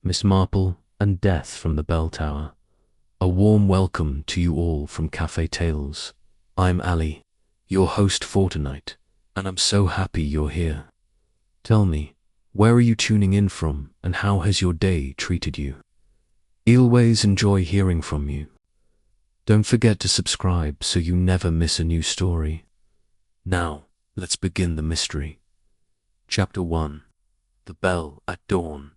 Miss Marple and Death from the Bell Tower. A warm welcome to you all from Cafe Tales. I'm Ali, your host for tonight, and I'm so happy you're here. Tell me, where are you tuning in from, and how has your day treated you? Always enjoy hearing from you. Don't forget to subscribe so you never miss a new story. Now, let's begin the mystery. Chapter 1. The Bell at Dawn.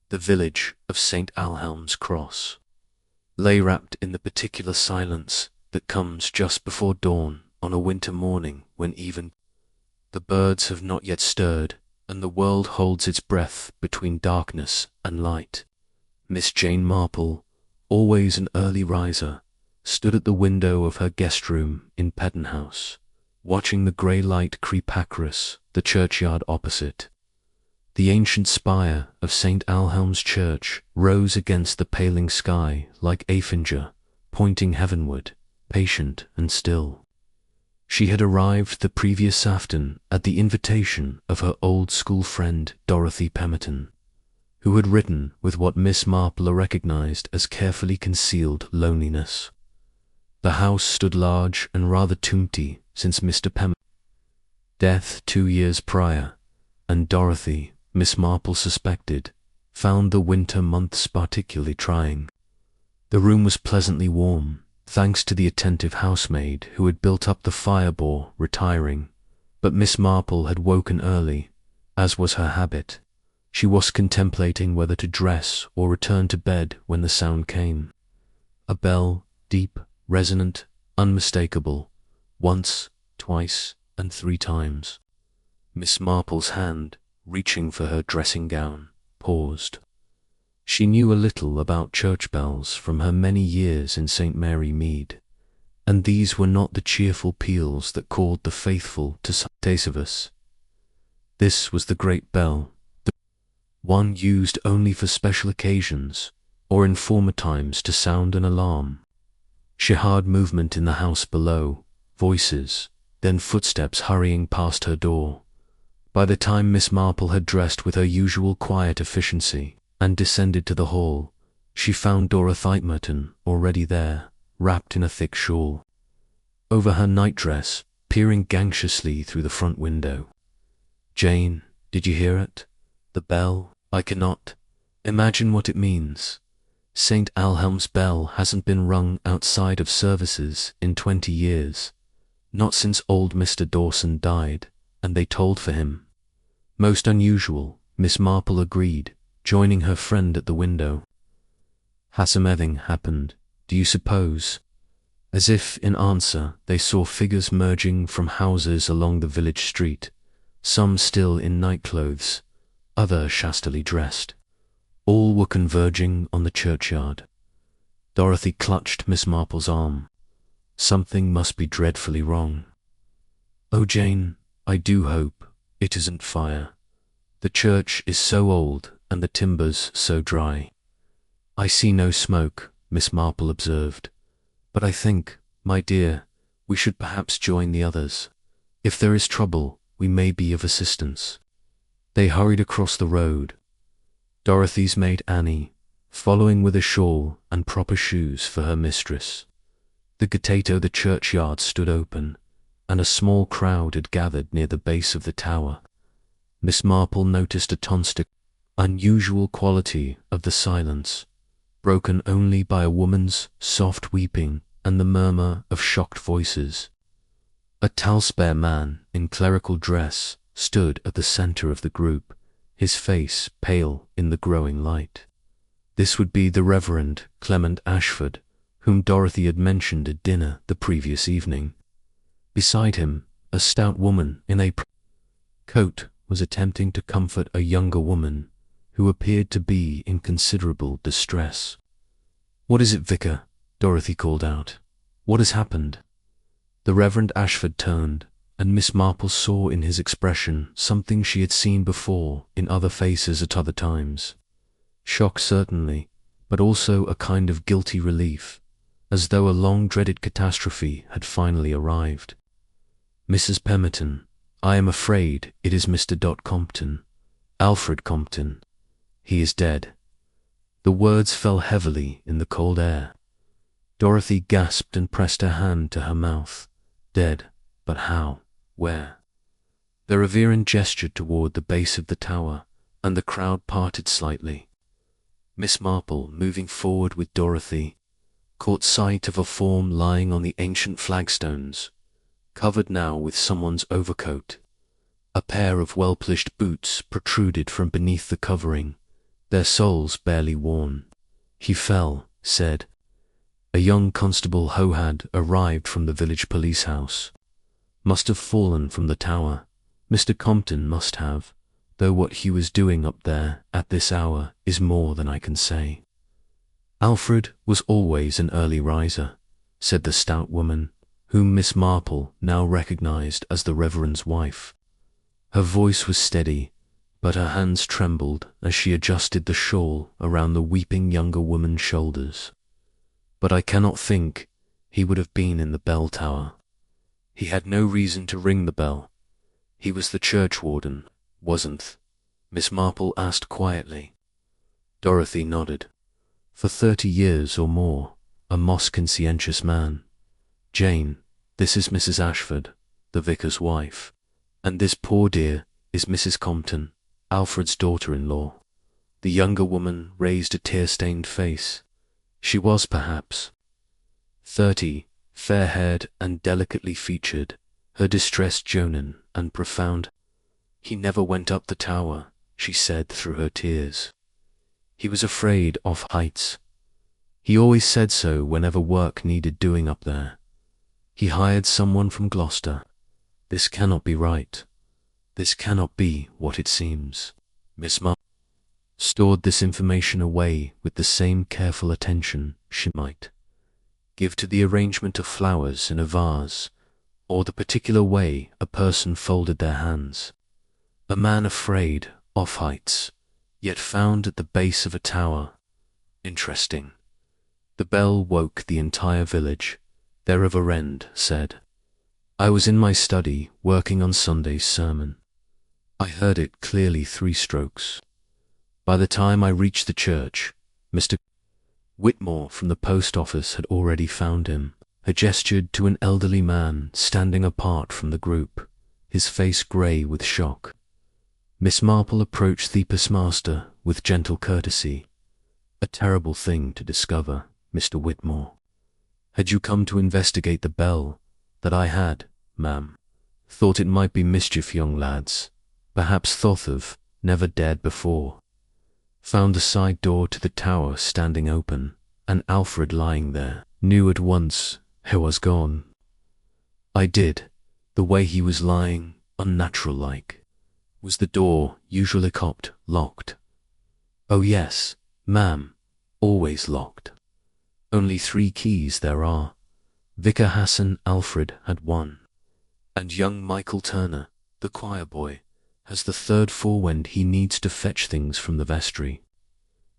The village of St. Alhelm's Cross lay wrapped in the particular silence that comes just before dawn on a winter morning when even the birds have not yet stirred and the world holds its breath between darkness and light. Miss Jane Marple, always an early riser, stood at the window of her guest room in Petton House, watching the grey light creep across the churchyard opposite. The ancient spire of St. Alhelm's Church rose against the paling sky like a finger, pointing heavenward, patient and still. She had arrived the previous afternoon at the invitation of her old school friend Dorothy Pemberton, who had written with what Miss Marple recognized as carefully concealed loneliness. The house stood large and rather empty since Mr. Pemberton's death 2 years prior, and Dorothy, Miss Marple suspected, found the winter months particularly trying. The room was pleasantly warm, thanks to the attentive housemaid who had built up the fire before retiring, but Miss Marple had woken early, as was her habit. She was contemplating whether to dress or return to bed when the sound came. A bell, deep, resonant, unmistakable, once, twice, and 3 times. Miss Marple's hand, reaching for her dressing gown, paused. She knew a little about church bells from her many years in St. Mary Mead, and these were not the cheerful peals that called the faithful to Sanctacetus. This was the great bell, the one used only for special occasions, or in former times to sound an alarm. She heard movement in the house below, voices, then footsteps hurrying past her door. By the time Miss Marple had dressed with her usual quiet efficiency and descended to the hall, she found Dorothy Pemberton already there, wrapped in a thick shawl over her nightdress, peering anxiously through the front window. "Jane, did you hear it? The bell? I cannot imagine what it means. St. Alhelm's bell hasn't been rung outside of services in 20 years, not since old Mr. Dawson died, and they tolled for him." "Most unusual," Miss Marple agreed, joining her friend at the window. "Has something happened, do you suppose?" As if in answer, they saw figures merging from houses along the village street, some still in nightclothes, others shastily dressed. All were converging on the churchyard. Dorothy clutched Miss Marple's arm. Something must be dreadfully wrong. "Oh, Jane, I do hope it isn't fire. The church is so old and the timbers so dry." "I see no smoke," Miss Marple observed, "but I think, my dear, we should perhaps join the others. If there is trouble, we may be of assistance." They hurried across the road, Dorothy's maid Annie following with a shawl and proper shoes for her mistress. The gate of the churchyard stood open, and a small crowd had gathered near the base of the tower. Miss Marple noticed a tonstic, unusual quality of the silence, broken only by a woman's soft weeping and the murmur of shocked voices. A tall spare man in clerical dress stood at the center of the group, his face pale in the growing light. This would be the Reverend Clement Ashford, whom Dorothy had mentioned at dinner the previous evening. Beside him, a stout woman in a coat was attempting to comfort a younger woman who appeared to be in considerable distress. "What is it, Vicar?" Dorothy called out. "What has happened?" The Reverend Ashford turned, and Miss Marple saw in his expression something she had seen before in other faces at other times. Shock certainly, but also a kind of guilty relief, as though a long-dreaded catastrophe had finally arrived. "Mrs. Pemberton, I am afraid it is Mr. Compton, Alfred Compton. He is dead." The words fell heavily in the cold air. Dorothy gasped and pressed her hand to her mouth. Dead, but how? Where? The reverend gestured toward the base of the tower, and the crowd parted slightly. Miss Marple, moving forward with Dorothy, caught sight of a form lying on the ancient flagstones, covered now with someone's overcoat. A pair of well-polished boots protruded from beneath the covering, their soles barely worn. He fell, said. A young constable who had arrived from the village police house. Must have fallen from the tower. Mr. Compton must have, though what he was doing up there at this hour is more than I can say. Alfred was always an early riser, said the stout woman, whom Miss Marple now recognized as the Reverend's wife. Her voice was steady, but her hands trembled as she adjusted the shawl around the weeping younger woman's shoulders. But I cannot think he would have been in the bell tower. He had no reason to ring the bell. He was the churchwarden, wasn't? Miss Marple asked quietly. Dorothy nodded. For 30 years or more, a most conscientious man. Jane, this is Mrs. Ashford, the vicar's wife, and this poor dear is Mrs. Compton, Alfred's daughter-in-law. The younger woman raised a tear-stained face. She was perhaps 30, fair-haired and delicately featured, her distress genuine and profound. He never went up the tower, she said through her tears. He was afraid of heights. He always said so whenever work needed doing up there. He hired someone from Gloucester. This cannot be right. This cannot be what it seems. Miss Marple stored this information away with the same careful attention she might give to the arrangement of flowers in a vase, or the particular way a person folded their hands. A man afraid of heights, yet found at the base of a tower. Interesting. The bell woke the entire village, their reverend said. I was in my study working on Sunday's sermon. I heard it clearly 3 strokes. By the time I reached the church, Mr. Whitmore from the post office had already found him. He gestured to an elderly man standing apart from the group, his face grey with shock. Miss Marple approached the postmaster with gentle courtesy. A terrible thing to discover, Mr. Whitmore. Had you come to investigate the bell? That I had, ma'am. Thought it might be mischief, young lads. Perhaps thought of, never dared before. Found the side door to the tower standing open, and Alfred lying there. Knew at once he was gone. I did. The way he was lying, unnatural-like. Was the door, usually kept, locked? Oh yes, ma'am, always locked. Only 3 keys there are. Vicar Hassan Alfred had 1. And young Michael Turner, the choir boy, has the 3rd for when he needs to fetch things from the vestry.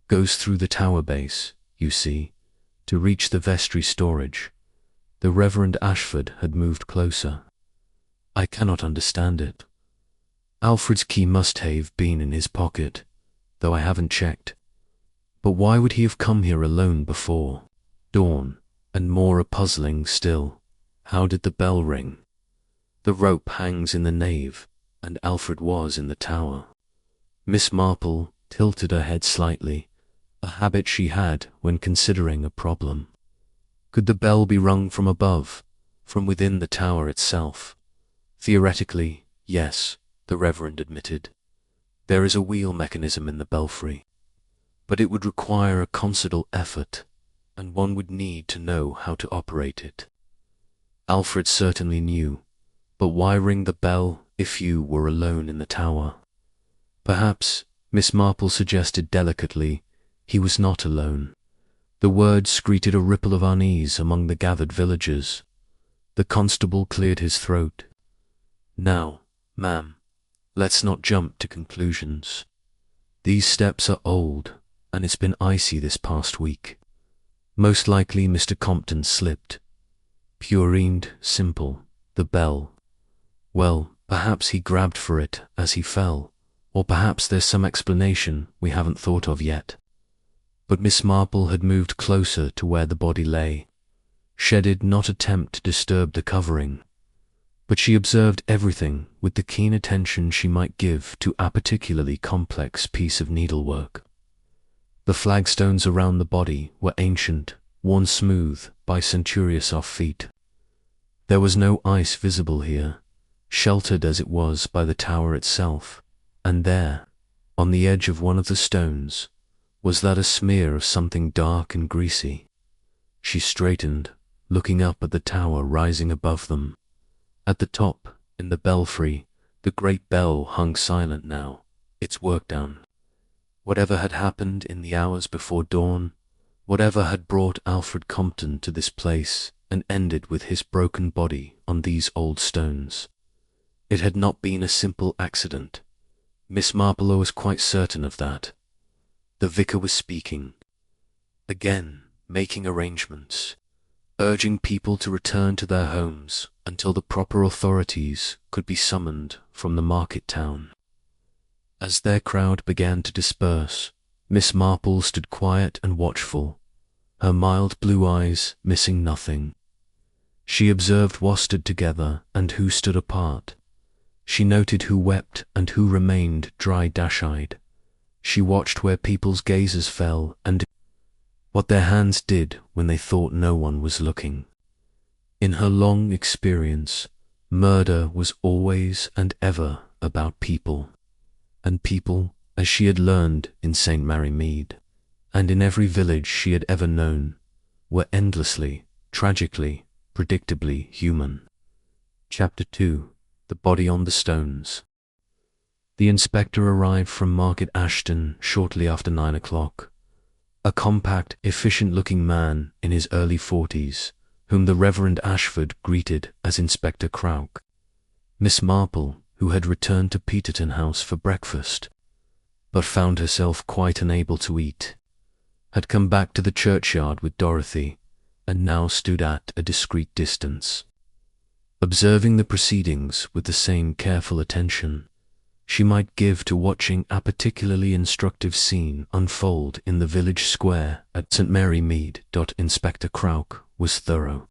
Goes through the tower base, you see, to reach the vestry storage. The Reverend Ashford had moved closer. I cannot understand it. Alfred's key must have been in his pocket, though I haven't checked. But why would he have come here alone before dawn? And more puzzling still, how did the bell ring? The rope hangs in the nave, and Alfred was in the tower. Miss Marple tilted her head slightly, a habit she had when considering a problem. Could the bell be rung from above, from within the tower itself? Theoretically, yes, the Reverend admitted. There is a wheel mechanism in the belfry, but it would require a considerable effort, and one would need to know how to operate it. Alfred certainly knew, but why ring the bell if you were alone in the tower? Perhaps, Miss Marple suggested delicately, he was not alone. The words greeted a ripple of unease among the gathered villagers. The constable cleared his throat. Now, ma'am, let's not jump to conclusions. These steps are old, and it's been icy this past week. Most likely Mr. Compton slipped. Purined, simple, the bell. Well, perhaps he grabbed for it as he fell, or perhaps there's some explanation we haven't thought of yet. But Miss Marple had moved closer to where the body lay. She did not attempt to disturb the covering, but she observed everything with the keen attention she might give to a particularly complex piece of needlework. The flagstones around the body were ancient, worn smooth by centuries of feet. There was no ice visible here, sheltered as it was by the tower itself, and there, on the edge of one of the stones, was that a smear of something dark and greasy. She straightened, looking up at the tower rising above them. At the top, in the belfry, the great bell hung silent now, its work done. Whatever had happened in the hours before dawn, whatever had brought Alfred Compton to this place and ended with his broken body on these old stones, it had not been a simple accident. Miss Marple was quite certain of that. The vicar was speaking, again making arrangements, urging people to return to their homes until the proper authorities could be summoned from the market town. As their crowd began to disperse, Miss Marple stood quiet and watchful, her mild blue eyes missing nothing. She observed what stood together and who stood apart. She noted who wept and who remained dry-eyed. She watched where people's gazes fell and what their hands did when they thought no one was looking. In her long experience, murder was always and ever about people, and people, as she had learned in St. Mary Mead, and in every village she had ever known, were endlessly, tragically, predictably human. Chapter 2. The Body on the Stones. The inspector arrived from Market Ashton shortly after 9 o'clock. A compact, efficient-looking man in his early 40s, whom the Reverend Ashford greeted as Inspector Crouch. Miss Marple, who had returned to Peterton House for breakfast, but found herself quite unable to eat, had come back to the churchyard with Dorothy, and now stood at a discreet distance. Observing the proceedings with the same careful attention she might give to watching a particularly instructive scene unfold in the village square at St. Mary Mead. Inspector Crouch was thorough.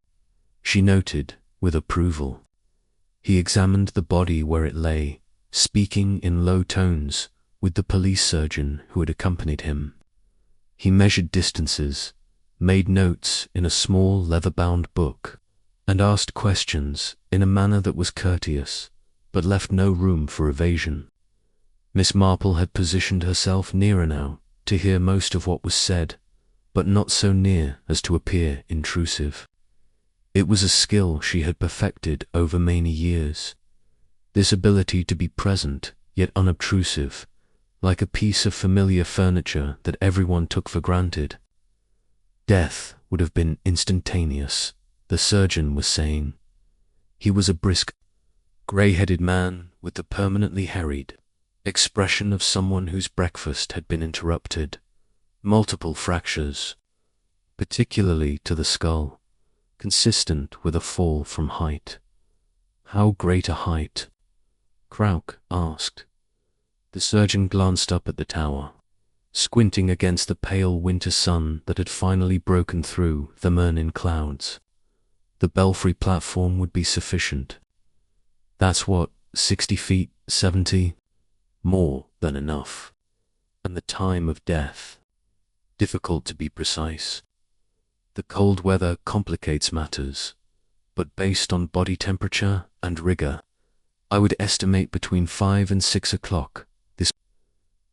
She noted, with approval. He examined the body where it lay, speaking in low tones with the police surgeon who had accompanied him. He measured distances, made notes in a small leather-bound book, and asked questions in a manner that was courteous, but left no room for evasion. Miss Marple had positioned herself nearer now to hear most of what was said, but not so near as to appear intrusive. It was a skill she had perfected over many years, this ability to be present yet unobtrusive, like a piece of familiar furniture that everyone took for granted. Death would have been instantaneous, the surgeon was saying. He was a brisk, grey-headed man with the permanently harried expression of someone whose breakfast had been interrupted. Multiple fractures, particularly to the skull, consistent with a fall from height. How great a height? Crouch asked. The surgeon glanced up at the tower, squinting against the pale winter sun that had finally broken through the Mernin clouds. The belfry platform would be sufficient. That's what, 60 feet, 70? More than enough. And the time of death. Difficult to be precise. The cold weather complicates matters, but based on body temperature and rigor, I would estimate between 5 and 6 o'clock.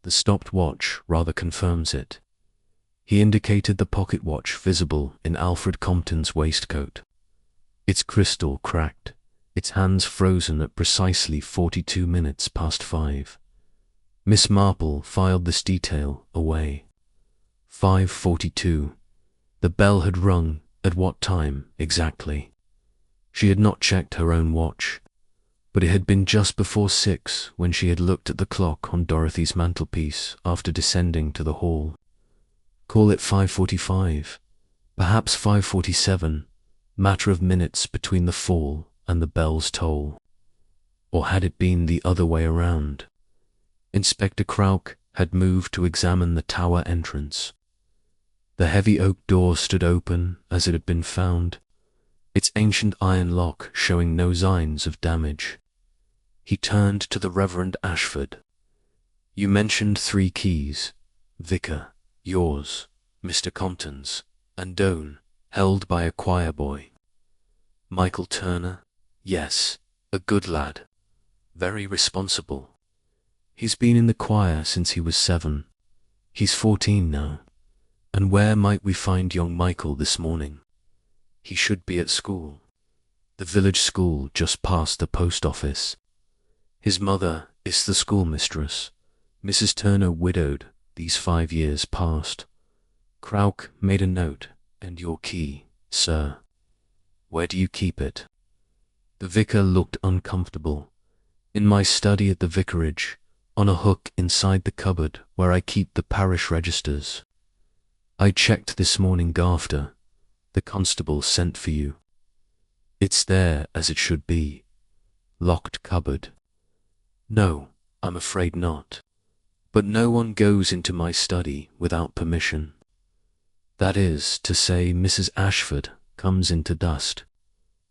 The stopped watch rather confirms it. He indicated the pocket watch visible in Alfred Compton's waistcoat. Its crystal cracked, its hands frozen at precisely 42 minutes past 5. Miss Marple filed this detail away. 5:42. The bell had rung at what time exactly? She had not checked her own watch, but it had been just before 6 when she had looked at the clock on Dorothy's mantelpiece after descending to the hall. Call it 5:45, perhaps 5:47, matter of minutes between the fall and the bell's toll. Or had it been the other way around? Inspector Crouch had moved to examine the tower entrance. The heavy oak door stood open as it had been found, its ancient iron lock showing no signs of damage. He turned to the Reverend Ashford. "You mentioned 3 keys, Vicar, yours, Mr. Compton's, and Doan, held by a choir boy. Michael Turner, yes, a good lad, very responsible. He's been in the choir since he was 7. He's 14 now. And where might we find young Michael this morning? He should be at school. The village school just past the post office. His mother is the schoolmistress, Mrs. Turner, widowed these 5 years past. Crouch made a note, and your key, sir. Where do you keep it?" The vicar looked uncomfortable. "In my study at the vicarage, on a hook inside the cupboard where I keep the parish registers. I checked this morning after. The constable sent for you. It's there as it should be. Locked cupboard." "No, I'm afraid not. But no one goes into my study without permission. That is to say, Mrs. Ashford comes into dust,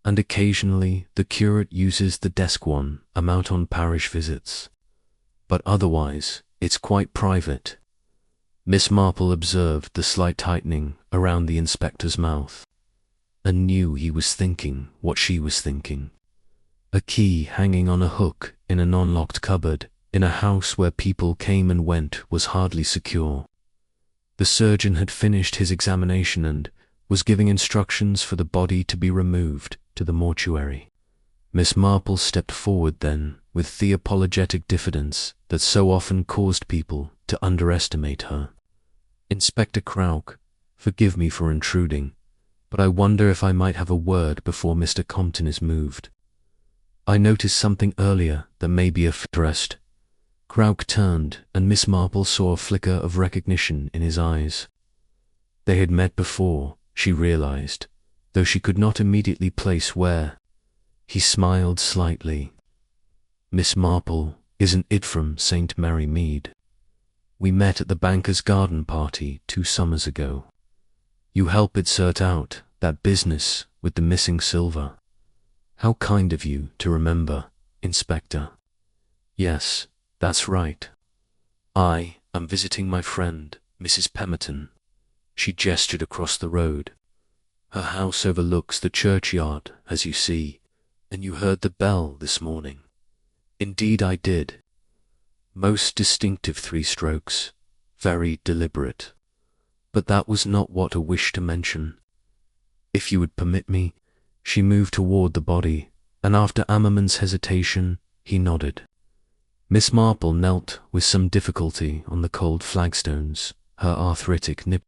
and occasionally the curate uses the desk one I'm out on parish visits. But otherwise, it's quite private." Miss Marple observed the slight tightening around the inspector's mouth, and knew he was thinking what she was thinking. A key hanging on a hook in a non-locked cupboard in a house where people came and went was hardly secure. The surgeon had finished his examination and was giving instructions for the body to be removed to the mortuary. Miss Marple stepped forward then with the apologetic diffidence that so often caused people to underestimate her. "Inspector Crouch, forgive me for intruding, but I wonder if I might have a word before Mr. Compton is moved. I noticed something earlier that may be of interest." Crouch turned, and Miss Marple saw a flicker of recognition in his eyes. They had met before, she realized, though she could not immediately place where. He smiled slightly. "Miss Marple, isn't it from St. Mary Mead? We met at the banker's garden party 2 summers ago. You helped it sort out that business with the missing silver. How kind of you to remember, Inspector." "Yes, that's right. I am visiting my friend, Mrs. Pemberton." She gestured across the road. "Her house overlooks the churchyard, as you see, and you heard the bell this morning." "Indeed I did. Most distinctive 3 strokes, very deliberate. But that was not what I wished to mention. If you would permit me." She moved toward the body, and after a moment's hesitation, he nodded. Miss Marple knelt with some difficulty on the cold flagstones, her arthritic nip.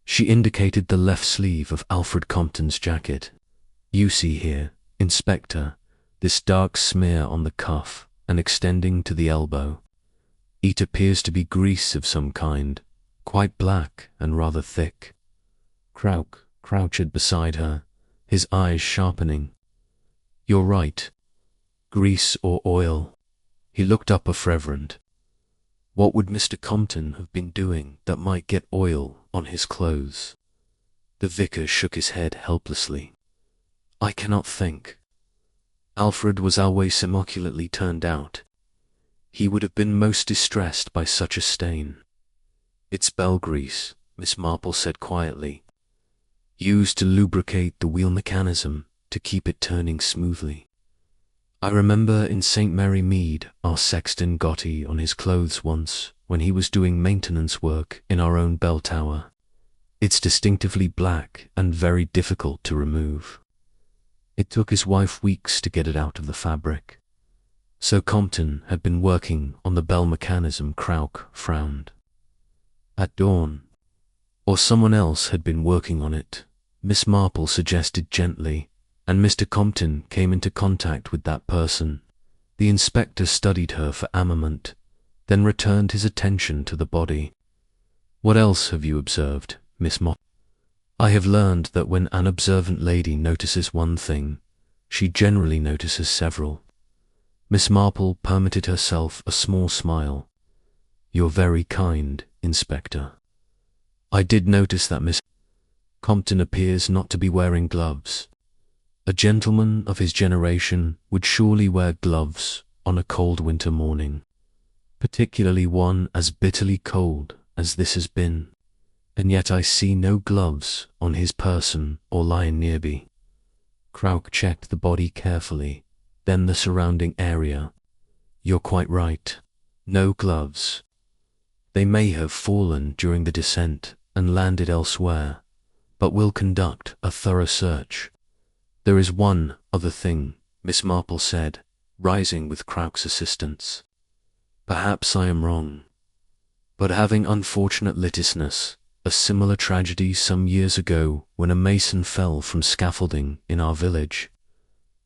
She indicated the left sleeve of Alfred Compton's jacket. "You see here, Inspector, this dark smear on the cuff and extending to the elbow. It appears to be grease of some kind, quite black and rather thick." Crouch crouched beside her, his eyes sharpening. "You're right. Grease or oil." He looked up at Reverend. "What would Mr. Compton have been doing that might get oil on his clothes?" The vicar shook his head helplessly. "I cannot think." Alfred was always immaculately turned out. He would have been most distressed by such a stain. "It's bell grease," Miss Marple said quietly, "used to lubricate the wheel mechanism to keep it turning smoothly. I remember in St. Mary Mead our sexton got it on his clothes once when he was doing maintenance work in our own bell tower. It's distinctively black and very difficult to remove. It took his wife weeks to get it out of the fabric. So Compton had been working on the bell mechanism." Crouch frowned. "At dawn. Or someone else had been working on it," Miss Marple suggested gently, "and Mr. Compton came into contact with that person." The inspector studied her for a moment, then returned his attention to the body. "What else have you observed, Miss Marple?" "I have learned that when an observant lady notices one thing, she generally notices several." Miss Marple permitted herself a small smile. "You're very kind, Inspector. I did notice that Miss Compton appears not to be wearing gloves. A gentleman of his generation would surely wear gloves on a cold winter morning, particularly one as bitterly cold as this has been, and yet I see no gloves on his person or lying nearby. Crouch checked the body carefully, then the surrounding area. You're quite right. No gloves. They may have fallen during the descent and landed elsewhere, but we'll conduct a thorough search. There is one other thing, Miss Marple said, rising with Crouch's assistance. Perhaps I am wrong, but having unfortunate litisness, a similar tragedy some years ago when a mason fell from scaffolding in our village,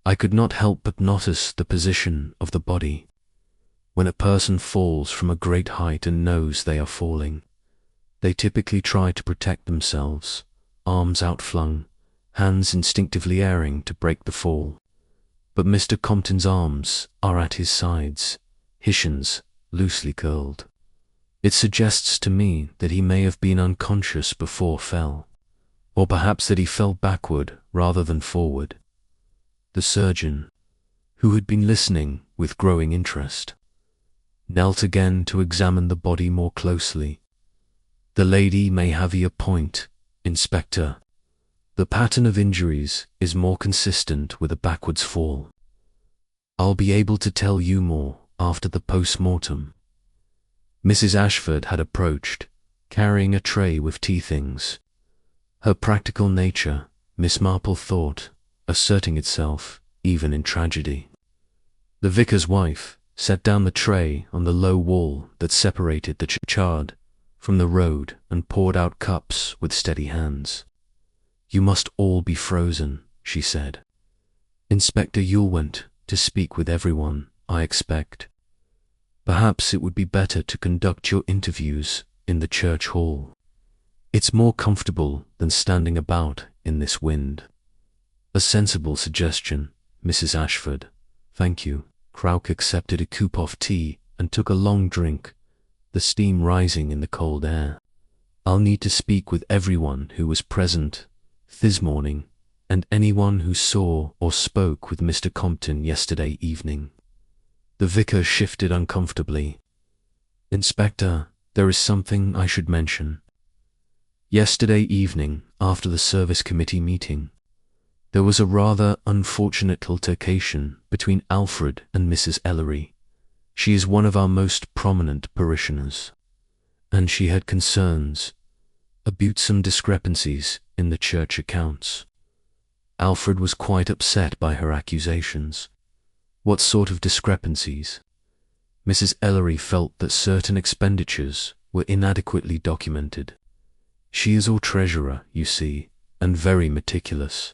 I could not help but notice the position of the body. When a person falls from a great height and knows they are falling, they typically try to protect themselves, arms outflung, hands instinctively erring to break the fall. But Mr. Compton's arms are at his sides, his shins loosely curled. It suggests to me that he may have been unconscious before fell, or perhaps that he fell backward rather than forward. The surgeon, who had been listening with growing interest, knelt again to examine the body more closely. The lady may have your point, Inspector. The pattern of injuries is more consistent with a backwards fall. I'll be able to tell you more after the post-mortem. Mrs. Ashford had approached, carrying a tray with tea things. Her practical nature, Miss Marple thought, asserting itself even in tragedy. The vicar's wife set down the tray on the low wall that separated the churchyard from the road and poured out cups with steady hands. You must all be frozen, she said. Inspector Yule went to speak with everyone, I expect. Perhaps it would be better to conduct your interviews in the church hall. It's more comfortable than standing about in this wind. A sensible suggestion, Mrs. Ashford. Thank you. Crouch accepted a cup of tea and took a long drink, the steam rising in the cold air. I'll need to speak with everyone who was present this morning, and anyone who saw or spoke with Mr. Compton yesterday evening. The vicar shifted uncomfortably. Inspector, there is something I should mention. Yesterday evening, after the service committee meeting, there was a rather unfortunate altercation between Alfred and Mrs. Ellery. She is one of our most prominent parishioners, and she had concerns about some discrepancies in the church accounts. Alfred was quite upset by her accusations. What sort of discrepancies? Mrs. Ellery felt that certain expenditures were inadequately documented. She is our treasurer, you see, and very meticulous.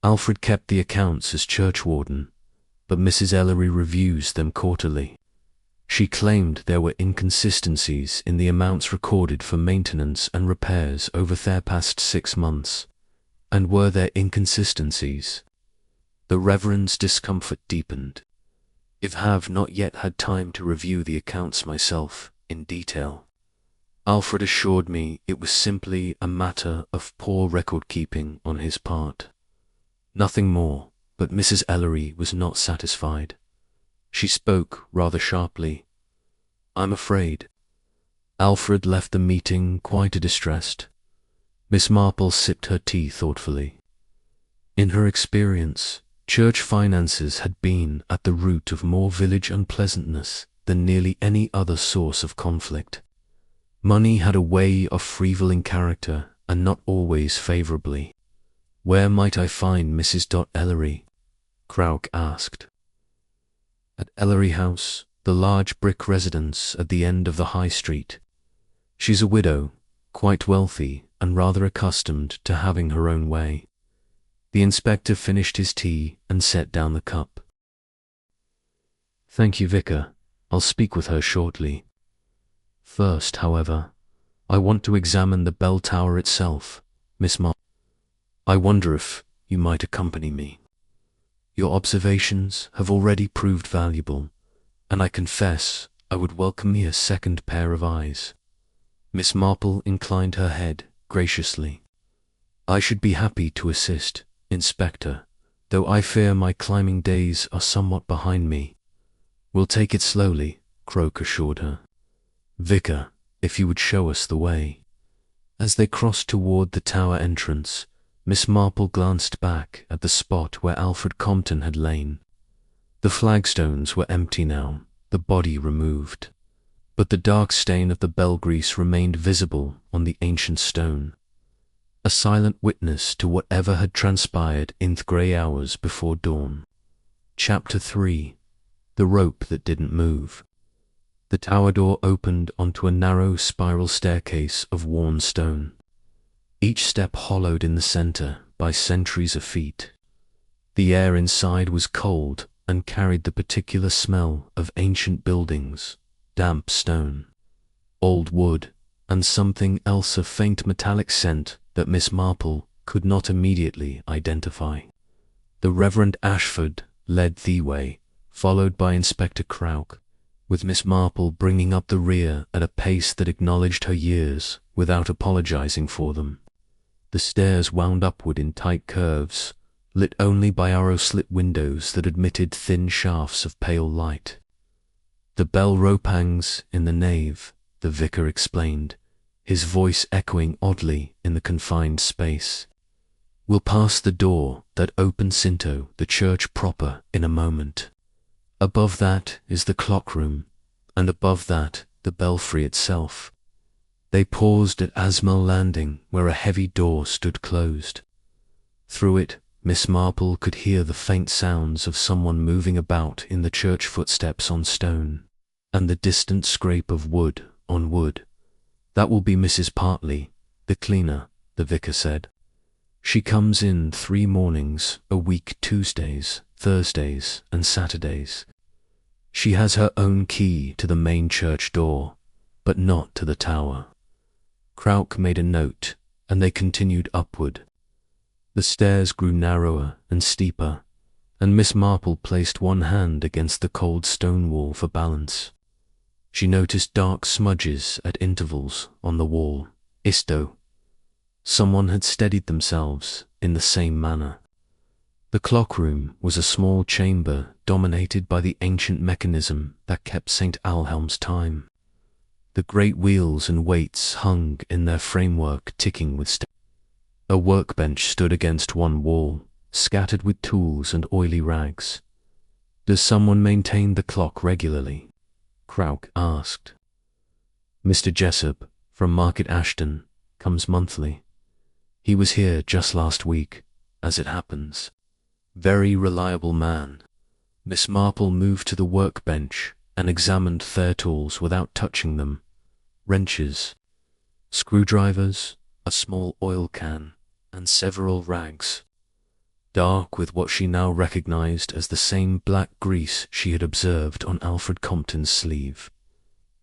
Alfred kept the accounts as churchwarden, but Mrs. Ellery reviews them quarterly. She claimed there were inconsistencies in the amounts recorded for maintenance and repairs over their past 6 months. And were there inconsistencies? The Reverend's discomfort deepened. I have not yet had time to review the accounts myself in detail. Alfred assured me it was simply a matter of poor record-keeping on his part. Nothing more, but Mrs. Ellery was not satisfied. She spoke rather sharply. I'm afraid. Alfred left the meeting quite distressed. Miss Marple sipped her tea thoughtfully. In her experience, church finances had been at the root of more village unpleasantness than nearly any other source of conflict. Money had a way of freevilling character, and not always favourably. Where might I find Mrs. Ellery? Crouch asked. At Ellery House, the large brick residence at the end of the High Street. She's a widow, quite wealthy, and rather accustomed to having her own way. The inspector finished his tea and set down the cup. Thank you, Vicar. I'll speak with her shortly. First, however, I want to examine the bell tower itself, Miss Marple. I wonder if you might accompany me. Your observations have already proved valuable, and I confess I would welcome me a second pair of eyes. Miss Marple inclined her head graciously. I should be happy to assist, Inspector, though I fear my climbing days are somewhat behind me. We'll take it slowly, Croak assured her. Vicar, if you would show us the way. As they crossed toward the tower entrance, Miss Marple glanced back at the spot where Alfred Compton had lain. The flagstones were empty now, the body removed, but the dark stain of the bell grease remained visible on the ancient stone, a silent witness to whatever had transpired in the grey hours before dawn. Chapter 3. The Rope That Didn't Move. The tower door opened onto a narrow spiral staircase of worn stone, each step hollowed in the center by centuries of feet. The air inside was cold and carried the particular smell of ancient buildings, damp stone, old wood, and something else, a faint metallic scent that Miss Marple could not immediately identify. The Reverend Ashford led the way, followed by Inspector Croak, with Miss Marple bringing up the rear at a pace that acknowledged her years without apologizing for them. The stairs wound upward in tight curves, lit only by arrow-slit windows that admitted thin shafts of pale light. The bell rope hangs in the nave, the vicar explained, his voice echoing oddly in the confined space. We'll pass the door that opens into the church proper in a moment. Above that is the clock room, and above that the belfry itself. They paused at Asmel Landing, where a heavy door stood closed. Through it, Miss Marple could hear the faint sounds of someone moving about in the church footsteps on stone, and the distant scrape of wood on wood. That will be Mrs. Partley, the cleaner, the vicar said. She comes in 3 mornings a week, Tuesdays, Thursdays, and Saturdays. She has her own key to the main church door, but not to the tower. Croak made a note, and they continued upward. The stairs grew narrower and steeper, and Miss Marple placed one hand against the cold stone wall for balance. She noticed dark smudges at intervals on the wall. Isto. Someone had steadied themselves in the same manner. The clock room was a small chamber dominated by the ancient mechanism that kept St. Alhelm's time. The great wheels and weights hung in their framework, ticking with steps. A workbench stood against one wall, scattered with tools and oily rags. Does someone maintain the clock regularly? Croak asked. Mr. Jessup, from Market Ashton, comes monthly. He was here just last week, as it happens. Very reliable man. Miss Marple moved to the workbench and examined their tools without touching them. Wrenches, screwdrivers, a small oil can, and several rags, dark with what she now recognized as the same black grease she had observed on Alfred Compton's sleeve.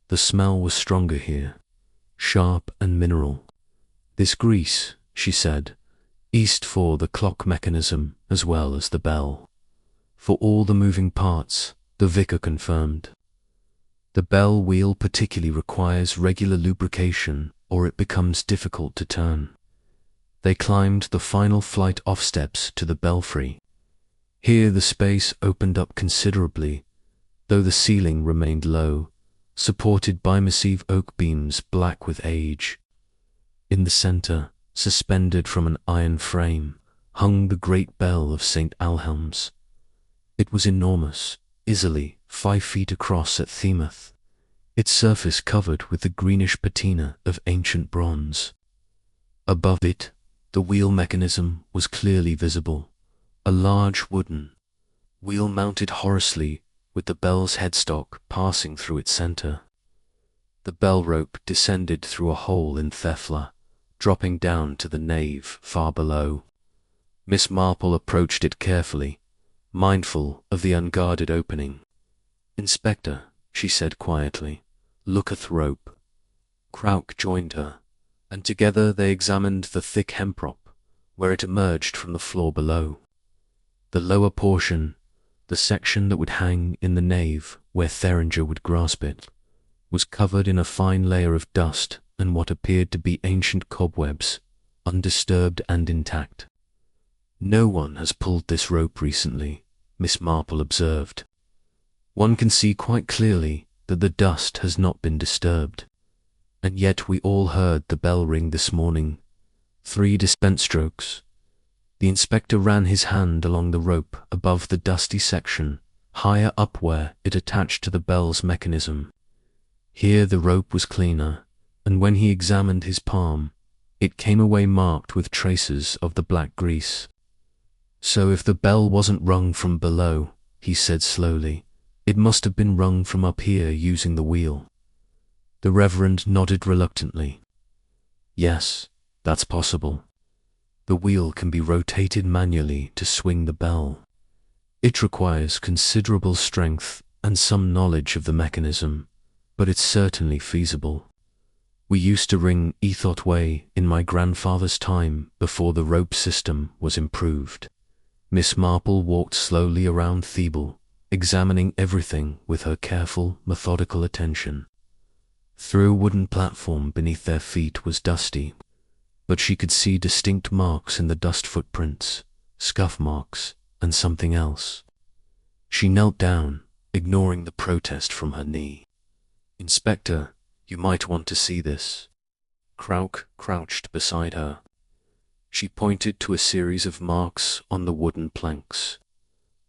The smell was stronger here, sharp and mineral. This grease, she said, east for the clock mechanism as well as the bell. For all the moving parts, the vicar confirmed. The bell wheel particularly requires regular lubrication or it becomes difficult to turn. They climbed the final flight off steps to the belfry. Here the space opened up considerably, though the ceiling remained low, supported by massive oak beams black with age. In the center, suspended from an iron frame, hung the great bell of St. Alhelm's. It was enormous, easily 5 feet across at zenith, its surface covered with the greenish patina of ancient bronze. Above it, the wheel mechanism was clearly visible, a large wooden wheel mounted horribly with the bell's headstock passing through its center. The bell rope descended through a hole in Thefla, dropping down to the nave far below. Miss Marple approached it carefully, mindful of the unguarded opening. "Inspector," she said quietly, "look at the rope." Croak joined her, and together they examined the thick hemprop, where it emerged from the floor below. The lower portion, the section that would hang in the nave where Theringer would grasp it, was covered in a fine layer of dust and what appeared to be ancient cobwebs, undisturbed and intact. "No one has pulled this rope recently," Miss Marple observed. "One can see quite clearly that the dust has not been disturbed. And yet we all heard the bell ring this morning. 3 dispense strokes." The inspector ran his hand along the rope above the dusty section, higher up where it attached to the bell's mechanism. Here the rope was cleaner, and when he examined his palm, it came away marked with traces of the black grease. "So if the bell wasn't rung from below," he said slowly, "it must have been rung from up here using the wheel." The Reverend nodded reluctantly. "Yes, that's possible. The wheel can be rotated manually to swing the bell. It requires considerable strength and some knowledge of the mechanism, but it's certainly feasible. We used to ring Ethot way in my grandfather's time before the rope system was improved." Miss Marple walked slowly around Thebel, examining everything with her careful, methodical attention. Through a wooden platform beneath their feet was dusty, but she could see distinct marks in the dust footprints, scuff marks, and something else. She knelt down, ignoring the protest from her knee. "Inspector, you might want to see this." Krauk crouched beside her. She pointed to a series of marks on the wooden planks,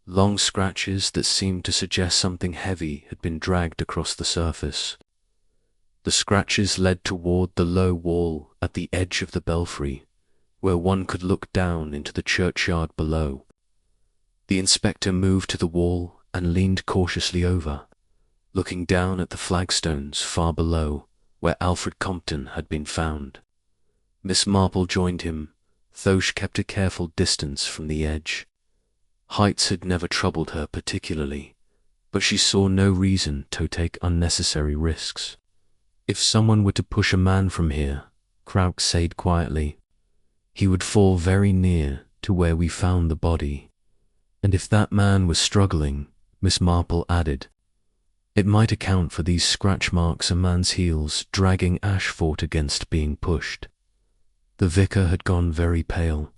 long scratches that seemed to suggest something heavy had been dragged across the surface. The scratches led toward the low wall at the edge of the belfry, where one could look down into the churchyard below. The inspector moved to the wall and leaned cautiously over, looking down at the flagstones far below, where Alfred Compton had been found. Miss Marple joined him, though she kept a careful distance from the edge. Heights had never troubled her particularly, but she saw no reason to take unnecessary risks. "If someone were to push a man from here," Krauk said quietly, "he would fall very near to where we found the body. And if that man was struggling," Miss Marple added, "it might account for these scratch marks a man's heels dragging ash fought against being pushed." The vicar had gone very pale.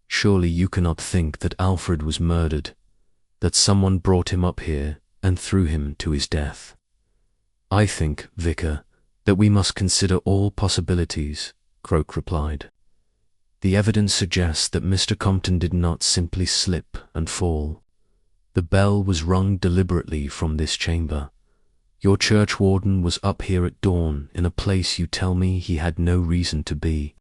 "Surely you cannot think that Alfred was murdered, that someone brought him up here and threw him to his death?" "I think, Vicar, that we must consider all possibilities," Croak replied. "The evidence suggests that Mr. Compton did not simply slip and fall. The bell was rung deliberately from this chamber. Your churchwarden was up here at dawn in a place you tell me he had no reason to be.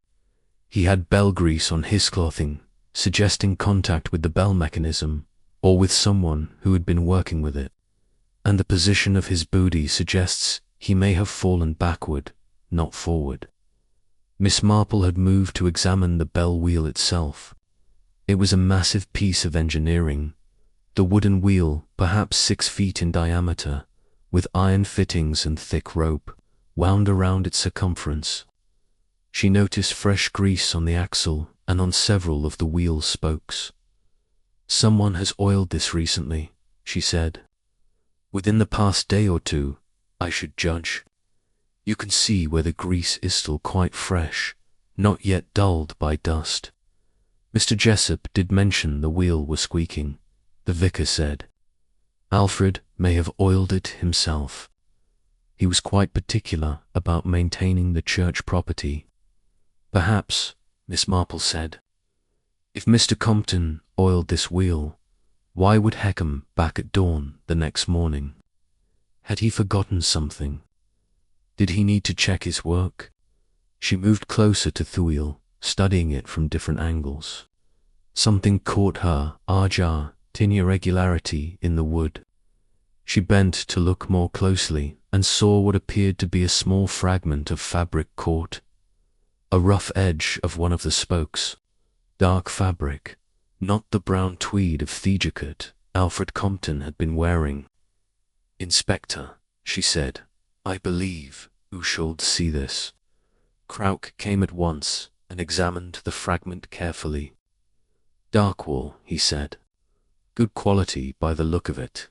He had bell grease on his clothing, suggesting contact with the bell mechanism or with someone who had been working with it. And the position of his booty suggests he may have fallen backward, not forward." Miss Marple had moved to examine the bell wheel itself. It was a massive piece of engineering. The wooden wheel, perhaps 6 feet in diameter, with iron fittings and thick rope, wound around its circumference. She noticed fresh grease on the axle and on several of the wheel spokes. "Someone has oiled this recently," she said. "Within the past day or 2, I should judge. You can see where the grease is still quite fresh, not yet dulled by dust." "Mr. Jessup did mention the wheel was squeaking," the vicar said. "Alfred may have oiled it himself. He was quite particular about maintaining the church property." "Perhaps," Miss Marple said. "If Mr. Compton oiled this wheel, why would he come back at dawn the next morning? Had he forgotten something? Did he need to check his work?" She moved closer to the wheel, studying it from different angles. Something caught her eye, tin irregularity in the wood. She bent to look more closely and saw what appeared to be a small fragment of fabric caught. A rough edge of one of the spokes. Dark fabric, not the brown tweed of the jacket Alfred Compton had been wearing. "Inspector," she said, "I believe you should see this." Krauk came at once and examined the fragment carefully. "Dark wool," he said. "Good quality by the look of it."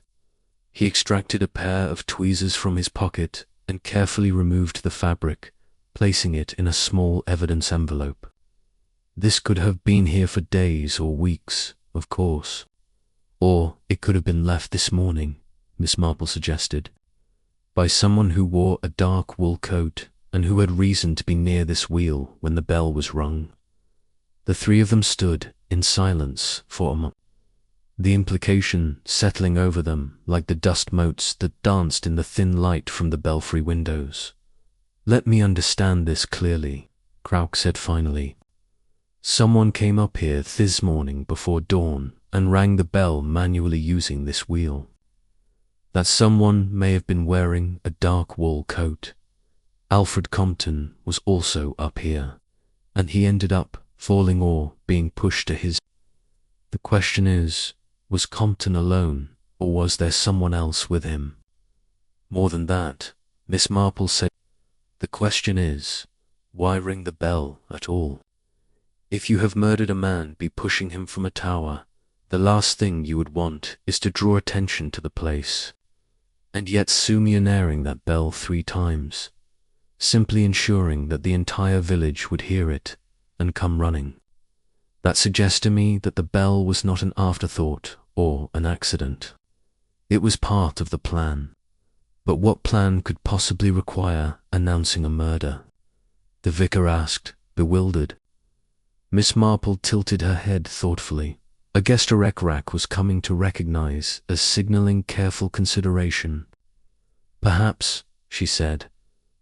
He extracted a pair of tweezers from his pocket and carefully removed the fabric, placing it in a small evidence envelope. This could have been here for days or weeks, of course. Or it could have been left this morning, Miss Marple suggested, by someone who wore a dark wool coat and who had reason to be near this wheel when the bell was rung. The three of them stood in silence for a moment, the implication settling over them like the dust motes that danced in the thin light from the belfry windows. "Let me understand this clearly," Crouch said finally. "Someone came up here this morning before dawn and rang the bell manually using this wheel. That someone may have been wearing a dark wool coat. Alfred Compton was also up here, and he ended up falling or being pushed to his... The question is, was Compton alone, or was there someone else with him? More than that, Miss Marple said, the question is, why ring the bell at all? If you have murdered a man, be pushing him from a tower. The last thing you would want is to draw attention to the place. And yet summoning that bell 3 times, simply ensuring that the entire village would hear it and come running. That suggests to me that the bell was not an afterthought or an accident. It was part of the plan. But what plan could possibly require announcing a murder? The vicar asked, bewildered. Miss Marple tilted her head thoughtfully. A guest a rec-rack was coming to recognize as signaling careful consideration. Perhaps, she said,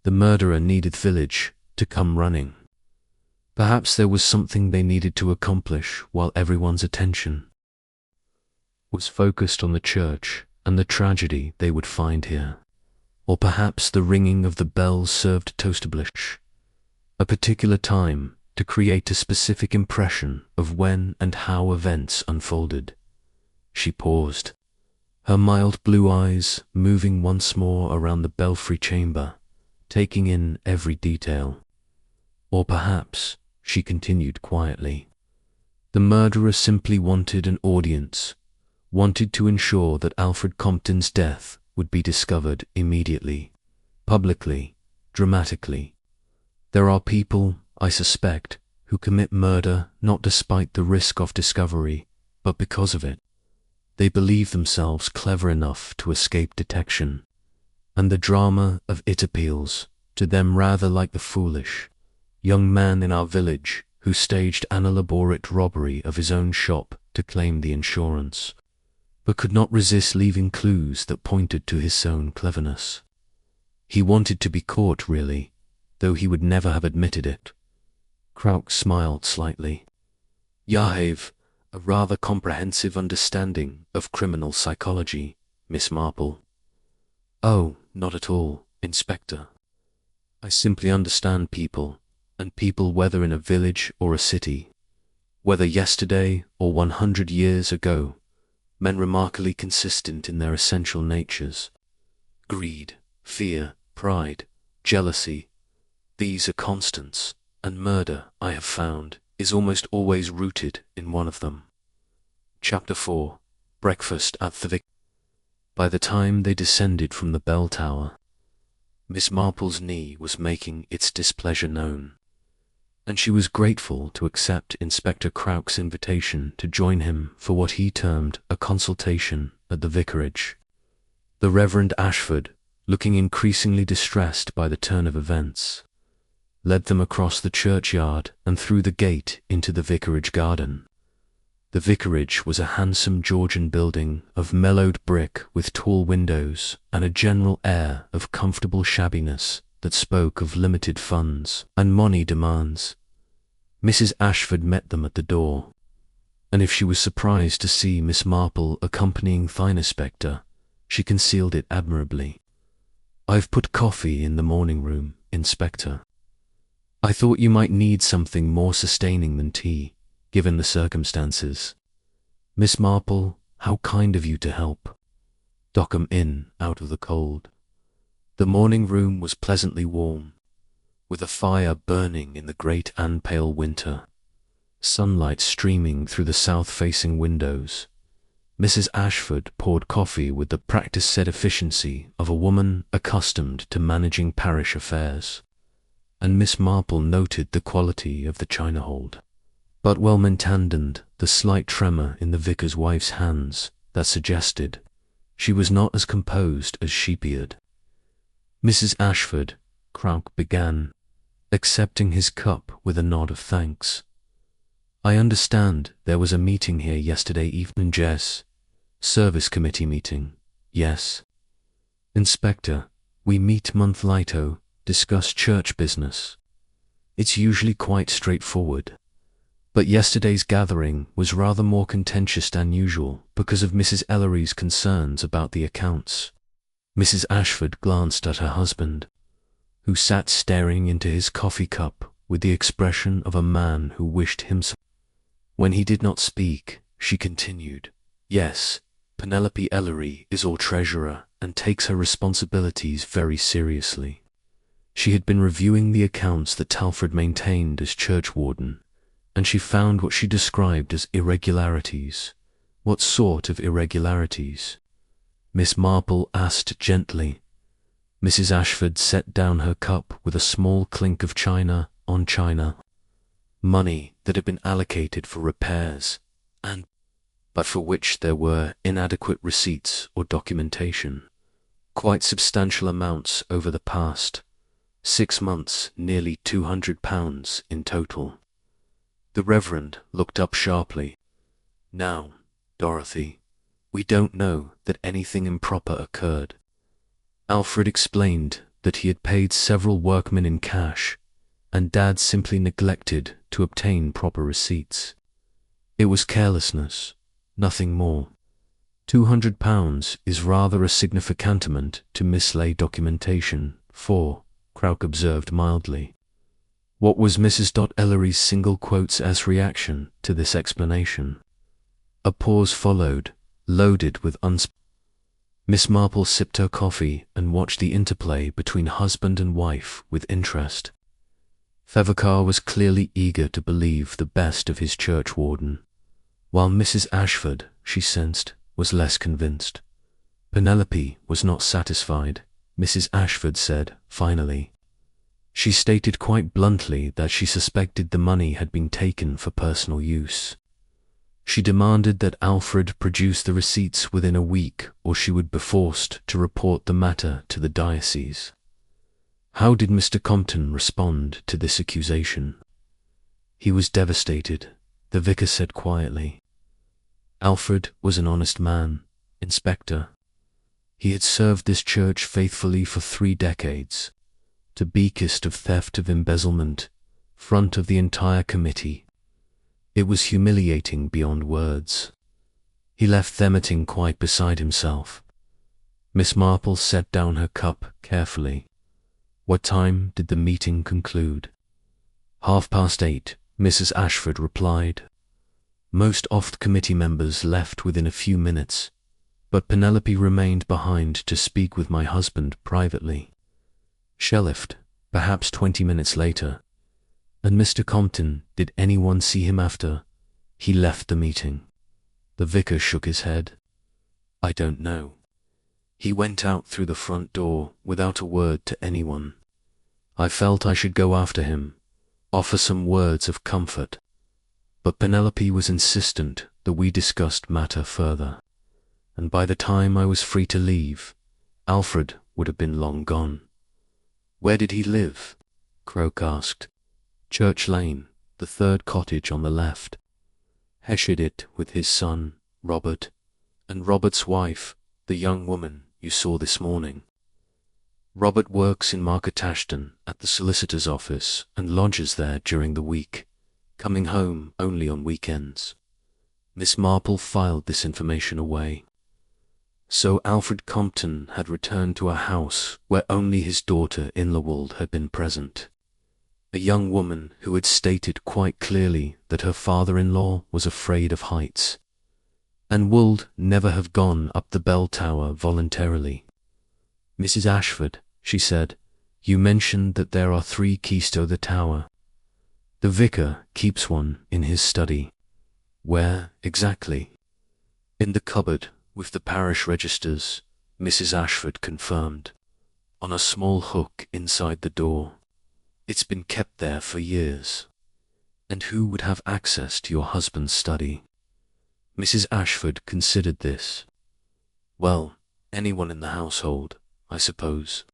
the murderer needed village to come running. Perhaps there was something they needed to accomplish while everyone's attention was focused on the church and the tragedy they would find here. Or perhaps the ringing of the bells served to establish a particular time to create a specific impression of when and how events unfolded. She paused, her mild blue eyes moving once more around the belfry chamber, taking in every detail. Or perhaps, she continued quietly, the murderer simply wanted an audience, wanted to ensure that Alfred Compton's death would be discovered immediately, publicly, dramatically. There are people, I suspect, who commit murder not despite the risk of discovery, but because of it. They believe themselves clever enough to escape detection, and the drama of it appeals to them rather like the foolish young man in our village who staged an elaborate robbery of his own shop to claim the insurance, but could not resist leaving clues that pointed to his own cleverness. He wanted to be caught, really, though he would never have admitted it. Crouch smiled slightly. You have a rather comprehensive understanding of criminal psychology, Miss Marple. Oh, not at all, Inspector. I simply understand people, and people whether in a village or a city, whether yesterday or 100 years ago, men remarkably consistent in their essential natures. Greed, fear, pride, jealousy, these are constants, and murder, I have found, is almost always rooted in one of them. Chapter 4. Breakfast at the Vic. By the time they descended from the bell tower, Miss Marple's knee was making its displeasure known, and she was grateful to accept Inspector Crouch's invitation to join him for what he termed a consultation at the vicarage. The Reverend Ashford, looking increasingly distressed by the turn of events, led them across the churchyard and through the gate into the vicarage garden. The vicarage was a handsome Georgian building of mellowed brick with tall windows and a general air of comfortable shabbiness that spoke of limited funds and money demands. Mrs. Ashford met them at the door, and if she was surprised to see Miss Marple accompanying the Inspector, she concealed it admirably. "I've put coffee in the morning room, Inspector. I thought you might need something more sustaining than tea, given the circumstances. Miss Marple, how kind of you to help dock 'em in out of the cold." The morning room was pleasantly warm, with a fire burning in the great and pale winter, sunlight streaming through the south-facing windows. Mrs. Ashford poured coffee with the practiced efficiency of a woman accustomed to managing parish affairs. and Miss Marple noted the quality of the china hold, but well maintained the slight tremor in the vicar's wife's hands that suggested she was not as composed as she appeared. Mrs. Ashford, Crouch began, accepting his cup with a nod of thanks. I understand there was a meeting here yesterday evening, Jess. Service committee meeting, yes. Inspector, we meet monthly to discuss church business. It's usually quite straightforward. But yesterday's gathering was rather more contentious than usual because of Mrs. Ellery's concerns about the accounts. Mrs. Ashford glanced at her husband, who sat staring into his coffee cup with the expression of a man who wished himself. When he did not speak, she continued, Yes, Penelope Ellery is our treasurer and takes her responsibilities very seriously. She had been reviewing the accounts that Talford maintained as churchwarden, and she found what she described as irregularities. What sort of irregularities? Miss Marple asked gently. Mrs. Ashford set down her cup with a small clink of china on china. Money that had been allocated for repairs, but for which there were inadequate receipts or documentation. Quite substantial amounts over the past 6 months, nearly £200 in total. The Reverend looked up sharply. Now, Dorothy, we don't know that anything improper occurred. Alfred explained that he had paid several workmen in cash, and Dad simply neglected to obtain proper receipts. It was carelessness, nothing more. £200 is rather a significant amount to mislay documentation, for, Crouch observed mildly. What was Mrs. Ellery's single quotes as reaction to this explanation? A pause followed, loaded with Miss Marple sipped her coffee and watched the interplay between husband and wife with interest. Fevacar was clearly eager to believe the best of his churchwarden, while Mrs. Ashford, she sensed, was less convinced. Penelope was not satisfied, Mrs. Ashford said, finally. She stated quite bluntly that she suspected the money had been taken for personal use. She demanded that Alfred produce the receipts within a week, or she would be forced to report the matter to the diocese. How did Mr. Compton respond to this accusation? He was devastated, the vicar said quietly. Alfred was an honest man, Inspector. He had served this church faithfully for 3 decades, to beakest of theft of embezzlement, front of the entire committee. It was humiliating beyond words. He left the meeting quite beside himself. Miss Marple set down her cup carefully. What time did the meeting conclude? 8:30, Mrs. Ashford replied. Most of the committee members left within a few minutes, but Penelope remained behind to speak with my husband privately. She left, perhaps 20 minutes later. And Mr. Compton, did anyone see him after he left the meeting? The vicar shook his head. I don't know. He went out through the front door without a word to anyone. I felt I should go after him, offer some words of comfort, but Penelope was insistent that we discussed matter further, and by the time I was free to leave, Alfred would have been long gone. Where did he live? Croak asked. Church Lane, the 3rd cottage on the left. He shared it with his son, Robert, and Robert's wife, the young woman you saw this morning. Robert works in Market Ashton at the solicitor's office and lodges there during the week, coming home only on weekends. Miss Marple filed this information away. So Alfred Compton had returned to a house where only his daughter Inlawald had been present. A young woman who had stated quite clearly that her father-in-law was afraid of heights, and would never have gone up the bell tower voluntarily. Mrs. Ashford, she said, you mentioned that there are 3 keys to the tower. The vicar keeps one in his study. Where exactly? In the cupboard with the parish registers, Mrs. Ashford confirmed, on a small hook inside the door. It's been kept there for years. And who would have access to your husband's study? Mrs. Ashford considered this. Well, anyone in the household, I suppose.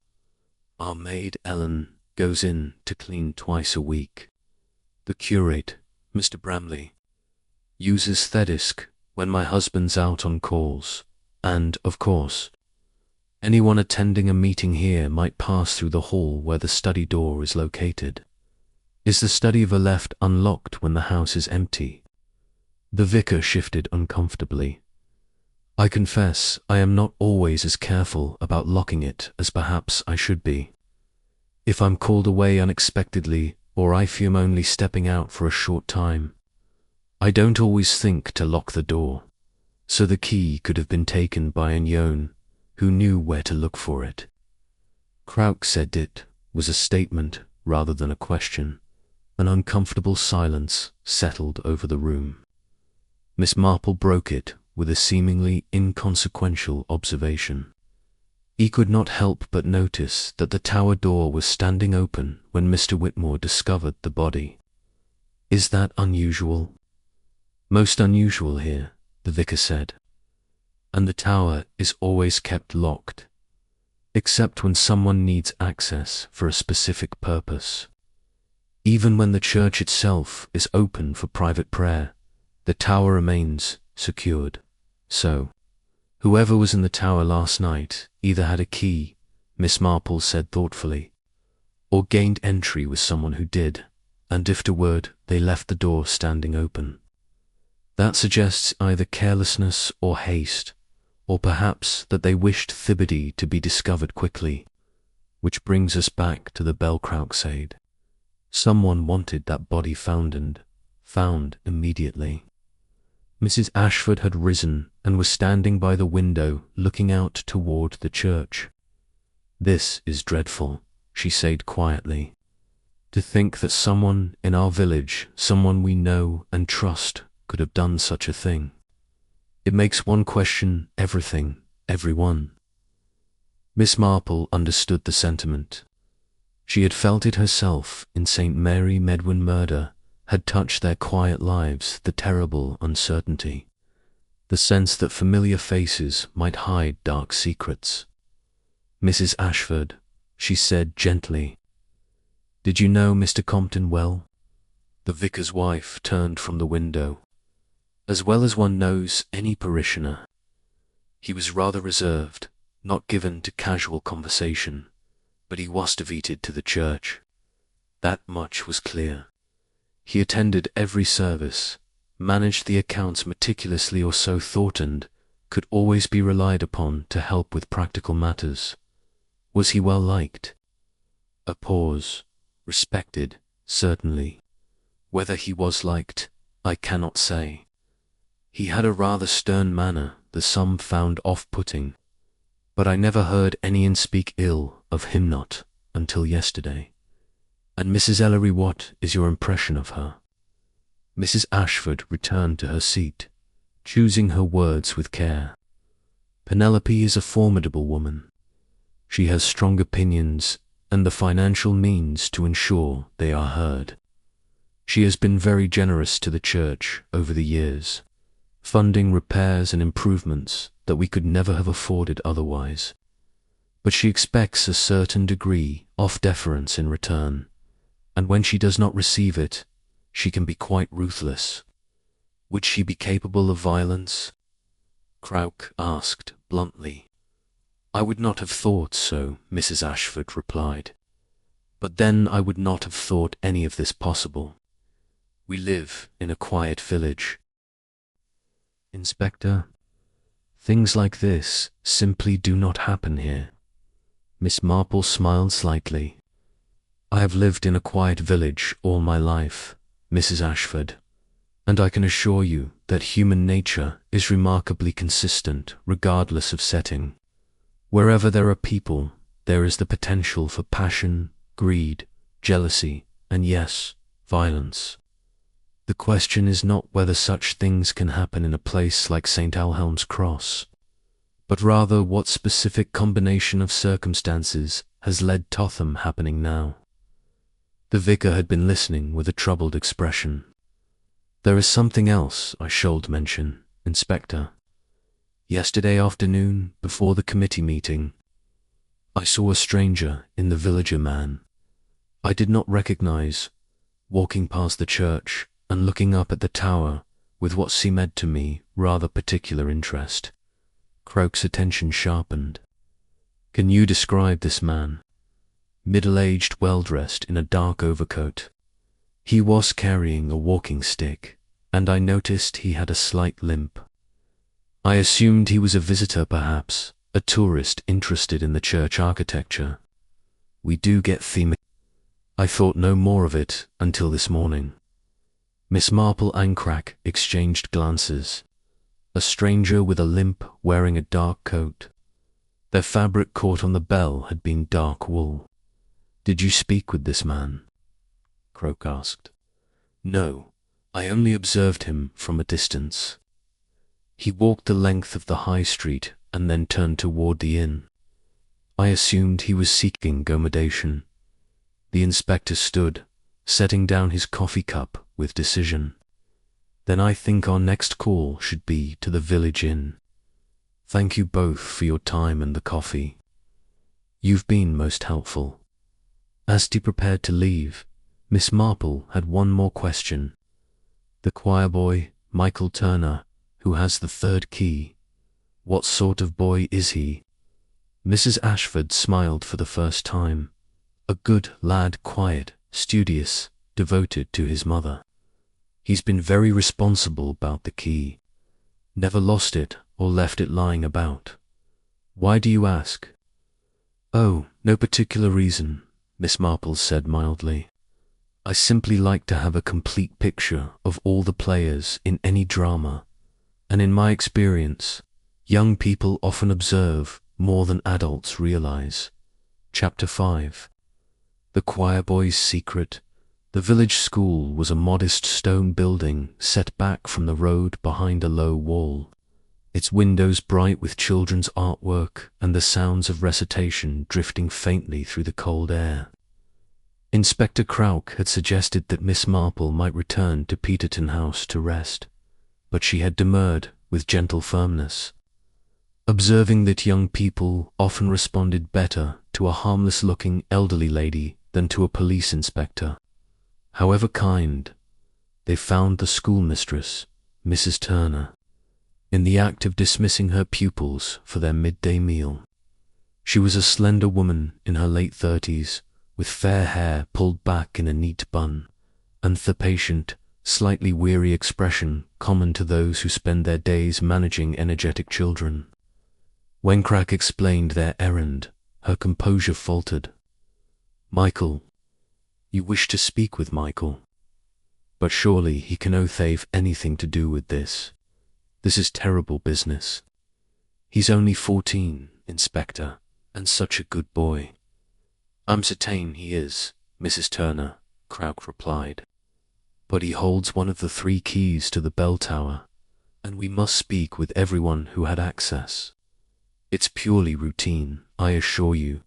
Our maid Ellen goes in to clean twice a week. The curate, Mr. Bramley, uses the desk when my husband's out on calls, and, of course, anyone attending a meeting here might pass through the hall where the study door is located. Is the study ever left unlocked when the house is empty? The vicar shifted uncomfortably. I confess I am not always as careful about locking it as perhaps I should be. If I'm called away unexpectedly, or I feel I'm only stepping out for a short time, I don't always think to lock the door, so the key could have been taken by an yeoman who knew where to look for it. Crouch said it was a statement rather than a question. An uncomfortable silence settled over the room. Miss Marple broke it with a seemingly inconsequential observation. He could not help but notice that the tower door was standing open when Mr. Whitmore discovered the body. Is that unusual? Most unusual here, the vicar said. And the tower is always kept locked, except when someone needs access for a specific purpose. Even when the church itself is open for private prayer, the tower remains secured. So, whoever was in the tower last night either had a key, Miss Marple said thoughtfully, or gained entry with someone who did, and afterward they left the door standing open. That suggests either carelessness or haste, or perhaps that they wished Thibody to be discovered quickly, which brings us back to the bell crowsade. Someone wanted that body found immediately. Mrs. Ashford had risen and was standing by the window looking out toward the church. This is dreadful, she said quietly. To think that someone in our village, someone we know and trust, could have done such a thing. It makes one question everything, everyone. Miss Marple understood the sentiment. She had felt it herself in St. Mary Medwin murder, had touched their quiet lives the terrible uncertainty, the sense that familiar faces might hide dark secrets. Mrs. Ashford, she said gently, did you know Mr. Compton well? The vicar's wife turned from the window. As well as one knows any parishioner. He was rather reserved, not given to casual conversation, but he was devoted to the church. That much was clear. He attended every service, managed the accounts meticulously or so thought and could always be relied upon to help with practical matters. Was he well liked? A pause. Respected, certainly. Whether he was liked, I cannot say. He had a rather stern manner that some found off-putting, but I never heard anyone speak ill of him not until yesterday. And Mrs. Ellery, what is your impression of her? Mrs. Ashford returned to her seat, choosing her words with care. Penelope is a formidable woman. She has strong opinions and the financial means to ensure they are heard. She has been very generous to the church over the years, funding repairs and improvements that we could never have afforded otherwise. But she expects a certain degree of deference in return, and when she does not receive it, she can be quite ruthless. Would she be capable of violence? Crouch asked bluntly. I would not have thought so, Mrs. Ashford replied. But then I would not have thought any of this possible. We live in a quiet village. Inspector, things like this simply do not happen here. Miss Marple smiled slightly. I have lived in a quiet village all my life, Mrs. Ashford, and I can assure you that human nature is remarkably consistent regardless of setting. Wherever there are people, there is the potential for passion, greed, jealousy, and yes, violence. The question is not whether such things can happen in a place like St. Alhelm's Cross, but rather what specific combination of circumstances has led to them happening now. The vicar had been listening with a troubled expression. "There is something else I should mention, Inspector. Yesterday afternoon, before the committee meeting, I saw a stranger in the villager man I did not recognize, walking past the church and looking up at the tower with what seemed to me rather particular interest." Croak's attention sharpened. "Can you describe this man?" "Middle-aged, well-dressed, in a dark overcoat. He was carrying a walking stick, and I noticed he had a slight limp. I assumed he was a visitor, perhaps, a tourist interested in the church architecture. We do get theme. I thought no more of it until this morning." Miss Marple and Crack exchanged glances. A stranger with a limp, wearing a dark coat. Their fabric caught on the bell had been dark wool. "Did you speak with this man?" Croak asked. "No, I only observed him from a distance. He walked the length of the high street and then turned toward the inn. I assumed he was seeking accommodation." The inspector stood, setting down his coffee cup with decision. "Then I think our next call should be to the village inn. Thank you both for your time and the coffee. You've been most helpful." As he prepared to leave, Miss Marple had one more question. "The choir boy, Michael Turner, who has the third key. What sort of boy is he?" Mrs. Ashford smiled for the first time. "A good lad, quiet, studious, devoted to his mother. He's been very responsible about the key. Never lost it or left it lying about. Why do you ask?" "Oh, no particular reason," Miss Marple said mildly. "I simply like to have a complete picture of all the players in any drama, and in my experience, young people often observe more than adults realize." Chapter 5. The choir boy's secret. The village school was a modest stone building set back from the road behind a low wall, its windows bright with children's artwork and the sounds of recitation drifting faintly through the cold air. Inspector Croak had suggested that Miss Marple might return to Peterton House to rest, but she had demurred with gentle firmness, observing that young people often responded better to a harmless-looking elderly lady than to a police inspector. However kind, they found the schoolmistress, Mrs. Turner, in the act of dismissing her pupils for their midday meal. She was a slender woman in her late 30s, with fair hair pulled back in a neat bun, and the patient, slightly weary expression common to those who spend their days managing energetic children. When Crack explained their errand, her composure faltered. "Michael, you wish to speak with Michael? But surely he can not have anything to do with this. This is terrible business. He's only 14, Inspector, and such a good boy." "I'm certain he is, Mrs. Turner," Croak replied. "But he holds one of the 3 keys to the bell tower, and we must speak with everyone who had access. It's purely routine, I assure you."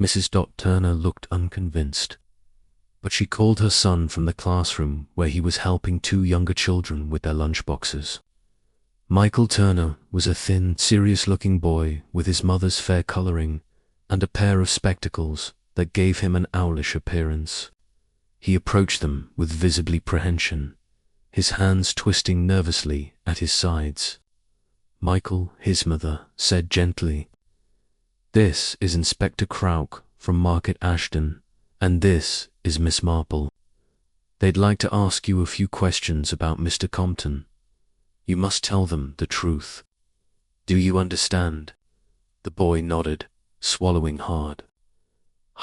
Mrs. Turner looked unconvinced, but she called her son from the classroom where he was helping 2 younger children with their lunchboxes. Michael Turner was a thin, serious-looking boy with his mother's fair colouring and a pair of spectacles that gave him an owlish appearance. He approached them with visible apprehension, his hands twisting nervously at his sides. "Michael," his mother said gently, "this is Inspector Croak from Market Ashton, and this is Miss Marple. They'd like to ask you a few questions about Mr. Compton. You must tell them the truth. Do you understand?" The boy nodded, swallowing hard.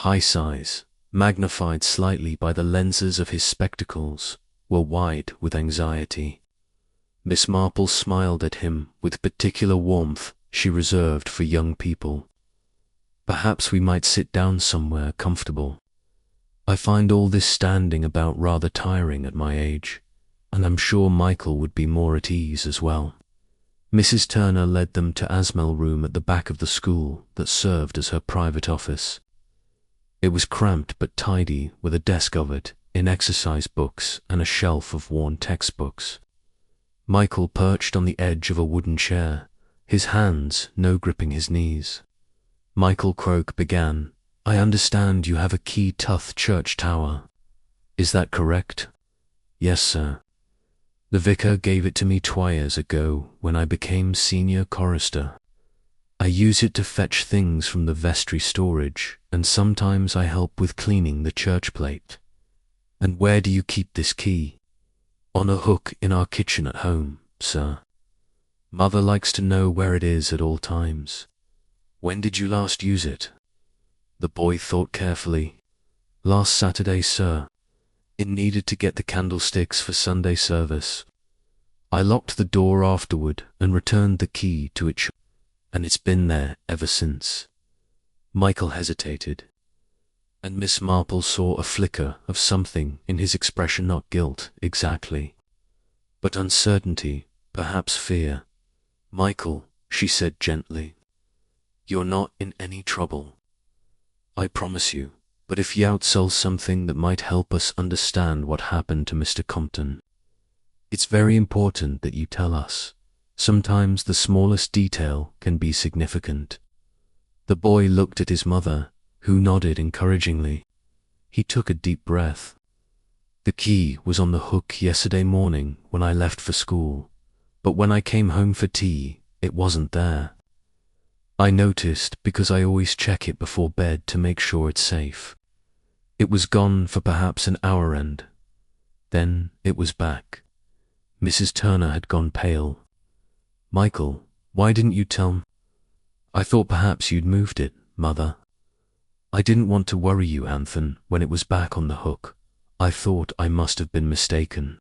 His eyes, magnified slightly by the lenses of his spectacles, were wide with anxiety. Miss Marple smiled at him with particular warmth she reserved for young people. "Perhaps we might sit down somewhere comfortable. I find all this standing about rather tiring at my age, and I'm sure Michael would be more at ease as well." Mrs. Turner led them to Asmel room at the back of the school that served as her private office. It was cramped but tidy, with a desk of it, in exercise books and a shelf of worn textbooks. Michael perched on the edge of a wooden chair, his hands no gripping his knees. Michael Croak began, "I understand you have a key Tuth church tower. Is that correct?" "Yes, sir. The vicar gave it to me 2 years ago when I became senior chorister. I use it to fetch things from the vestry storage, and sometimes I help with cleaning the church plate." "And where do you keep this key?" "On a hook in our kitchen at home, sir. Mother likes to know where it is at all times." "When did you last use it?" The boy thought carefully. "Last Saturday, sir. It needed to get the candlesticks for Sunday service. I locked the door afterward and returned the key to it, and it's been there ever since." Michael hesitated, and Miss Marple saw a flicker of something in his expression, not guilt exactly, but uncertainty, perhaps fear. "Michael," she said gently, "you're not in any trouble. I promise you, but if you outsell something that might help us understand what happened to Mr. Compton, it's very important that you tell us. Sometimes the smallest detail can be significant." The boy looked at his mother, who nodded encouragingly. He took a deep breath. "The key was on the hook yesterday morning when I left for school, but when I came home for tea, it wasn't there. I noticed because I always check it before bed to make sure it's safe. It was gone for perhaps an hour and then it was back." Mrs. Turner had gone pale. "Michael, why didn't you tell me?" "I thought perhaps you'd moved it, Mother. I didn't want to worry you, Anthony, when it was back on the hook. I thought I must have been mistaken."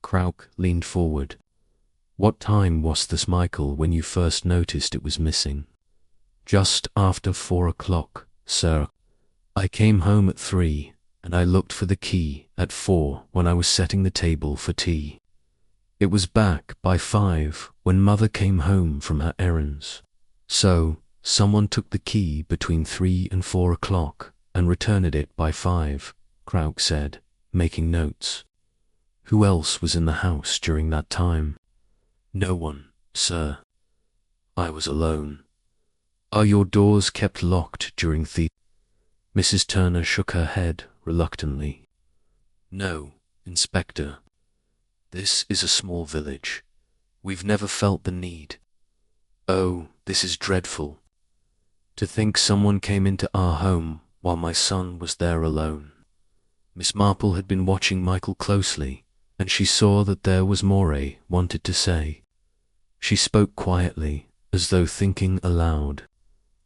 Crouch leaned forward. "What time was this, Michael, when you first noticed it was missing?" "Just after 4 o'clock, sir. I came home at 3, and I looked for the key at 4 when I was setting the table for tea. It was back by 5 when Mother came home from her errands. So, someone took the key between 3 and 4 o'clock and returned it by 5, Crouch said, making notes. "Who else was in the house during that time?" "No one, sir. I was alone." "Are your doors kept locked during the—" Mrs. Turner shook her head reluctantly. "No, Inspector. This is a small village. We've never felt the need. Oh, this is dreadful. To think someone came into our home while my son was there alone." Miss Marple had been watching Michael closely, and she saw that there was more he wanted to say. She spoke quietly, as though thinking aloud.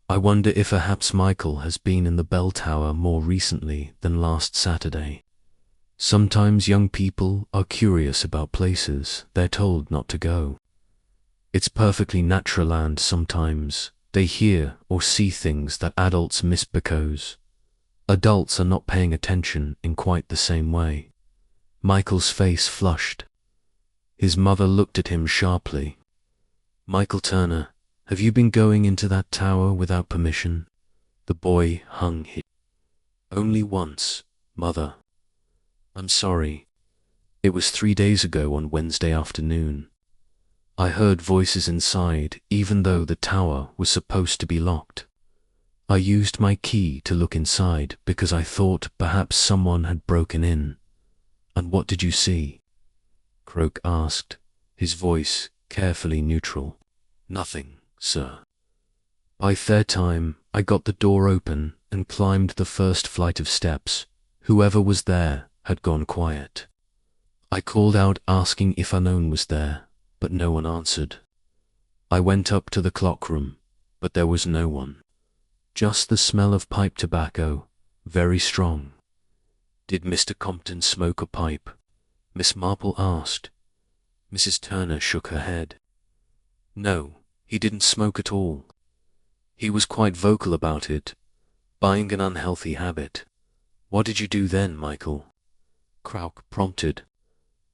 "I wonder if perhaps Michael has been in the bell tower more recently than last Saturday. Sometimes young people are curious about places they're told not to go. It's perfectly natural, and sometimes they hear or see things that adults miss because adults are not paying attention in quite the same way." Michael's face flushed. His mother looked at him sharply. "Michael Turner, have you been going into that tower without permission?" The boy hung his "Only once, Mother. I'm sorry. It was 3 days ago on Wednesday afternoon. I heard voices inside even though the tower was supposed to be locked. I used my key to look inside because I thought perhaps someone had broken in." "And what did you see?" Croak asked, his voice carefully neutral. "Nothing, sir. By third time, I got the door open and climbed the first flight of steps. Whoever was there had gone quiet. I called out asking if unknown was there, but no one answered. I went up to the clock room, but there was no one. Just the smell of pipe tobacco, very strong." "Did Mr. Compton smoke a pipe?" Miss Marple asked. Mrs. Turner shook her head. "No, he didn't smoke at all. He was quite vocal about it, buying an unhealthy habit." "What did you do then, Michael?" Crouch prompted.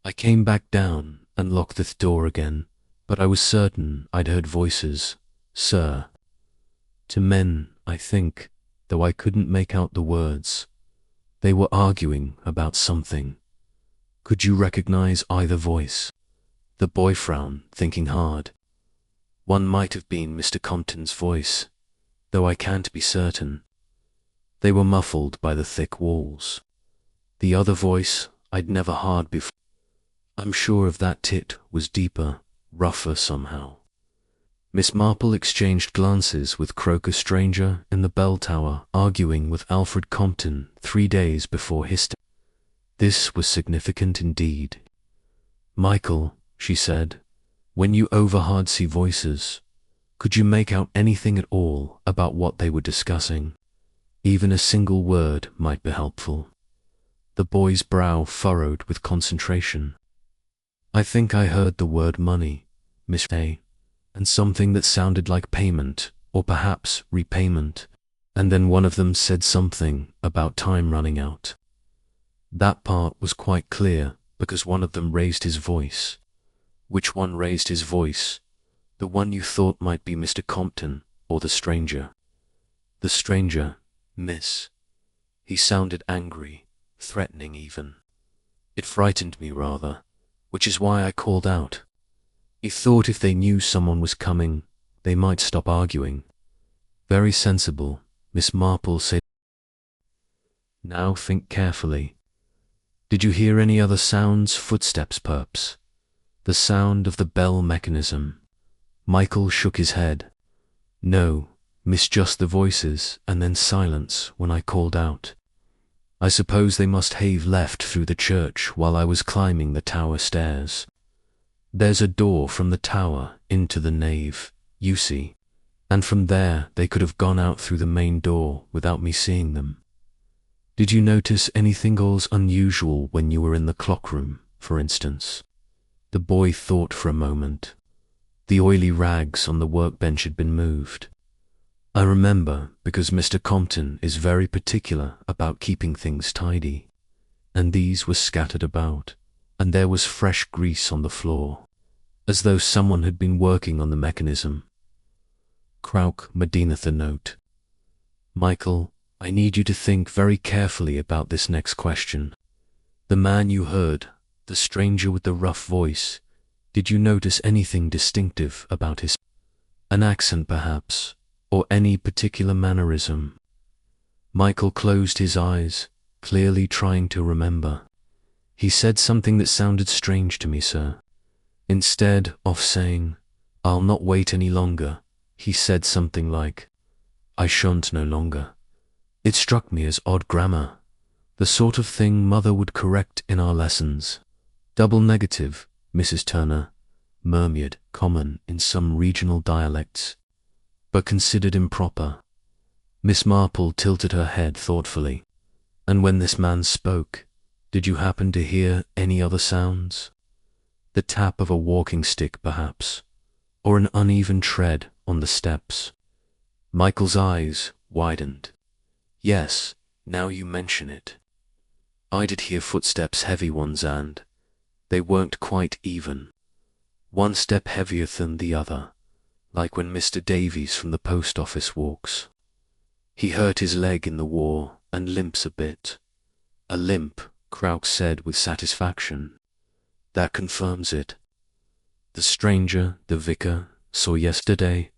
"I came back down and locked the door again, but I was certain I'd heard voices, sir. To men, I think, though I couldn't make out the words. They were arguing about something. Could you recognize either voice? The boy frowned, thinking hard. One might have been Mr. Compton's voice, though I can't be certain. They were muffled by the thick walls. The other voice I'd never heard before. I'm sure of that. It was deeper, rougher somehow. Miss Marple exchanged glances with Croker Stranger in the bell tower, arguing with Alfred Compton 3 days before his death. This was significant indeed. Michael, she said, when you overheard see voices, could you make out anything at all about what they were discussing? Even a single word might be helpful. The boy's brow furrowed with concentration. I think I heard the word money, Miss A, and something that sounded like payment, or perhaps repayment, and then one of them said something about time running out. That part was quite clear, because one of them raised his voice. Which one raised his voice? The one you thought might be Mr. Compton, or the stranger? The stranger, miss. He sounded angry, threatening even. It frightened me rather, which is why I called out. He thought if they knew someone was coming, they might stop arguing. Very sensible, Miss Marple said. Now think carefully. Did you hear any other sounds, footsteps perhaps? The sound of the bell mechanism? Michael shook his head. No, miss, just the voices and then silence when I called out. I suppose they must have left through the church while I was climbing the tower stairs. There's a door from the tower into the nave, you see, and from there they could have gone out through the main door without me seeing them. Did you notice anything else unusual when you were in the clock room, for instance? The boy thought for a moment. The oily rags on the workbench had been moved. I remember because Mr. Compton is very particular about keeping things tidy, and these were scattered about, and there was fresh grease on the floor, as though someone had been working on the mechanism. Krauk Medina the note. Michael, I need you to think very carefully about this next question. The man you heard, the stranger with the rough voice, did you notice anything distinctive about his, an accent perhaps, or any particular mannerism? Michael closed his eyes, clearly trying to remember. He said something that sounded strange to me, sir. Instead of saying, I'll not wait any longer, he said something like, I shan't no longer. It struck me as odd grammar, the sort of thing Mother would correct in our lessons. Double negative, Mrs. Turner, murmured, common in some regional dialects, but considered improper. Miss Marple tilted her head thoughtfully. And when this man spoke, did you happen to hear any other sounds? The tap of a walking stick, perhaps, or an uneven tread on the steps? Michael's eyes widened. Yes, now you mention it. I did hear footsteps, heavy ones, and they weren't quite even. One step heavier than the other, like when Mr. Davies from the post office walks. He hurt his leg in the war and limps a bit. A limp, Krauk said with satisfaction. That confirms it. The stranger, the vicar, saw yesterday,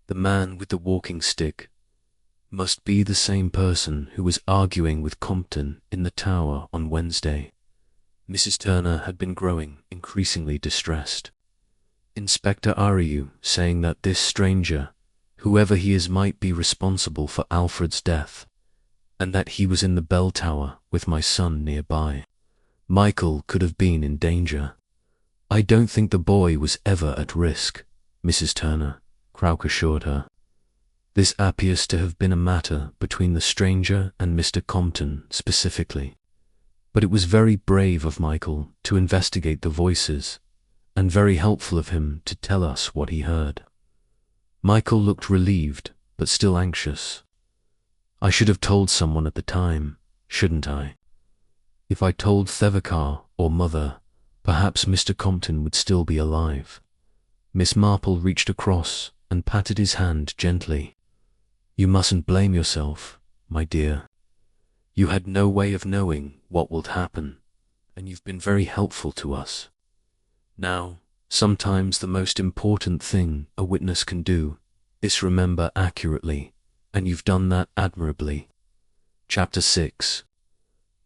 the man with the walking stick, must be the same person who was arguing with Compton in the tower on Wednesday. Mrs. Turner had been growing increasingly distressed. Inspector Ariu saying that this stranger, whoever he is, might be responsible for Alfred's death, and that he was in the bell tower with my son nearby. Michael could have been in danger. I don't think the boy was ever at risk, Mrs. Turner, Krauk assured her. This appears to have been a matter between the stranger and Mr. Compton specifically, but it was very brave of Michael to investigate the voices, and very helpful of him to tell us what he heard. Michael looked relieved, but still anxious. I should have told someone at the time, shouldn't I? If I told Thevakar or Mother, perhaps Mr. Compton would still be alive. Miss Marple reached across and patted his hand gently. You mustn't blame yourself. my dear. You had no way of knowing what would happen, and you've been very helpful to us. Now, sometimes the most important thing a witness can do is remember accurately, and you've done that admirably. Chapter 6.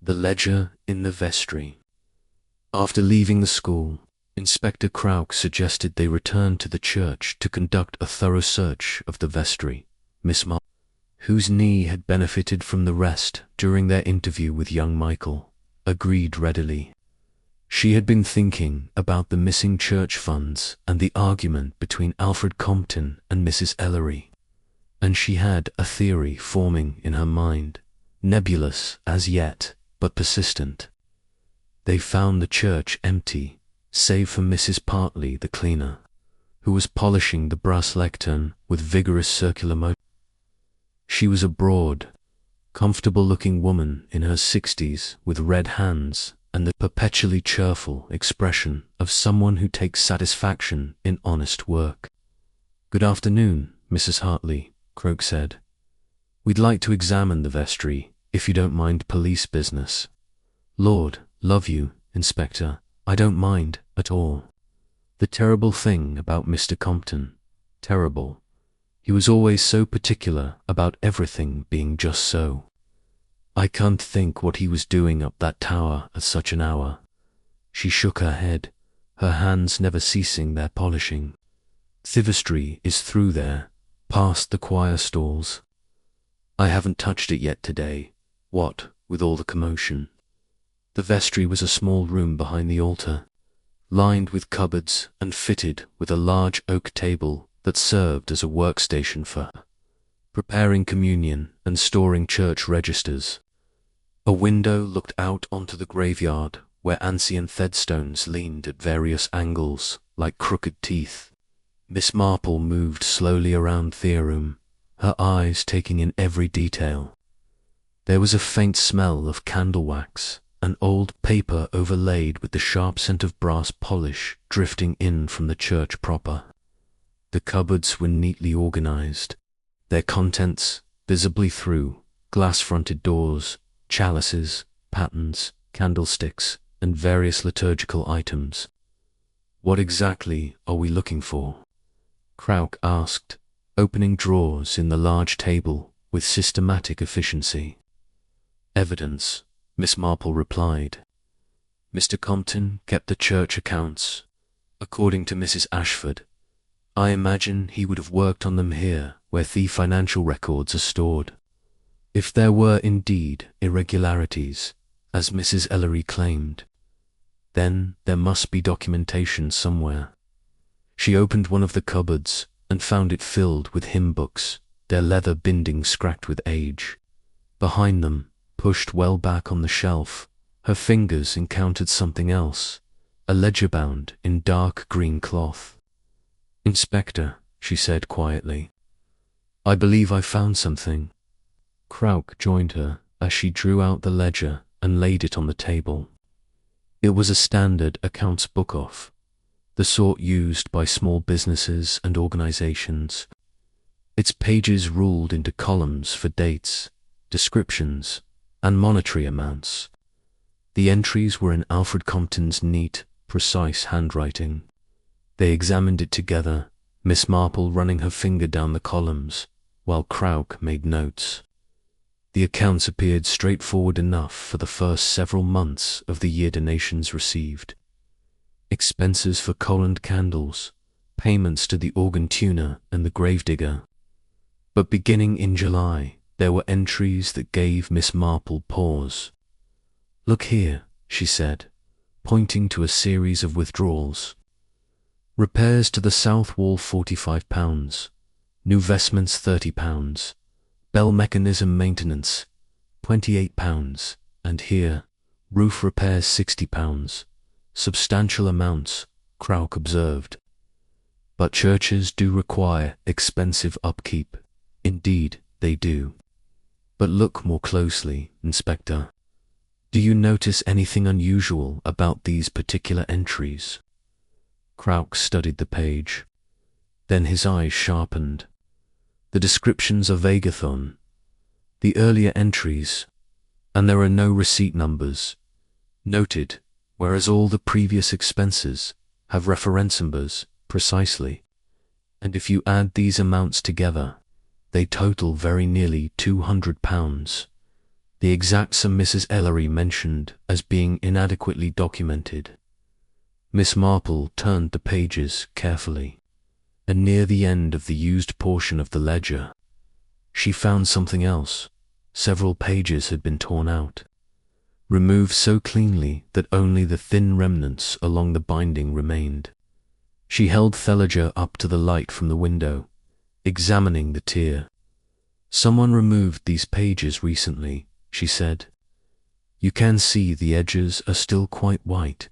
The Ledger in the Vestry. After leaving the school, Inspector Crouch suggested they return to the church to conduct a thorough search of the vestry. Miss Marple, whose knee had benefited from the rest during their interview with young Michael, agreed readily. She had been thinking about the missing church funds and the argument between Alfred Compton and Mrs. Ellery, and she had a theory forming in her mind, nebulous as yet, but persistent. They found the church empty, save for Mrs. Partey, the cleaner, who was polishing the brass lectern with vigorous circular motion. She was a broad, comfortable-looking woman in her 60s with red hands and the perpetually cheerful expression of someone who takes satisfaction in honest work. "Good afternoon, Mrs. Hartley," Croak said. "We'd like to examine the vestry, if you don't mind police business." "Lord, love you, Inspector, I don't mind at all. The terrible thing about Mr. Compton, terrible. He was always so particular about everything being just so. I can't think what he was doing up that tower at such an hour." She shook her head, her hands never ceasing their polishing. "The vestry is through there, past the choir stalls. I haven't touched it yet today, what with all the commotion." The vestry was a small room behind the altar, lined with cupboards and fitted with a large oak table that served as a workstation for preparing communion and storing church registers. A window looked out onto the graveyard where ancient headstones leaned at various angles like crooked teeth. Miss Marple moved slowly around the room, her eyes taking in every detail. There was a faint smell of candle wax, and old paper overlaid with the sharp scent of brass polish drifting in from the church proper. The cupboards were neatly organized, their contents visibly through glass-fronted doors, chalices, patens, candlesticks, and various liturgical items. "What exactly are we looking for?" Crouch asked, opening drawers in the large table with systematic efficiency. "Evidence," Miss Marple replied. "Mr. Compton kept the church accounts. According to Mrs. Ashford, I imagine he would have worked on them here where the financial records are stored. If there were indeed irregularities, as Mrs. Ellery claimed, then there must be documentation somewhere." She opened one of the cupboards and found it filled with hymn books, their leather bindings cracked with age. Behind them, pushed well back on the shelf, her fingers encountered something else, a ledger bound in dark green cloth. "Inspector," she said quietly, "I believe I found something." Crouch joined her as she drew out the ledger and laid it on the table. It was a standard accounts book-off, the sort used by small businesses and organizations. Its pages ruled into columns for dates, descriptions, and monetary amounts. The entries were in Alfred Compton's neat, precise handwriting. They examined it together, Miss Marple running her finger down the columns, while Crouch made notes. The accounts appeared straightforward enough for the first several months of the year donations received. Expenses for coal and candles, payments to the organ tuner and the gravedigger. But beginning in July, there were entries that gave Miss Marple pause. "Look here," she said, pointing to a series of withdrawals. "Repairs to the south wall £45, new vestments £30, bell mechanism maintenance £28, and here, roof repairs £60. Substantial amounts," Crouch observed. "But churches do require expensive upkeep. Indeed, they do. But look more closely, Inspector. Do you notice anything unusual about these particular entries?" Crouch studied the page. Then his eyes sharpened. "The descriptions of Agathon. the earlier entries, and there are no receipt numbers noted, whereas all the previous expenses have reference numbers precisely. And if you add these amounts together, they total very nearly £200. The exact sum Mrs. Ellery mentioned as being inadequately documented. Miss Marple turned the pages carefully, and near the end of the used portion of the ledger, she found something else. Several pages had been torn out, removed so cleanly that only the thin remnants along the binding remained. She held Theliger up to the light from the window, examining the tear. "Someone removed these pages recently," she said. "You can see the edges are still quite white,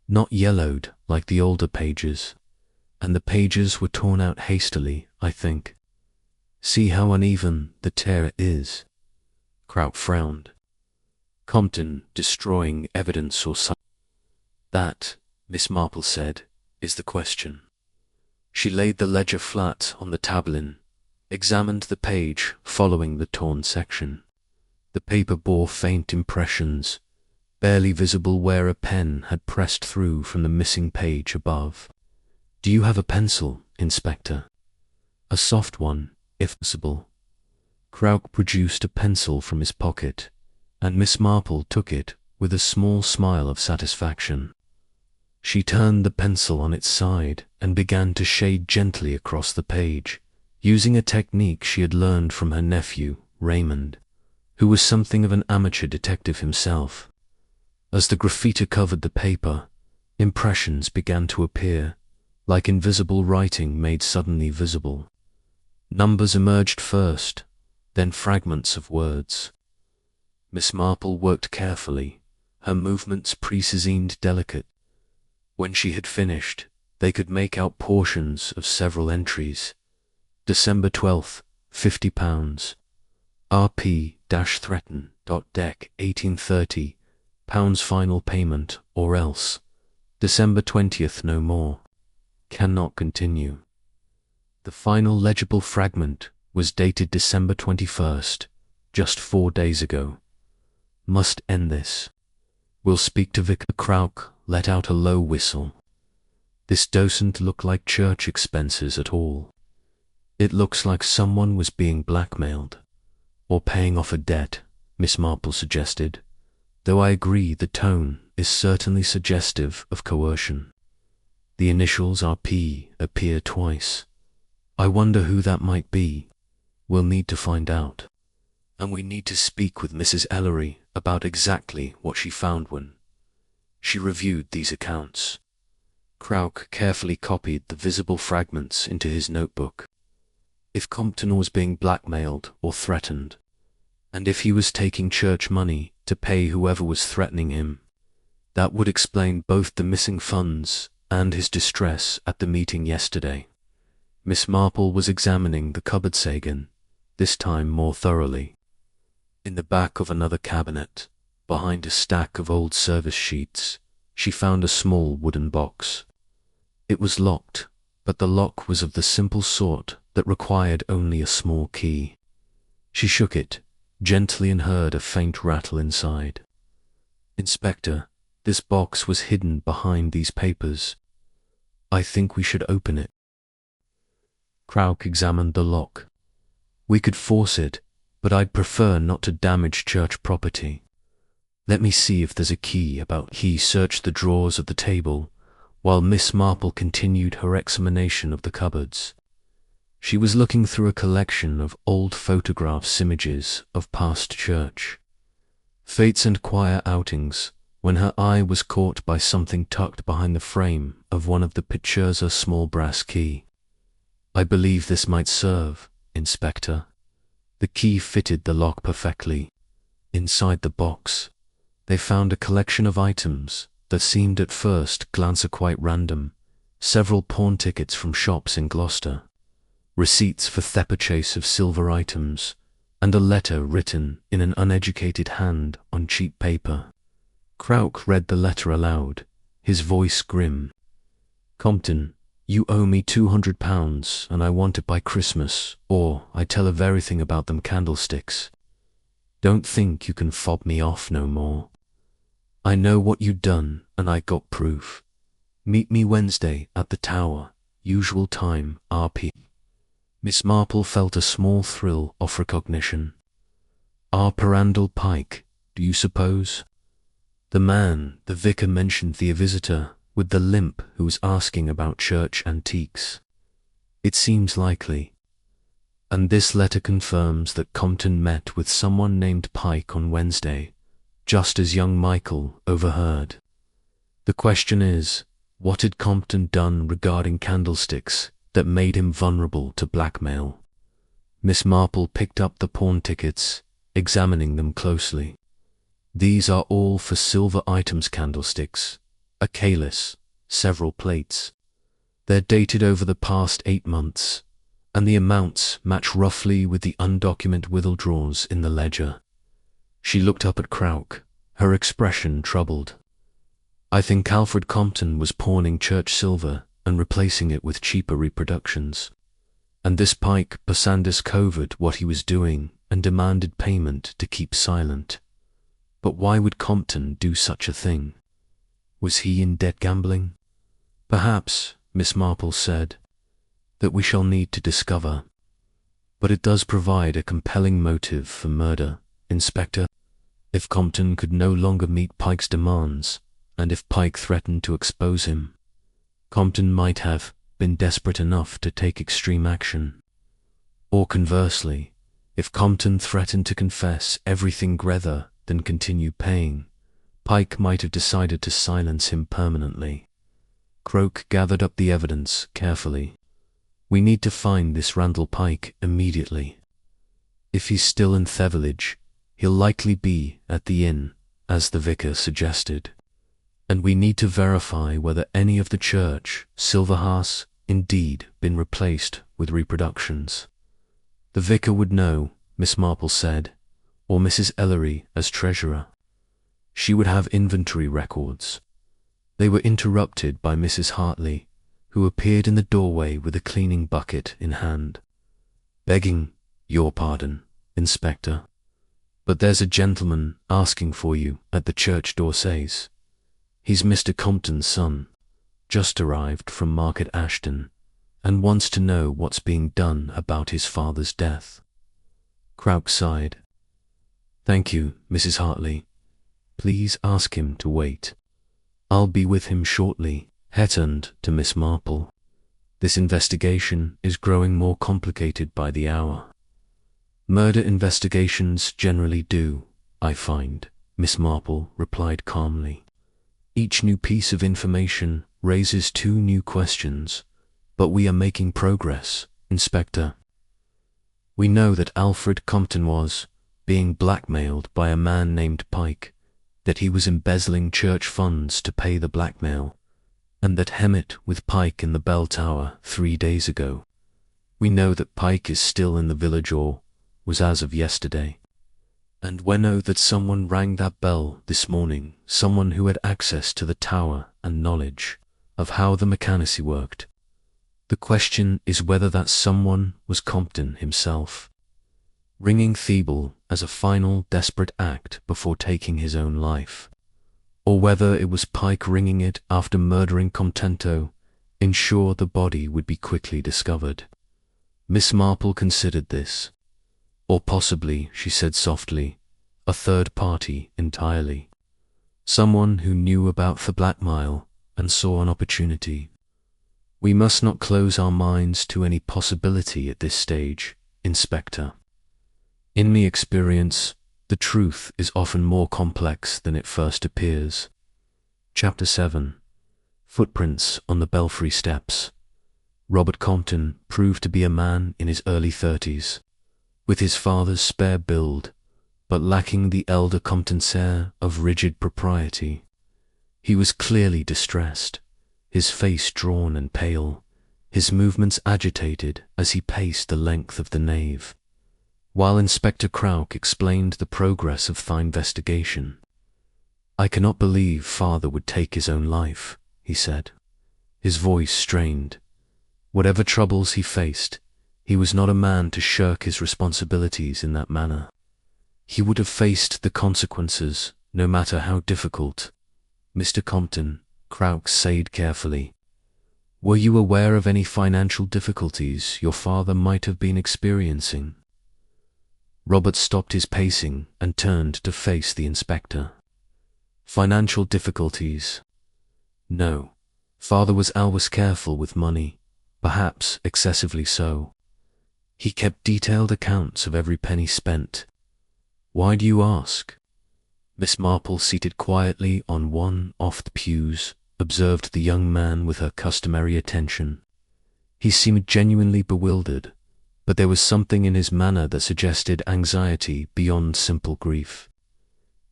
not yellowed like the older pages, and the pages were torn out hastily, I think. See how uneven the tear is." Crouch frowned. "Compton destroying evidence or something? That," Miss Marple said, "is the question." She laid the ledger flat on the tablin, examined the page following the torn section. The paper bore faint impressions, barely visible where a pen had pressed through from the missing page above. "Do you have a pencil, Inspector? A soft one, if possible." Crouch produced a pencil from his pocket, and Miss Marple took it with a small smile of satisfaction. She turned the pencil on its side and began to shade gently across the page, using a technique she had learned from her nephew, Raymond, who was something of an amateur detective himself. As the graffiti covered the paper, impressions began to appear, like invisible writing made suddenly visible. Numbers emerged first, then fragments of words. Miss Marple worked carefully, her movements precisioned delicate. When she had finished, they could make out portions of several entries. December 12th, £50. RP-Threaten.Dec 1830, pounds final payment, or else. December 20th, no more. Cannot continue. The final legible fragment was dated December 21st, just 4 days ago. Must end this. Will speak to Vicar. Crouch let out a low whistle. This doesn't look like church expenses at all. It looks like someone was being blackmailed, or paying off a debt, Miss Marple suggested, though I agree the tone is certainly suggestive of coercion. The initials RP appear twice. I wonder who that might be. We'll need to find out. And we need to speak with Mrs. Ellery about exactly what she found when she reviewed these accounts. Crouch carefully copied the visible fragments into his notebook. If Compton was being blackmailed or threatened, and if he was taking church money to pay whoever was threatening him, that would explain both the missing funds and his distress at the meeting yesterday. Miss Marple was examining the cupboard again, this time more thoroughly. In the back of another cabinet, behind a stack of old service sheets, she found a small wooden box. It was locked, but the lock was of the simple sort that required only a small key. She shook it gently and heard a faint rattle inside. "Inspector, this box was hidden behind these papers. I think we should open it." Crouch examined the lock. "We could force it, but I'd prefer not to damage church property. Let me see if there's a key about." He searched the drawers of the table, while Miss Marple continued her examination of the cupboards. She was looking through a collection of old photographs, images of past church fetes and choir outings, when her eye was caught by something tucked behind the frame of one of the pictures, a small brass key. "I believe this might serve, Inspector." The key fitted the lock perfectly. Inside the box, they found a collection of items that seemed at first glance quite random. Several pawn tickets from shops in Gloucester, receipts for the purchase of silver items, and a letter written in an uneducated hand on cheap paper. Crouch read the letter aloud, his voice grim. "Compton, you owe me £200 and I want it by Christmas, or I tell of everything about them candlesticks. Don't think you can fob me off no more. I know what you done, and I got proof. Meet me Wednesday at the Tower, usual time, RP. Miss Marple felt a small thrill of recognition. Our Perandal Pike, do you suppose? The vicar mentioned the visitor with the limp who was asking about church antiques. It seems likely. And this letter confirms that Compton met with someone named Pike on Wednesday, just as young Michael overheard. The question is, what had Compton done regarding candlesticks that made him vulnerable to blackmail? Miss Marple picked up the pawn tickets, examining them closely. These are all for silver items candlesticks, a calice, several plates. They're dated over the past 8 months, and the amounts match roughly with the undocumented withdrawals in the ledger. She looked up at Crouch, her expression troubled. I think Alfred Compton was pawning church silver and replacing it with cheaper reproductions. And this Pike Pasandis covered what he was doing and demanded payment to keep silent. But why would Compton do such a thing? Was he in debt gambling? Perhaps, Miss Marple said, that we shall need to discover. But it does provide a compelling motive for murder, Inspector. If Compton could no longer meet Pike's demands, and if Pike threatened to expose him, Compton might have been desperate enough to take extreme action. Or conversely, if Compton threatened to confess everything rather than continue paying, Pike might have decided to silence him permanently. Croak gathered up the evidence carefully. We need to find this Randall Pike immediately. If he's still in Theveridge, he'll likely be at the inn, as the vicar suggested. And we need to verify whether any of the church silver has indeed been replaced with reproductions. The vicar would know, Miss Marple said, or Mrs. Ellery as treasurer. She would have inventory records. They were interrupted by Mrs. Hartley, who appeared in the doorway with a cleaning bucket in hand. Begging your pardon, Inspector, but there's a gentleman asking for you at the church door says. He's Mr. Compton's son, just arrived from Market Ashton, and wants to know what's being done about his father's death. Crouch sighed. Thank you, Mrs. Hartley. Please ask him to wait. I'll be with him shortly. Het turned to Miss Marple. This investigation is growing more complicated by the hour. Murder investigations generally do, I find, Miss Marple replied calmly. Each new piece of information raises 2 new questions, but we are making progress, Inspector. We know that Alfred Compton was being blackmailed by a man named Pike, that he was embezzling church funds to pay the blackmail, and that he met with Pike in the bell tower 3 days ago. We know that Pike is still in the village or was as of yesterday. And we know that someone rang that bell this morning, someone who had access to the tower and knowledge of how the mechanism worked. The question is whether that someone was Compton himself, ringing Thebel as a final desperate act before taking his own life, or whether it was Pike ringing it after murdering Contento, ensure the body would be quickly discovered. Miss Marple considered this. Or possibly, she said softly, a third party entirely. Someone who knew about the blackmail and saw an opportunity. We must not close our minds to any possibility at this stage, Inspector. In my experience, the truth is often more complex than it first appears. Chapter 7. Footprints on the belfry steps. Robert Compton proved to be a man in his early 30s, with his father's spare build, but lacking the elder Compton's air of rigid propriety. He was clearly distressed, his face drawn and pale, his movements agitated as he paced the length of the nave, while Inspector Crouch explained the progress of the investigation. I cannot believe father would take his own life, he said, his voice strained. Whatever troubles he faced, he was not a man to shirk his responsibilities in that manner. He would have faced the consequences, no matter how difficult. Mr. Compton, Crouch said carefully, were you aware of any financial difficulties your father might have been experiencing? Robert stopped his pacing and turned to face the inspector. Financial difficulties? No. Father was always careful with money, perhaps excessively so. He kept detailed accounts of every penny spent. Why do you ask? Miss Marple, seated quietly on one of the pews, observed the young man with her customary attention. He seemed genuinely bewildered, but there was something in his manner that suggested anxiety beyond simple grief.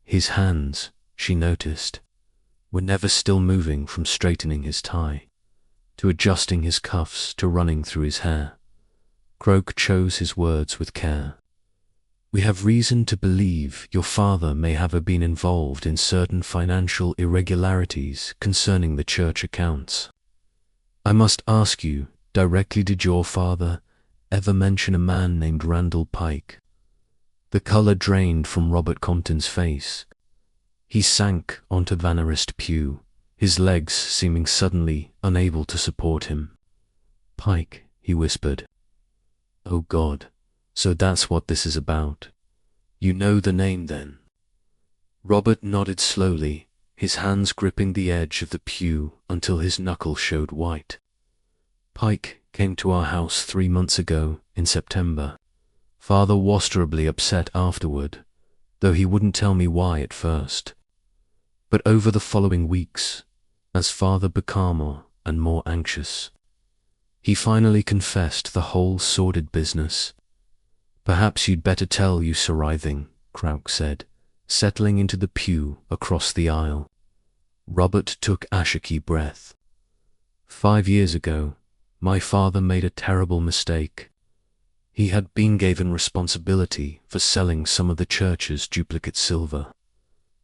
His hands, she noticed, were never still moving from straightening his tie, to adjusting his cuffs, to running through his hair. Croak chose his words with care. We have reason to believe your father may have been involved in certain financial irregularities concerning the church accounts. I must ask you directly, did your father ever mention a man named Randall Pike? The color drained from Robert Compton's face. He sank onto the nearest pew, his legs seeming suddenly unable to support him. Pike, he whispered. Oh God, so that's what this is about. You know the name then? Robert nodded slowly, his hands gripping the edge of the pew until his knuckles showed white. Pike came to our house 3 months ago in September. Father was terribly upset afterward, though he wouldn't tell me why at first. But over the following weeks, as father became more and more anxious, he finally confessed the whole sordid business. Perhaps you'd better tell you, Sleuthing, Crouch said, settling into the pew across the aisle. Robert took a shaky breath. 5 years ago, my father made a terrible mistake. He had been given responsibility for selling some of the church's duplicate silver.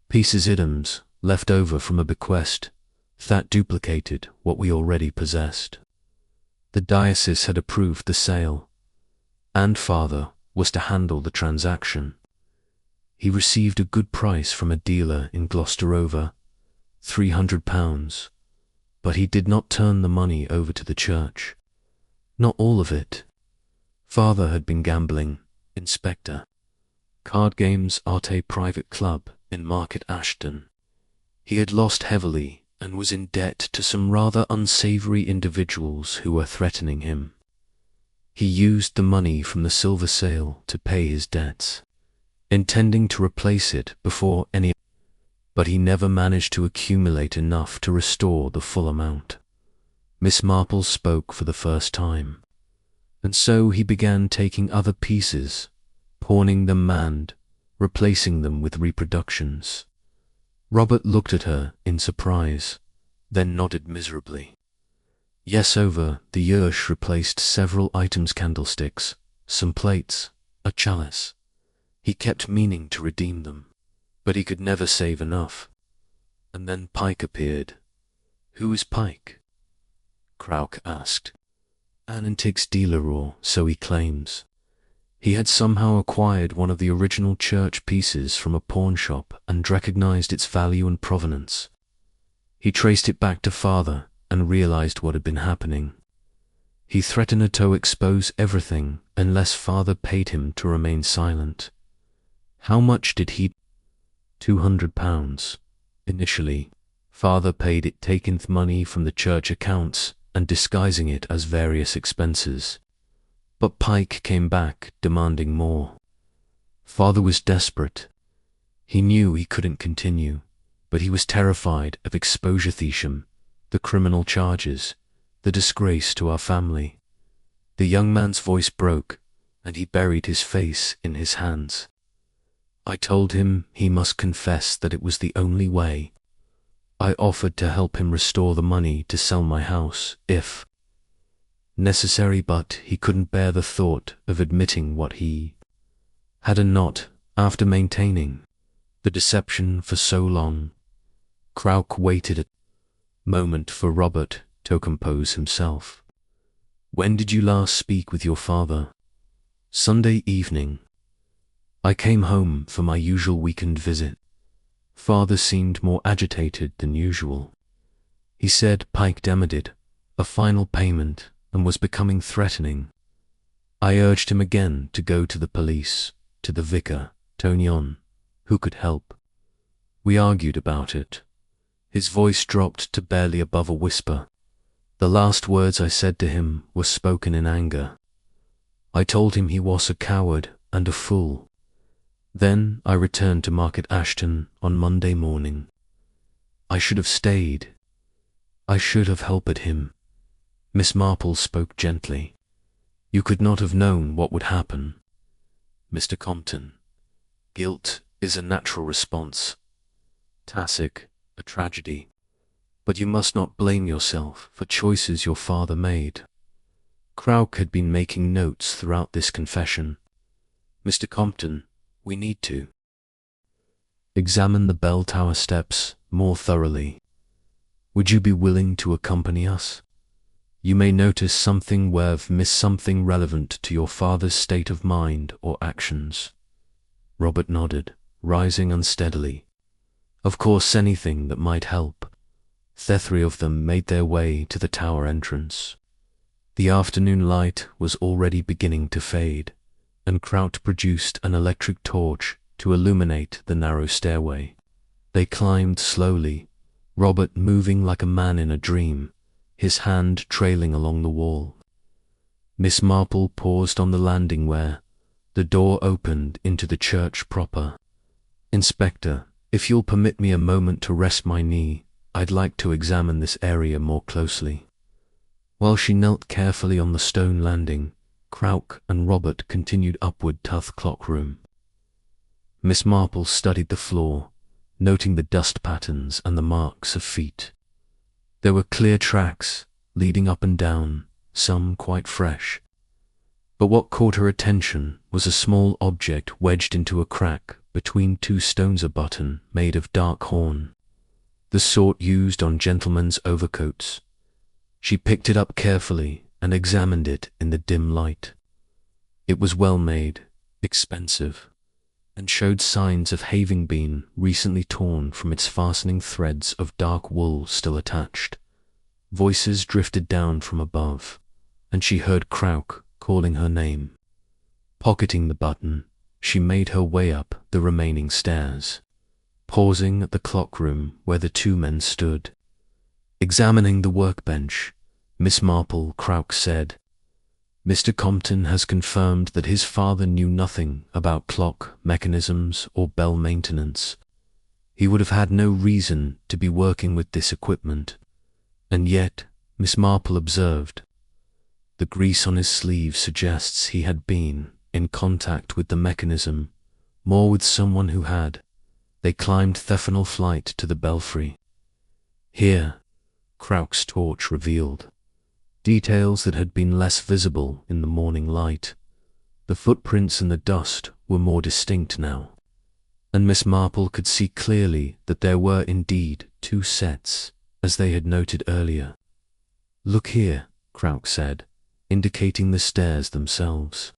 Pieces items left over from a bequest that duplicated what we already possessed. The diocese had approved the sale, and father was to handle the transaction. He received a good price from a dealer in Gloucester, over £300, but he did not turn the money over to the church. Not all of it. Father had been gambling, Inspector. Card games at a private club in Market Ashton. He had lost heavily and was in debt to some rather unsavory individuals who were threatening him. He used the money from the silver sale to pay his debts, intending to replace it before any, but he never managed to accumulate enough to restore the full amount. Miss Marple spoke for the first time, and so he began taking other pieces, pawning them and replacing them with reproductions. Robert looked at her in surprise, then nodded miserably. Yes, over the years replaced several items: candlesticks, some plates, a chalice. He kept meaning to redeem them, but he could never save enough. And then Pike appeared. Who is Pike? Crouch asked. An antiques dealer, or so he claims. He had somehow acquired one of the original church pieces from a pawn shop and recognized its value and provenance. He traced it back to father and realized what had been happening. He threatened to expose everything unless father paid him to remain silent. How much did he? £200. Initially, father paid it, taking the money from the church accounts and disguising it as various expenses. But Pike came back demanding more. Father was desperate. He knew he couldn't continue, but he was terrified of exposure, the criminal charges, the disgrace to our family. The young man's voice broke, and he buried his face in his hands. I told him he must confess that it was the only way. I offered to help him restore the money to sell my house, if necessary, but he couldn't bear the thought of admitting what he had not, after maintaining the deception for so long. Crouch waited a moment for Robert to compose himself. When did you last speak with your father? Sunday evening. I came home for my usual weekend visit. Father seemed more agitated than usual. He said Pike demanded a final payment and was becoming threatening. I urged him again to go to the police, to the vicar, Tonyon, who could help. We argued about it. His voice dropped to barely above a whisper. The last words I said to him were spoken in anger. I told him he was a coward and a fool. Then I returned to Market Ashton on Monday morning. I should have stayed. I should have helped him. Miss Marple spoke gently. You could not have known what would happen. Mr. Compton, guilt is a natural response. Tacit, a tragedy. But you must not blame yourself for choices your father made. Crouch had been making notes throughout this confession. Mr. Compton, we need to examine the bell tower steps more thoroughly. Would you be willing to accompany us? You may notice something where I've missed something relevant to your father's state of mind or actions. Robert nodded, rising unsteadily. Of course, anything that might help. The three of them made their way to the tower entrance. The afternoon light was already beginning to fade, and Crouch produced an electric torch to illuminate the narrow stairway. They climbed slowly, Robert moving like a man in a dream, his hand trailing along the wall. Miss Marple paused on the landing where the door opened into the church proper. Inspector, if you'll permit me a moment to rest my knee, I'd like to examine this area more closely. While she knelt carefully on the stone landing, Crouch and Robert continued upward to the clock room. Miss Marple studied the floor, noting the dust patterns and the marks of feet. There were clear tracks leading up and down, some quite fresh. But what caught her attention was a small object wedged into a crack between two stones, a button made of dark horn, the sort used on gentlemen's overcoats. She picked it up carefully and examined it in the dim light. It was well made, expensive, and showed signs of having been recently torn from its fastening threads of dark wool still attached. Voices drifted down from above, and she heard Crouch calling her name. Pocketing the button, she made her way up the remaining stairs, pausing at the clock room where the two men stood. Examining the workbench, Miss Marple Crouch said, Mr. Compton has confirmed that his father knew nothing about clock mechanisms or bell maintenance. He would have had no reason to be working with this equipment. And yet, Miss Marple observed, the grease on his sleeve suggests he had been in contact with the mechanism, more with someone who had. They climbed Thephanal Flight to the belfry. Here, Crouch's torch revealed details that had been less visible in the morning light. The footprints in the dust were more distinct now, and Miss Marple could see clearly that there were indeed two sets, as they had noted earlier. Look here, Crouch said, indicating the stairs themselves.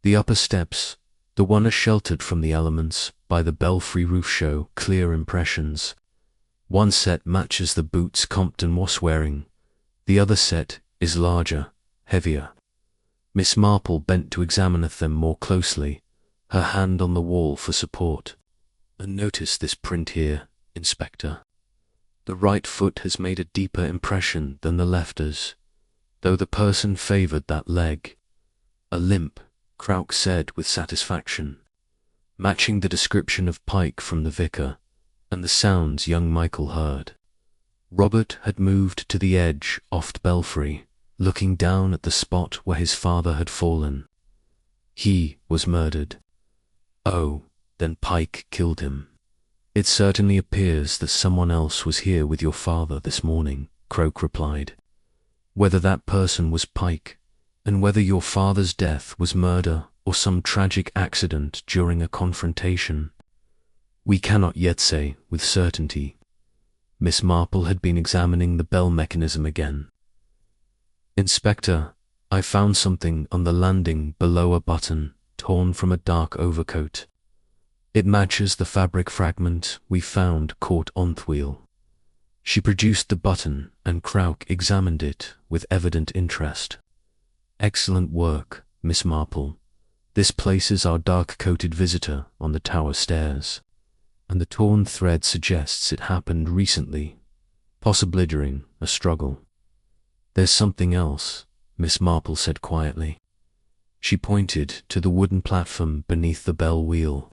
The upper steps, the one sheltered from the elements by the belfry roof, show clear impressions. One set matches the boots Compton was wearing. The other set is larger, heavier. Miss Marple bent to examine them more closely, her hand on the wall for support. And notice this print here, Inspector. The right foot has made a deeper impression than the left has, though the person favoured that leg. A limp, Crouch said with satisfaction, matching the description of Pike from the vicar and the sounds young Michael heard. Robert had moved to the edge off the belfry, looking down at the spot where his father had fallen. He was murdered. Oh, then Pike killed him. It certainly appears that someone else was here with your father this morning, Crouch replied. Whether that person was Pike, and whether your father's death was murder or some tragic accident during a confrontation, we cannot yet say with certainty. Miss Marple had been examining the bell mechanism again. Inspector, I found something on the landing below, a button torn from a dark overcoat. It matches the fabric fragment we found caught on the wheel. She produced the button, and Crouch examined it with evident interest. Excellent work, Miss Marple. This places our dark-coated visitor on the tower stairs, and the torn thread suggests it happened recently, possibly during a struggle. There's something else, Miss Marple said quietly. She pointed to the wooden platform beneath the bell wheel.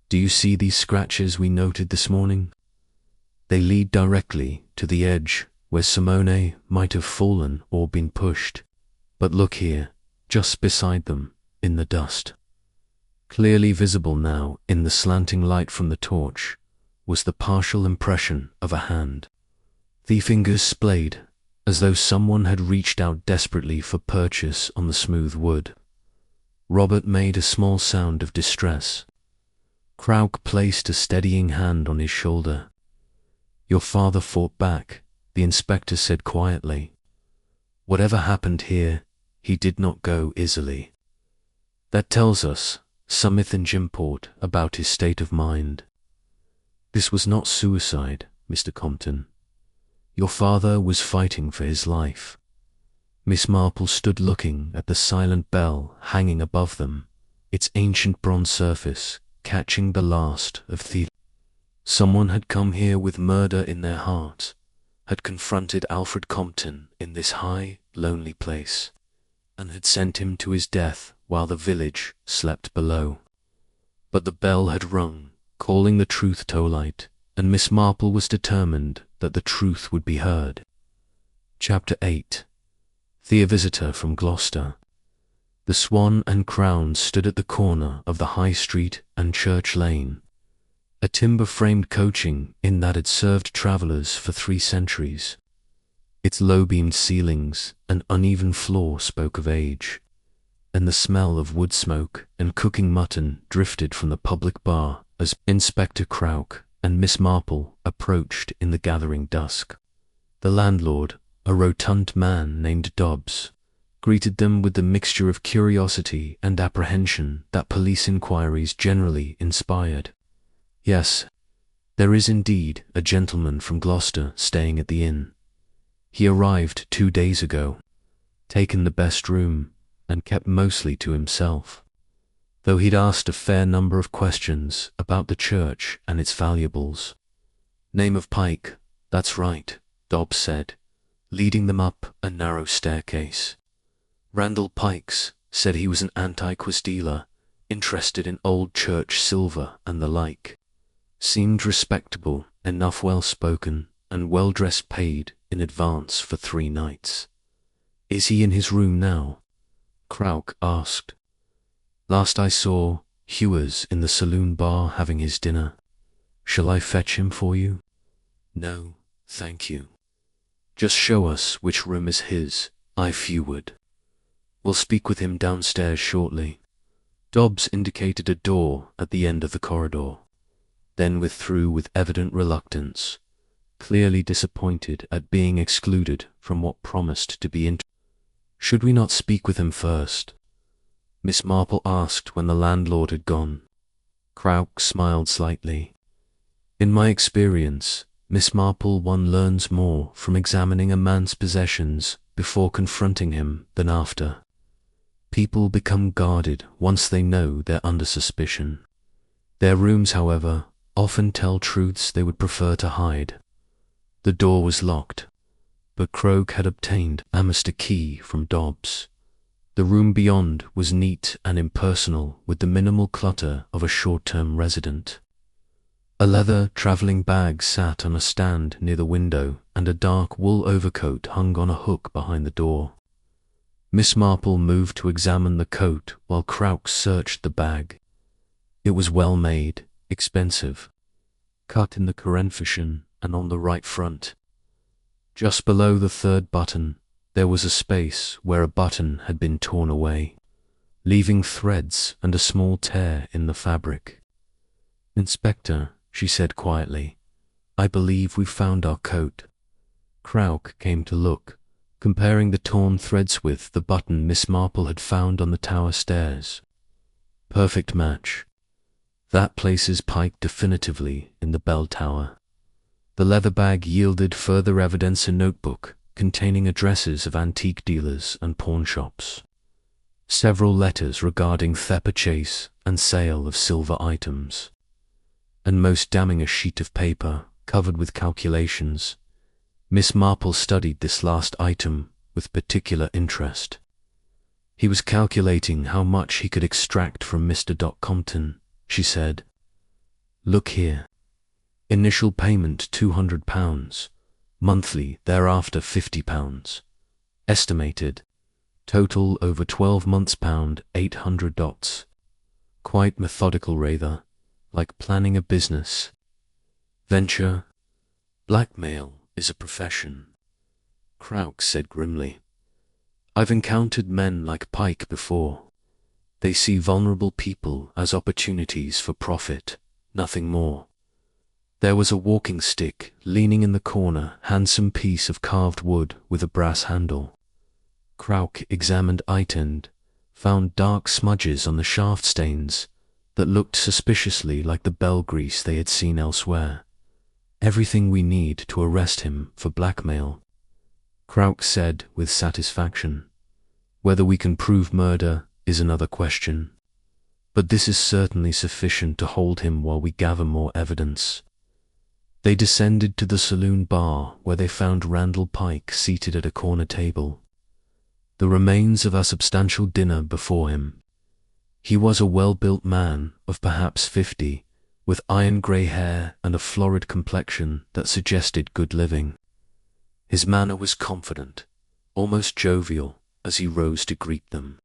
Do you see these scratches we noted this morning? They lead directly to the edge where Simone might have fallen or been pushed. But look here, just beside them, in the dust. Clearly visible now in the slanting light from the torch was the partial impression of a hand. The fingers splayed, as though someone had reached out desperately for purchase on the smooth wood. Robert made a small sound of distress. Crouch placed a steadying hand on his shoulder. Your father fought back, the inspector said quietly. Whatever happened here, he did not go easily. That tells us something important about his state of mind. This was not suicide, Mr. Compton. Your father was fighting for his life. Miss Marple stood looking at the silent bell hanging above them, its ancient bronze surface catching the last of the... Someone had come here with murder in their heart, had confronted Alfred Compton in this high, lonely place, and had sent him to his death while the village slept below. But the bell had rung, calling the truth to light, and Miss Marple was determined that the truth would be heard. Chapter 8. The Visitor from Gloucester. The Swan and Crown stood at the corner of the High Street and Church Lane, a timber-framed coaching inn that had served travellers for 3 centuries. Its low-beamed ceilings and uneven floor spoke of age, and the smell of wood smoke and cooking mutton drifted from the public bar as Inspector Crouch and Miss Marple approached in the gathering dusk. The landlord, a rotund man named Dobbs, greeted them with the mixture of curiosity and apprehension that police inquiries generally inspired. Yes, there is indeed a gentleman from Gloucester staying at the inn. He arrived 2 days ago, taken the best room, and kept mostly to himself, though he'd asked a fair number of questions about the church and its valuables. Name of Pike, that's right, Dobbs said, leading them up a narrow staircase. Randall Pikes said he was an antiques dealer, interested in old church silver and the like. Seemed respectable, enough well-spoken, and well-dressed, paid in advance for 3 nights. Is he in his room now? Crouch asked. Last I saw, he was in the saloon bar having his dinner. Shall I fetch him for you? No, thank you. Just show us which room is his, if you would. We'll speak with him downstairs shortly. Dobbs indicated a door at the end of the corridor, then withdrew with evident reluctance, clearly disappointed at being excluded from what promised to be Should we not speak with him first? Miss Marple asked when the landlord had gone. Crouch smiled slightly. In my experience, Miss Marple, one learns more from examining a man's possessions before confronting him than after. People become guarded once they know they're under suspicion. Their rooms, however, often tell truths they would prefer to hide. The door was locked, but Crouch had obtained a master key from Dobbs. The room beyond was neat and impersonal, with the minimal clutter of a short-term resident. A leather travelling bag sat on a stand near the window, and a dark wool overcoat hung on a hook behind the door. Miss Marple moved to examine the coat while Crouch searched the bag. It was well made, expensive, cut in the Corinthian and on the right front. Just below the 3rd button, there was a space where a button had been torn away, leaving threads and a small tear in the fabric. Inspector, she said quietly, I believe we've found our coat. Crouch came to look, comparing the torn threads with the button Miss Marple had found on the tower stairs. Perfect match. That places Pike definitively in the bell tower. The leather bag yielded further evidence: a notebook containing addresses of antique dealers and pawn shops, several letters regarding purchase and sale of silver items, and most damning, a sheet of paper covered with calculations. Miss Marple studied this last item with particular interest. He was calculating how much he could extract from Mr. Compton, she said. Look here. Initial payment £200, monthly thereafter £50. Estimated. Total over 12 months £800. Quite methodical, rather, like planning a business venture. Blackmail is a profession, Crouch said grimly. I've encountered men like Pike before. They see vulnerable people as opportunities for profit, nothing more. There was a walking stick leaning in the corner, handsome piece of carved wood with a brass handle. Crouch examined it and found dark smudges on the shaft stains that looked suspiciously like the bell grease they had seen elsewhere. Everything we need to arrest him for blackmail, Crouch said with satisfaction. Whether we can prove murder is another question, but this is certainly sufficient to hold him while we gather more evidence. They descended to the saloon bar, where they found Randall Pike seated at a corner table, the remains of a substantial dinner before him. He was a well-built man of perhaps 50, with iron-grey hair and a florid complexion that suggested good living. His manner was confident, almost jovial, as he rose to greet them.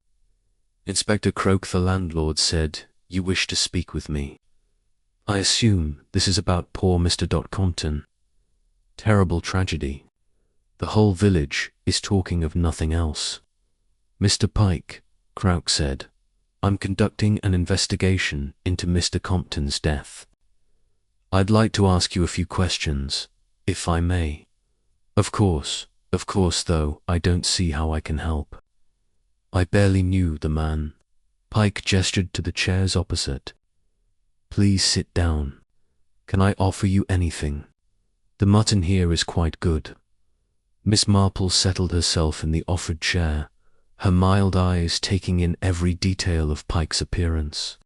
Inspector Croak, the landlord, said, "You wish to speak with me. I assume this is about poor Mr. Compton. Terrible tragedy. The whole village is talking of nothing else." "Mr. Pike," Crouch said, "I'm conducting an investigation into Mr. Compton's death. I'd like to ask you a few questions, if I may." Of course, though I don't see how I can help. I barely knew the man." Pike gestured to the chairs opposite. "Please sit down. Can I offer you anything? The mutton here is quite good." Miss Marple settled herself in the offered chair, her mild eyes taking in every detail of Pike's appearance.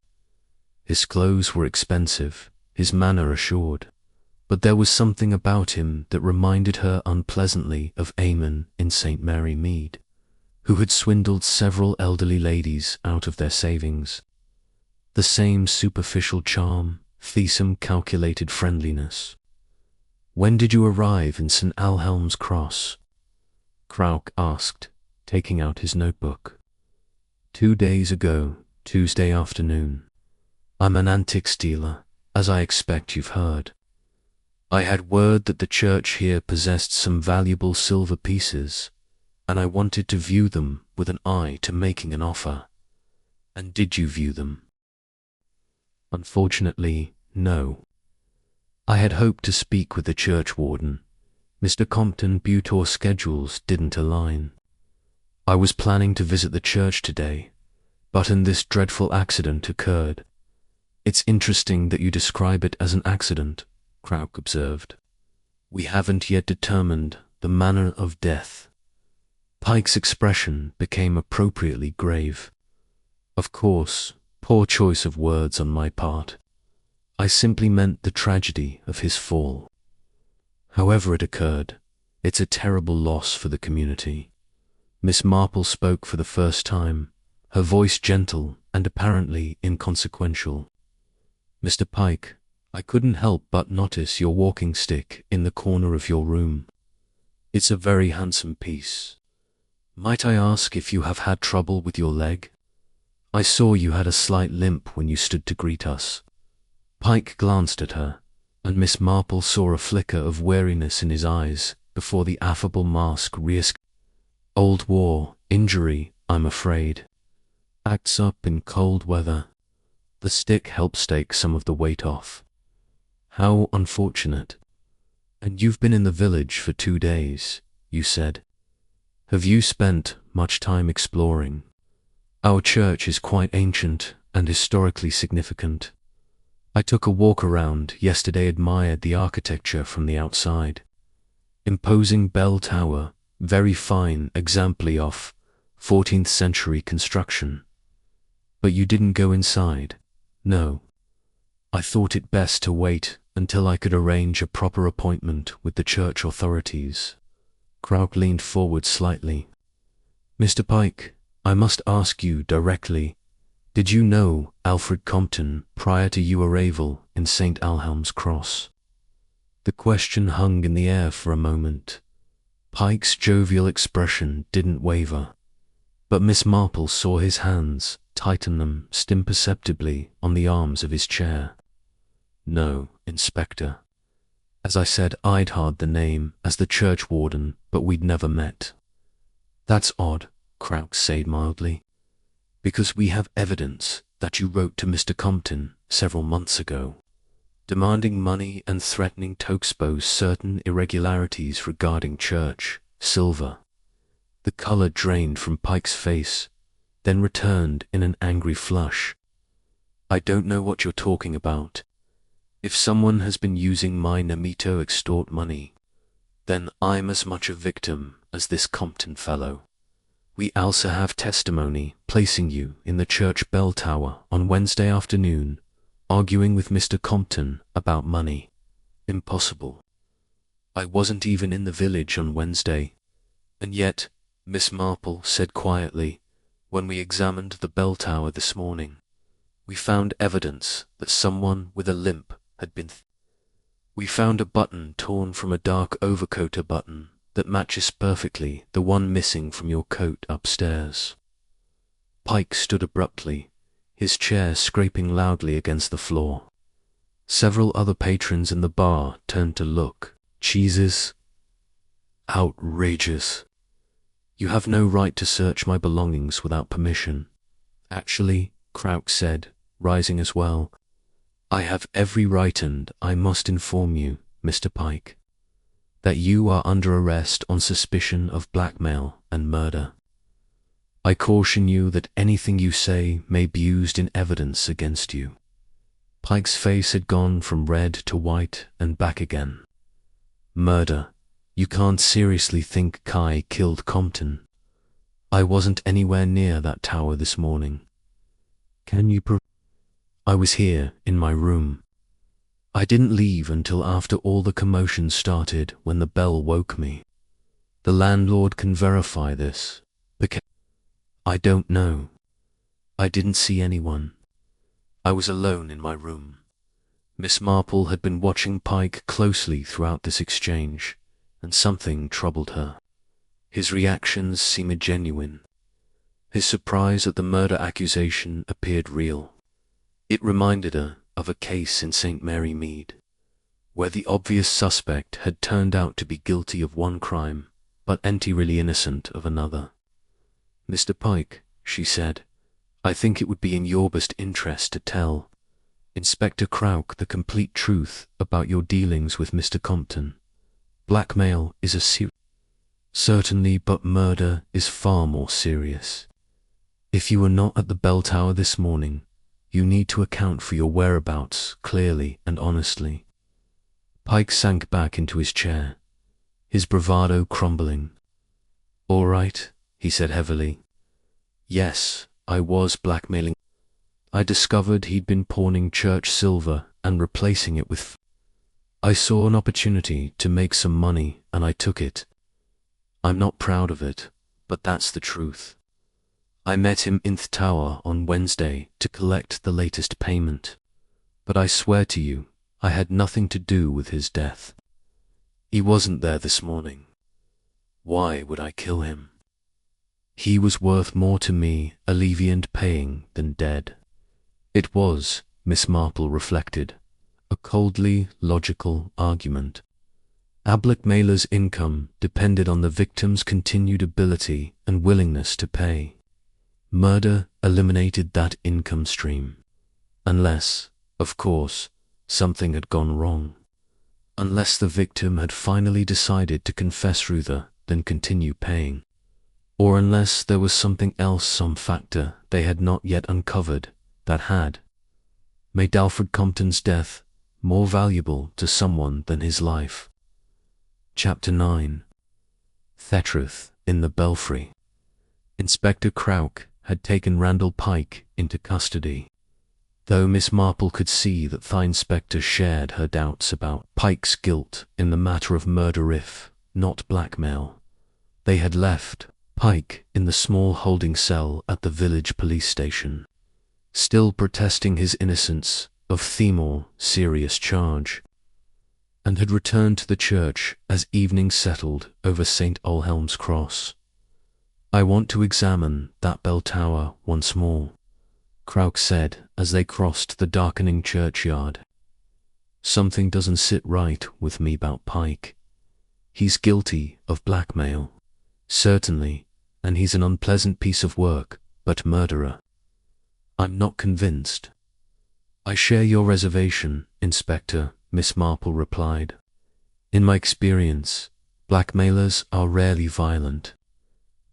His clothes were expensive, his manner assured, but there was something about him that reminded her unpleasantly of Eamon in St. Mary Mead, who had swindled several elderly ladies out of their savings. The same superficial charm, fearsome calculated friendliness. "When did you arrive in St. Alhelm's Cross?" Crouch asked, taking out his notebook. 2 days ago, Tuesday afternoon. I'm an antiques dealer, as I expect you've heard. I had word that the church here possessed some valuable silver pieces, and I wanted to view them with an eye to making an offer. And did you view them?" "Unfortunately, no. I had hoped to speak with the church warden. Mr. Compton Butor's schedules didn't align. I was planning to visit the church today, but this dreadful accident occurred." "It's interesting that you describe it as an accident," Crouch observed. "We haven't yet determined the manner of death." Pike's expression became appropriately grave. "Of course, poor choice of words on my part. I simply meant the tragedy of his fall. However it occurred, it's a terrible loss for the community." Miss Marple spoke for the first time, her voice gentle and apparently inconsequential. "Mr. Pike, I couldn't help but notice your walking stick in the corner of your room. It's a very handsome piece. Might I ask if you have had trouble with your leg? I saw you had a slight limp when you stood to greet us." Pike glanced at her, and Miss Marple saw a flicker of weariness in his eyes before the affable mask reassumed. "Old war, injury, I'm afraid. Acts up in cold weather. The stick helps take some of the weight off." "How unfortunate. And you've been in the village for 2 days, you said. Have you spent much time exploring? Our church is quite ancient and historically significant. I took a walk around yesterday, admired the architecture from the outside. Imposing bell tower, very fine, exemplary of 14th century construction. But you didn't go inside? No. I thought it best to wait until I could arrange a proper appointment with the church authorities. Crouch leaned forward slightly. Mr. Pike, I must ask you directly, did you know Alfred Compton prior to your arrival in St. Alhelm's Cross? The question hung in the air for a moment. Pike's jovial expression didn't waver, but Miss Marple saw his hands tighten them imperceptibly on the arms of his chair. No, Inspector. As I said, I'd heard the name as the church warden, but we'd never met. That's odd, Crouch said mildly, because we have evidence that you wrote to Mr. Compton several months ago, demanding money and threatening to expose certain irregularities regarding church silver. The color drained from Pike's face, then returned in an angry flush. I don't know what you're talking about. If someone has been using my name to extort money, then I'm as much a victim as this Compton fellow. We also have testimony placing you in the church bell tower on Wednesday afternoon, arguing with Mr. Compton about money. Impossible. I wasn't even in the village on Wednesday. And yet, Miss Marple said quietly, when we examined the bell tower this morning, we found evidence that someone with a limp had been. We found a button torn from a dark overcoat, a button that matches perfectly the one missing from your coat upstairs. Pike stood abruptly, his chair scraping loudly against the floor. Several other patrons in the bar turned to look. Jesus. Outrageous. You have no right to search my belongings without permission. Actually, Crouch said, rising as well, I have every right, and I must inform you, Mr. Pike, that you are under arrest on suspicion of blackmail and murder. I caution you that anything you say may be used in evidence against you. Pike's face had gone from red to white and back again. Murder. You can't seriously think Kai killed Compton? I wasn't anywhere near that tower this morning. Can you I was here, in my room. I didn't leave until after all the commotion started, when the bell woke me. The landlord can verify this. Because I don't know. I didn't see anyone. I was alone in my room. Miss Marple had been watching Pike closely throughout this exchange, and something troubled her. His reactions seemed genuine. His surprise at the murder accusation appeared real. It reminded her of a case in St. Mary Mead, where the obvious suspect had turned out to be guilty of one crime, but entirely innocent of another. Mr. Pike, she said, I think it would be in your best interest to tell Inspector Crouch the complete truth about your dealings with Mr. Compton. Blackmail is a certainly, but murder is far more serious. If you were not at the bell tower this morning, you need to account for your whereabouts clearly and honestly. Pike sank back into his chair, his bravado crumbling. All right, he said heavily. Yes, I was blackmailing. I discovered he'd been pawning church silver and replacing it with I saw an opportunity to make some money and I took it. I'm not proud of it, but that's the truth. I met him in the tower on Wednesday to collect the latest payment, but I swear to you, I had nothing to do with his death. He wasn't there this morning. Why would I kill him? He was worth more to me, alleviant paying, than dead. It was, Miss Marple reflected, a coldly logical argument. A blackmailer's income depended on the victim's continued ability and willingness to pay. Murder eliminated that income stream. Unless, of course, something had gone wrong. Unless the victim had finally decided to confess rather than continue paying. Or unless there was something else, some factor they had not yet uncovered that had made Alfred Compton's death more valuable to someone than his life. Chapter 9. Thetruth in the Belfry. Inspector Crouch had taken Randall Pike into custody. Though Miss Marple could see that the inspector shared her doubts about Pike's guilt in the matter of murder if not blackmail, they had left Pike in the small holding cell at the village police station, still protesting his innocence of the more serious charge, and had returned to the church as evening settled over St. Olhelm's Cross. "I want to examine that bell tower once more," Crouch said as they crossed the darkening churchyard. "Something doesn't sit right with me about Pike. He's guilty of blackmail, certainly, and he's an unpleasant piece of work, but murderer, I'm not convinced." "I share your reservation, Inspector," Miss Marple replied. "In my experience, blackmailers are rarely violent.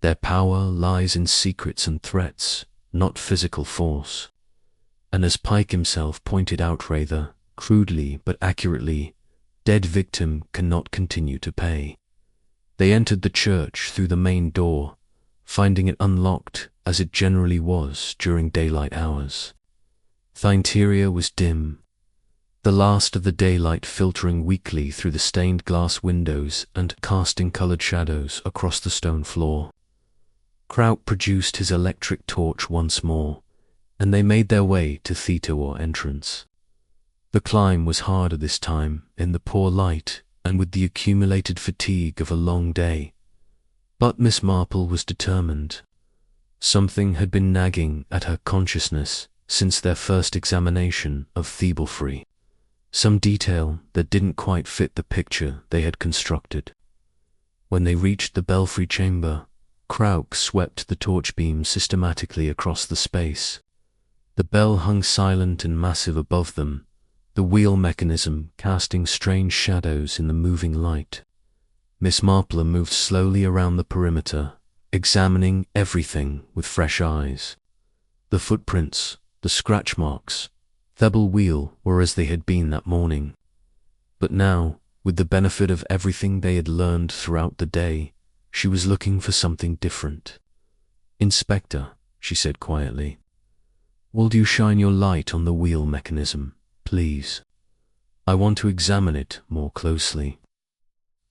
Their power lies in secrets and threats, not physical force. And as Pike himself pointed out rather crudely but accurately, dead victim cannot continue to pay." They entered the church through the main door, finding it unlocked as it generally was during daylight hours. The interior was dim, the last of the daylight filtering weakly through the stained glass windows and casting colored shadows across the stone floor. Crouch produced his electric torch once more, and they made their way to the door entrance. The climb was harder this time in the poor light and with the accumulated fatigue of a long day, but Miss Marple was determined. Something had been nagging at her consciousness since their first examination of Thebelfree, some detail that didn't quite fit the picture they had constructed. When they reached the belfry chamber, Crouch swept the torch beam systematically across the space. The bell hung silent and massive above them, the wheel mechanism casting strange shadows in the moving light. Miss Marple moved slowly around the perimeter, examining everything with fresh eyes. The footprints, the scratch marks, Thebel wheel were as they had been that morning. But now, with the benefit of everything they had learned throughout the day, she was looking for something different. "Inspector," she said quietly, "will you shine your light on the wheel mechanism, please? I want to examine it more closely."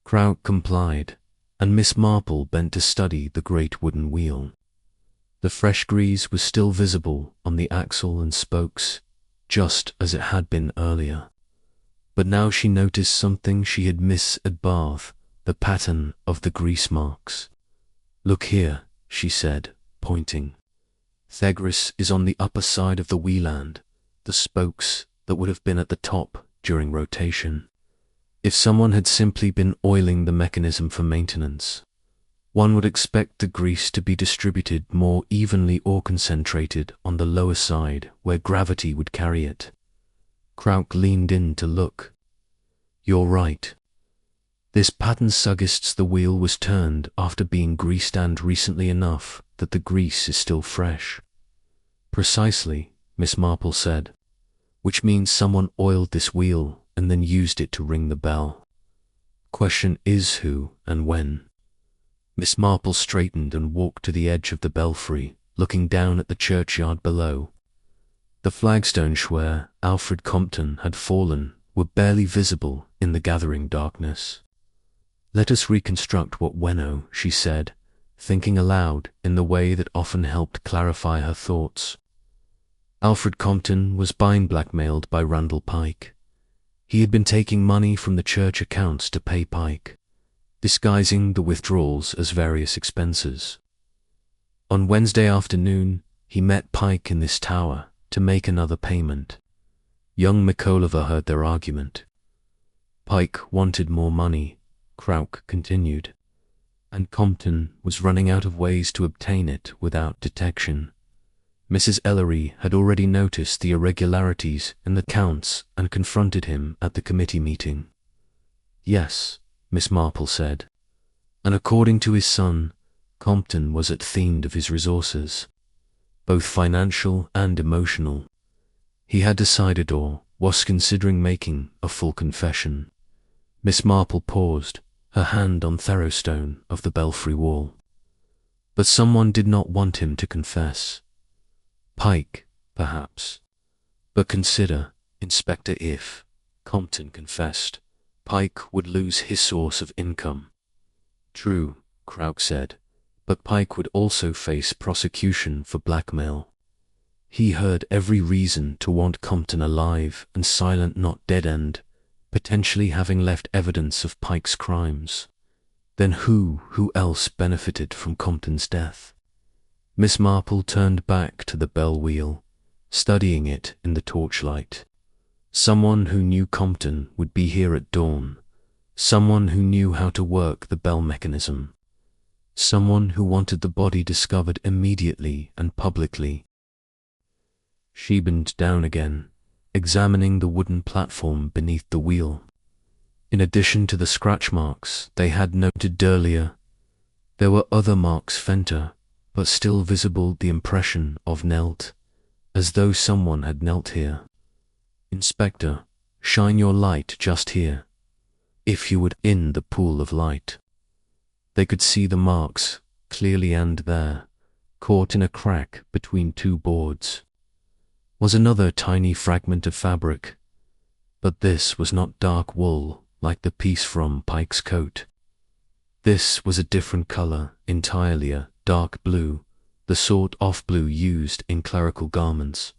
Crouch complied, and Miss Marple bent to study the great wooden wheel. The fresh grease was still visible on the axle and spokes, just as it had been earlier. But now she noticed something she had missed at Bath, the pattern of the grease marks. "Look here," she said, pointing. "The grease is on the upper side of the wheeland, the spokes that would have been at the top during rotation. If someone had simply been oiling the mechanism for maintenance, one would expect the grease to be distributed more evenly or concentrated on the lower side where gravity would carry it." Crouch leaned in to look. "You're right. This pattern suggests the wheel was turned after being greased and recently enough that the grease is still fresh." "Precisely," Miss Marple said, "which means someone oiled this wheel and then used it to ring the bell. Question is who and when." Miss Marple straightened and walked to the edge of the belfry, looking down at the churchyard below. The flagstones where Alfred Compton had fallen were barely visible in the gathering darkness. "Let us reconstruct what Wenno," she said, thinking aloud in the way that often helped clarify her thoughts. Alfred Compton was being blackmailed by Randall Pike. He had been taking money from the church accounts to pay Pike, disguising the withdrawals as various expenses. On Wednesday afternoon, he met Pike in this tower to make another payment. Young McOliver heard their argument. Pike wanted more money, Crouch continued, and Compton was running out of ways to obtain it without detection. Mrs. Ellery had already noticed the irregularities in the accounts and confronted him at the committee meeting. "Yes," Miss Marple said, and according to his son, Compton was at the end of his resources, both financial and emotional. He had decided or was considering making a full confession. Miss Marple paused, her hand on Therostone of the belfry wall. But someone did not want him to confess. Pike, perhaps. But consider, Inspector, if Compton confessed, Pike would lose his source of income. True, Crouch said, but Pike would also face prosecution for blackmail. He heard every reason to want Compton alive and silent, not dead end, potentially having left evidence of Pike's crimes. Then who else benefited from Compton's death? Miss Marple turned back to the bell wheel, studying it in the torchlight. Someone who knew Compton would be here at dawn. Someone who knew how to work the bell mechanism. Someone who wanted the body discovered immediately and publicly. She bent down again, examining the wooden platform beneath the wheel. In addition to the scratch marks they had noted earlier, there were other marks fainter, but still visible, the impression of knelt, as though someone had knelt here. Inspector, shine your light just here, if you would, in the pool of light. They could see the marks clearly, and there, caught in a crack between two boards, was another tiny fragment of fabric. But this was not dark wool like the piece from Pike's coat. This was a different color entirely, a dark blue, the sort of blue used in clerical garments.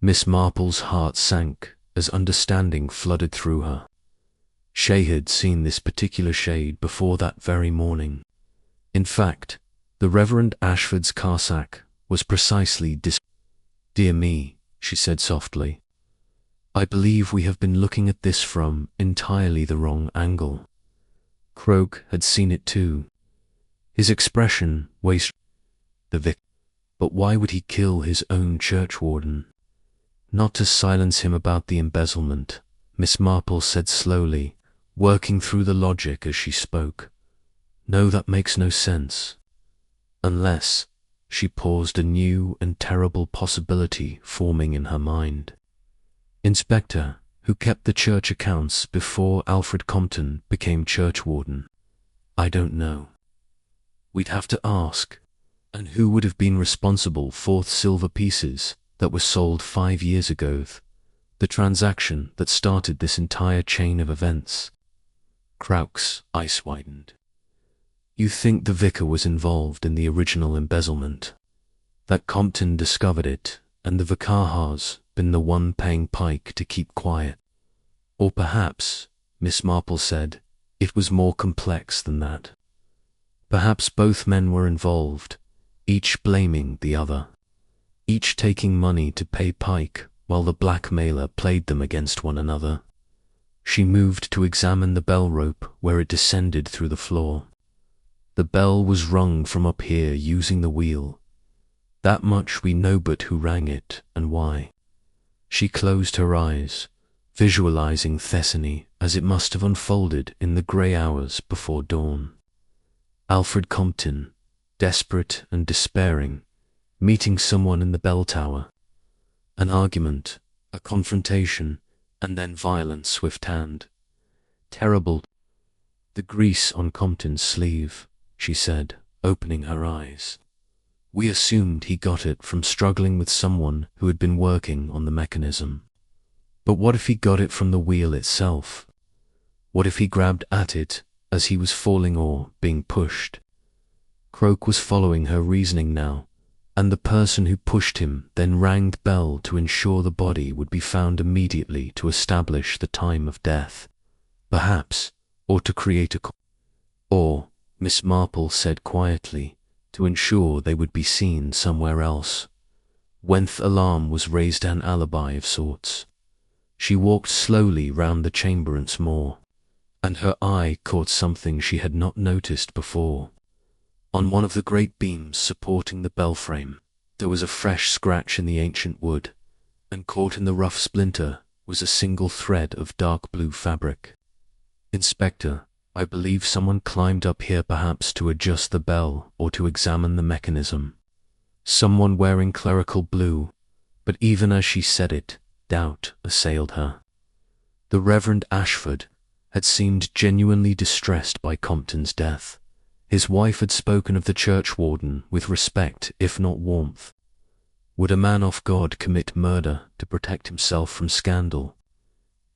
Miss Marple's heart sank as understanding flooded through her. She had seen this particular shade before that very morning. In fact, the Reverend Ashford's cassock was precisely this. "Dear me," she said softly, "I believe we have been looking at this from entirely the wrong angle." Croak had seen it too. His expression wasted. The vic. But why would he kill his own churchwarden? Not to silence him about the embezzlement, Miss Marple said slowly, working through the logic as she spoke. "No, that makes no sense. Unless," she paused, a new and terrible possibility forming in her mind. "Inspector, who kept the church accounts before Alfred Compton became churchwarden? I don't know. We'd have to ask. And who would have been responsible for the silver pieces that were sold 5 years ago, the transaction that started this entire chain of events?" Crouch's eyes widened. "You think the vicar was involved in the original embezzlement? That Compton discovered it, and the vicar has been the one paying Pike to keep quiet? Or perhaps," Miss Marple said, "it was more complex than that. Perhaps both men were involved, each blaming the other, each taking money to pay Pike while the blackmailer played them against one another." She moved to examine the bell rope where it descended through the floor. The bell was rung from up here using the wheel. That much we know, but who rang it and why? She closed her eyes, visualizing Thessaly as it must have unfolded in the grey hours before dawn. Alfred Compton, desperate and despairing, meeting someone in the bell tower. An argument, a confrontation, and then violent, swift hand. Terrible. "The grease on Compton's sleeve," she said, opening her eyes. "We assumed he got it from struggling with someone who had been working on the mechanism. But what if he got it from the wheel itself? What if he grabbed at it as he was falling or being pushed?" Croak was following her reasoning now, and the person who pushed him then rang the bell to ensure the body would be found immediately to establish the time of death. Perhaps, or to create a or, Miss Marple said quietly, to ensure they would be seen somewhere else. When the alarm was raised, an alibi of sorts. She walked slowly round the chamber once more, and her eye caught something she had not noticed before. On one of the great beams supporting the bell frame, there was a fresh scratch in the ancient wood, and caught in the rough splinter was a single thread of dark blue fabric. "Inspector, I believe someone climbed up here, perhaps to adjust the bell or to examine the mechanism. Someone wearing clerical blue," but even as she said it, doubt assailed her. The Reverend Ashford had seemed genuinely distressed by Compton's death. His wife had spoken of the churchwarden with respect, if not warmth. Would a man of God commit murder to protect himself from scandal?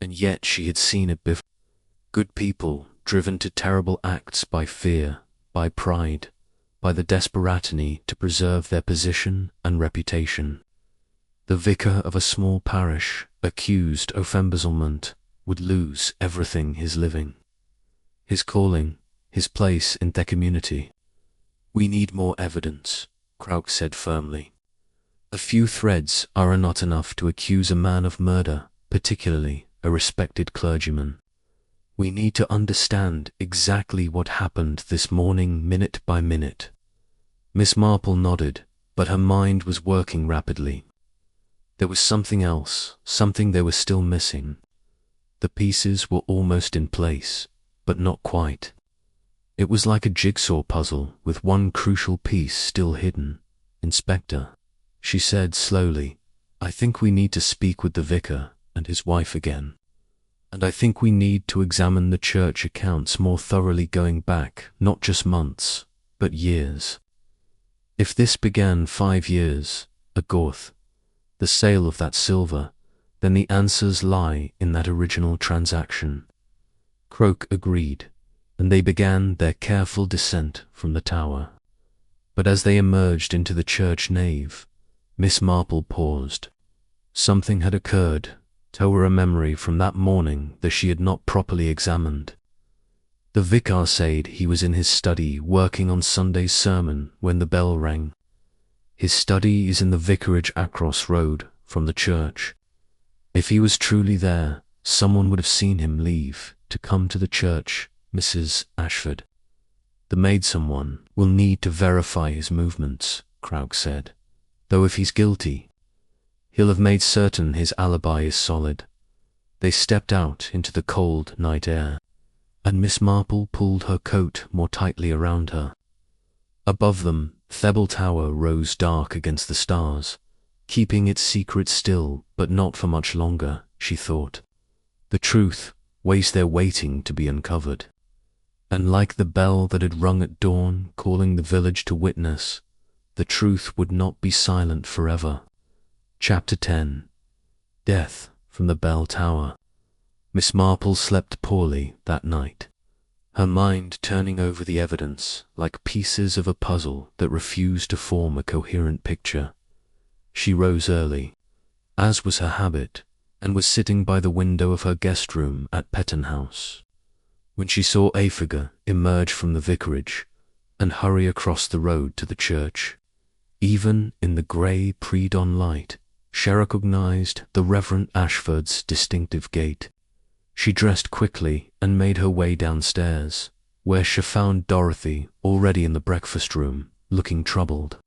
And yet she had seen it before. Good people, driven to terrible acts by fear, by pride, by the desperatity to preserve their position and reputation. The vicar of a small parish, accused of embezzlement, would lose everything his living, his calling, his place in the community. We need more evidence, Crouch said firmly. A few threads are not enough to accuse a man of murder, particularly a respected clergyman. We need to understand exactly what happened this morning, minute by minute. Miss Marple nodded, but her mind was working rapidly. There was something else, something they were still missing. The pieces were almost in place, but not quite. It was like a jigsaw puzzle with one crucial piece still hidden. Inspector, she said slowly, I think we need to speak with the vicar and his wife again. And I think we need to examine the church accounts more thoroughly, going back not just months, but years. If this began 5 years ago, the sale of that silver, then the answers lie in that original transaction. Croak agreed, and they began their careful descent from the tower. But as they emerged into the church nave, Miss Marple paused. Something had occurred to her, a memory from that morning that she had not properly examined. The vicar said he was in his study working on Sunday's sermon when the bell rang. His study is in the vicarage across road from the church. If he was truly there, someone would have seen him leave to come to the church, Mrs. Ashford. The maid someone will need to verify his movements, Crouch said. Though if he's guilty, he'll have made certain his alibi is solid. They stepped out into the cold night air, and Miss Marple pulled her coat more tightly around her. Above them, Thebble Tower rose dark against the stars, keeping its secret still, but not for much longer, she thought. The truth waits there waiting to be uncovered. And like the bell that had rung at dawn, calling the village to witness, the truth would not be silent forever. Chapter 10. Death from the Bell Tower. Miss Marple slept poorly that night, her mind turning over the evidence like pieces of a puzzle that refused to form a coherent picture. She rose early, as was her habit, and was sitting by the window of her guest room at Petton House, when she saw a figure emerge from the vicarage and hurry across the road to the church. Even in the grey pre-dawn light, she recognized the Reverend Ashford's distinctive gait. She dressed quickly and made her way downstairs, where she found Dorothy already in the breakfast room, looking troubled.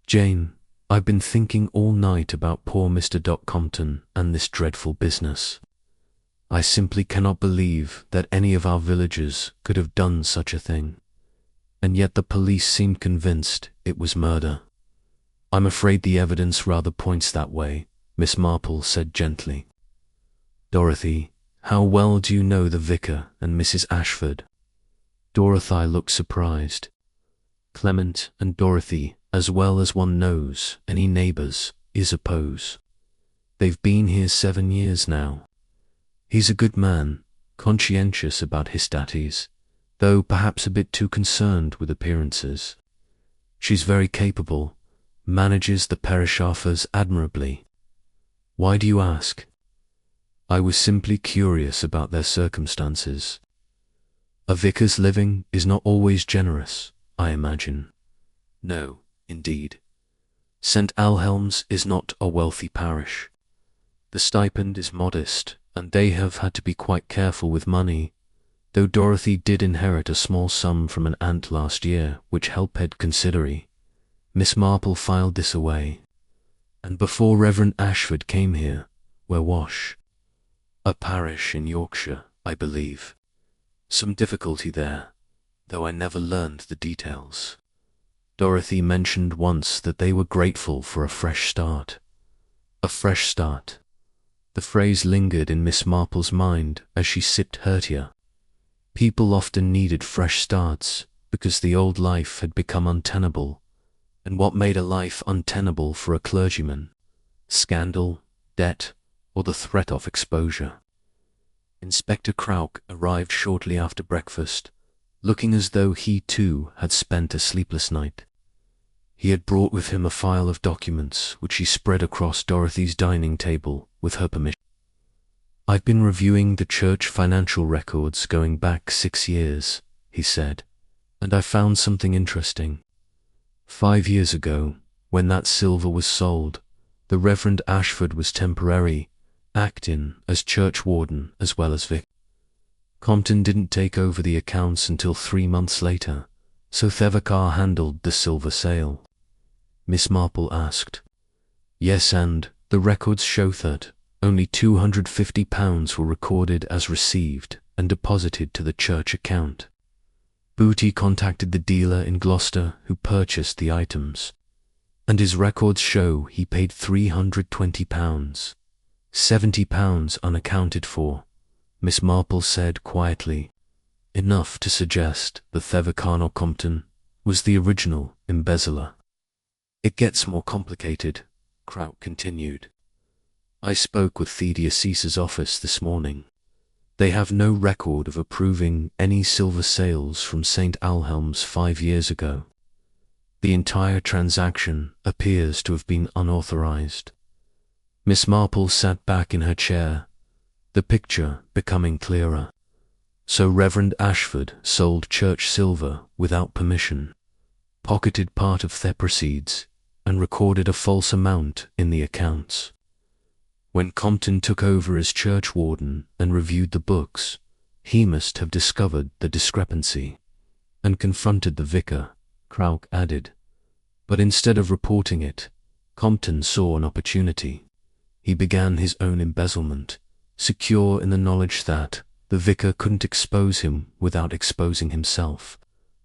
Jane, I've been thinking all night about poor Mr. Compton and this dreadful business. I simply cannot believe that any of our villagers could have done such a thing, and yet the police seemed convinced it was murder. I'm afraid the evidence rather points that way, Miss Marple said gently. Dorothy, how well do you know the vicar and Mrs. Ashford? Dorothy looked surprised. Clement and Dorothy, as well as one knows any neighbours, I suppose. They've been here 7 years now. He's a good man, conscientious about his duties, though perhaps a bit too concerned with appearances. She's very capable, manages the parish affairs admirably. Why do you ask? I was simply curious about their circumstances. A vicar's living is not always generous, I imagine. No, indeed. St. Alhelm's is not a wealthy parish. The stipend is modest, and they have had to be quite careful with money, though Dorothy did inherit a small sum from an aunt last year, which helped considerably. Miss Marple filed this away. And before Reverend Ashford came here, where was? A parish in Yorkshire, I believe. Some difficulty there, though I never learned the details. Dorothy mentioned once that they were grateful for a fresh start. A fresh start. The phrase lingered in Miss Marple's mind as she sipped her tea. People often needed fresh starts because the old life had become untenable. And what made a life untenable for a clergyman? Scandal, debt, or the threat of exposure? Inspector Crouch arrived shortly after breakfast, looking as though he too had spent a sleepless night. He had brought with him a file of documents which he spread across Dorothy's dining table with her permission. "I've been reviewing the church financial records going back 6 years," he said, "and I found something interesting. 5 years ago, when that silver was sold, the Reverend Ashford was temporary, acting as church warden as well as vicar. Compton didn't take over the accounts until 3 months later, so Thevacar handled the silver sale." Miss Marple asked. "Yes, and the records show that only £250 were recorded as received and deposited to the church account. Booty contacted the dealer in Gloucester who purchased the items, and his records show he paid £320, £70 unaccounted for," Miss Marple said quietly, enough to suggest that Thevacar or Compton was the original embezzler. "It gets more complicated," Crouch continued. "I spoke with the diocese's office this morning. They have no record of approving any silver sales from St. Alhelm's 5 years ago. The entire transaction appears to have been unauthorized." Miss Marple sat back in her chair, the picture becoming clearer. So Reverend Ashford sold church silver without permission, pocketed part of their proceeds, and recorded a false amount in the accounts. When Compton took over as church warden and reviewed the books, he must have discovered the discrepancy and confronted the vicar, Crouch added. But instead of reporting it, Compton saw an opportunity. He began his own embezzlement, secure in the knowledge that the vicar couldn't expose him without exposing himself.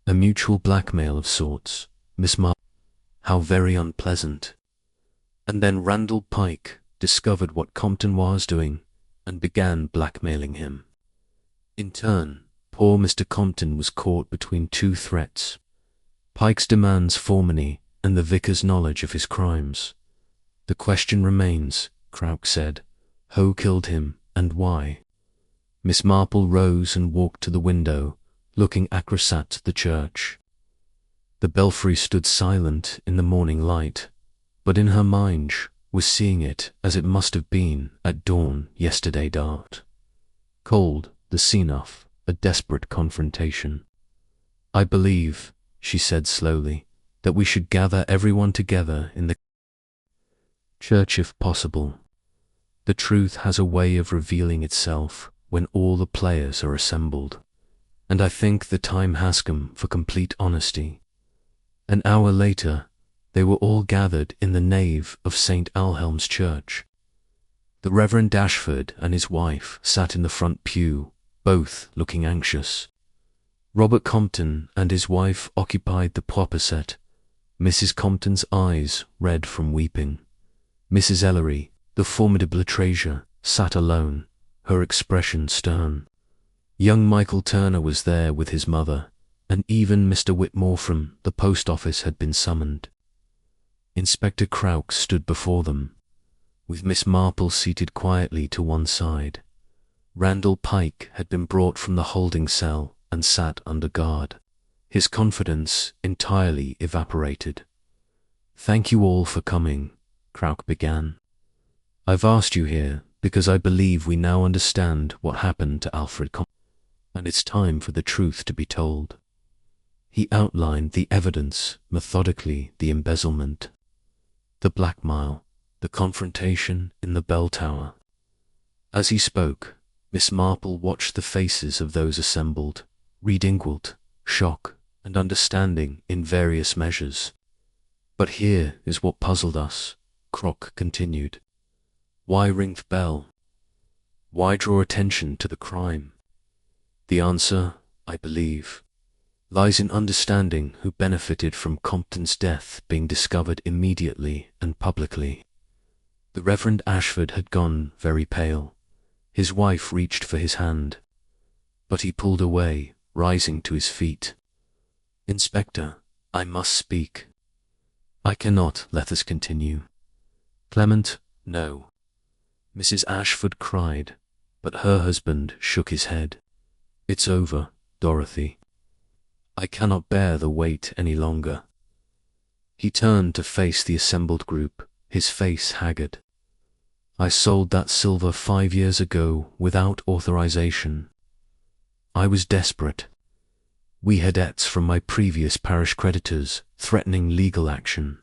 A mutual blackmail of sorts. Miss Marple. How very unpleasant. And then Randall Pike discovered what Compton was doing and began blackmailing him. In turn, poor Mr. Compton was caught between two threats: Pike's demands for money and the vicar's knowledge of his crimes. "The question remains," Crouch said, "who killed him and why?" Miss Marple rose and walked to the window, looking across at the church. The belfry stood silent in the morning light, but in her mind was seeing it as it must have been at dawn yesterday dark. Cold, the scene of a desperate confrontation. "I believe," she said slowly, "that we should gather everyone together in the church if possible. The truth has a way of revealing itself when all the players are assembled, and I think the time has come for complete honesty." An hour later, they were all gathered in the nave of St. Alhelm's Church. The Reverend Ashford and his wife sat in the front pew, both looking anxious. Robert Compton and his wife occupied the proper set, Mrs. Compton's eyes red from weeping. Mrs. Ellery, the formidable treasure, sat alone, her expression stern. Young Michael Turner was there with his mother, and even Mr. Whitmore from the post office had been summoned. Inspector Crouch stood before them, with Miss Marple seated quietly to one side. Randall Pike had been brought from the holding cell and sat under guard. His confidence entirely evaporated. "Thank you all for coming," Crouch began. "I've asked you here because I believe we now understand what happened to Alfred Compton, and it's time for the truth to be told." He outlined the evidence methodically: the embezzlement, the blackmail, the confrontation in the bell tower. As he spoke, Miss Marple watched the faces of those assembled, redingled, shock and understanding in various measures. "But here is what puzzled us," Croc continued. "Why ring the bell? Why draw attention to the crime? The answer, I believe, lies in understanding who benefited from Compton's death being discovered immediately and publicly. The Reverend Ashford had gone very pale. His wife reached for his hand, but he pulled away, rising to his feet. "Inspector, I must speak." "I cannot let us continue." "Clement, no." Mrs. Ashford cried, but her husband shook his head. "It's over, Dorothy. I cannot bear the weight any longer." He turned to face the assembled group, his face haggard. "I sold that silver 5 years ago without authorization. I was desperate. We had debts from my previous parish creditors threatening legal action.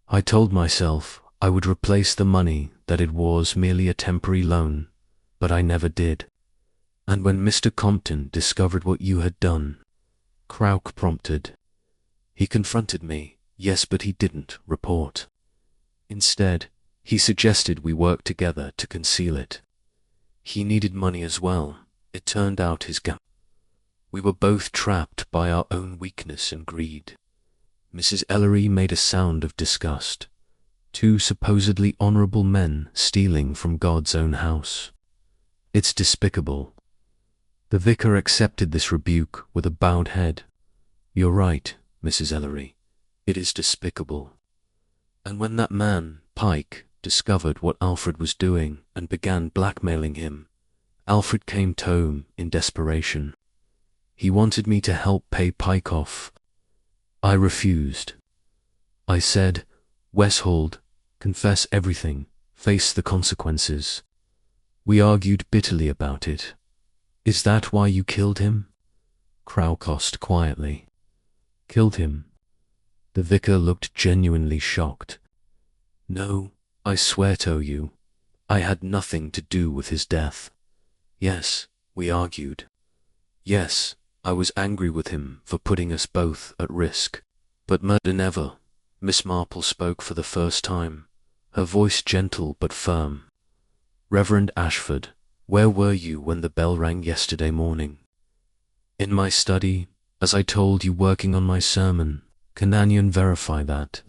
I told myself I would replace the money, that it was merely a temporary loan, but I never did. And when Mr. Compton discovered what you had done," Crouch prompted. "He confronted me, yes, but he didn't report. Instead, he suggested we work together to conceal it. He needed money as well. It turned out his gap. We were both trapped by our own weakness and greed." Mrs. Ellery made a sound of disgust. Two supposedly honorable men stealing from God's own house. "It's despicable." The vicar accepted this rebuke with a bowed head. "You're right, Mrs. Ellery. It is despicable. And when that man, Pike, discovered what Alfred was doing and began blackmailing him, Alfred came to him in desperation. He wanted me to help pay Pike off. I refused. I said, 'Westhold, confess everything, face the consequences.' We argued bitterly about it. 'Is that why you killed him?' Crouch asked quietly. "Killed him?" The vicar looked genuinely shocked. "No, I swear to you, I had nothing to do with his death. Yes, we argued. Yes, I was angry with him for putting us both at risk. But murder never." Miss Marple spoke for the first time, her voice gentle but firm. "Reverend Ashford, where were you when the bell rang yesterday morning?" "In my study, as I told you, working on my sermon. Can anyone verify that?"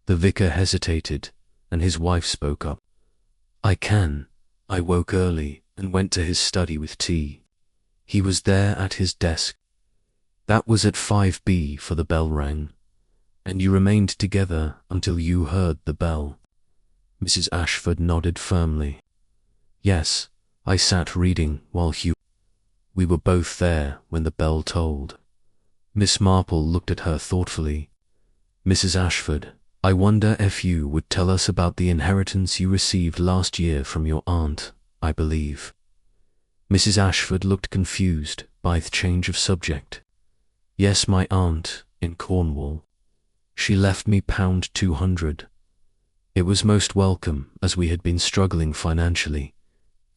The vicar hesitated, and his wife spoke up. "I can. I woke early and went to his study with tea. He was there at his desk. That was at 5 p.m. for the bell rang. And you remained together until you heard the bell." Mrs. Ashford nodded firmly. "Yes, I sat reading while Hugh. We were both there when the bell tolled." Miss Marple looked at her thoughtfully. "Mrs. Ashford, I wonder if you would tell us about the inheritance you received last year from your aunt, I believe." Mrs. Ashford looked confused by the change of subject. "Yes, my aunt, in Cornwall. She left me £200. It was most welcome, as we had been struggling financially.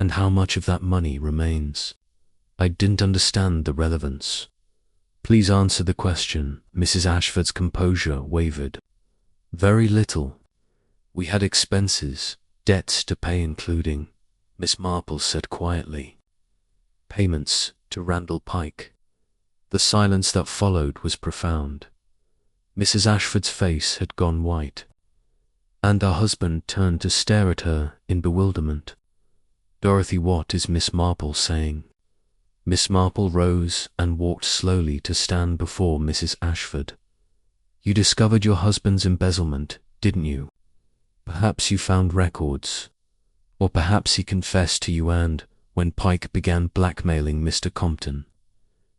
And how much of that money remains?" I didn't understand the relevance. "Please answer the question." Mrs. Ashford's composure wavered. "Very little. We had expenses, debts to pay including," Miss Marple said quietly. "Payments to Randall Pike." The silence that followed was profound. Mrs. Ashford's face had gone white, and her husband turned to stare at her in bewilderment. "Dorothy, what is Miss Marple saying?" Miss Marple rose and walked slowly to stand before Mrs. Ashford. "You discovered your husband's embezzlement, didn't you? Perhaps you found records. Or perhaps he confessed to you, and, when Pike began blackmailing Mr. Compton,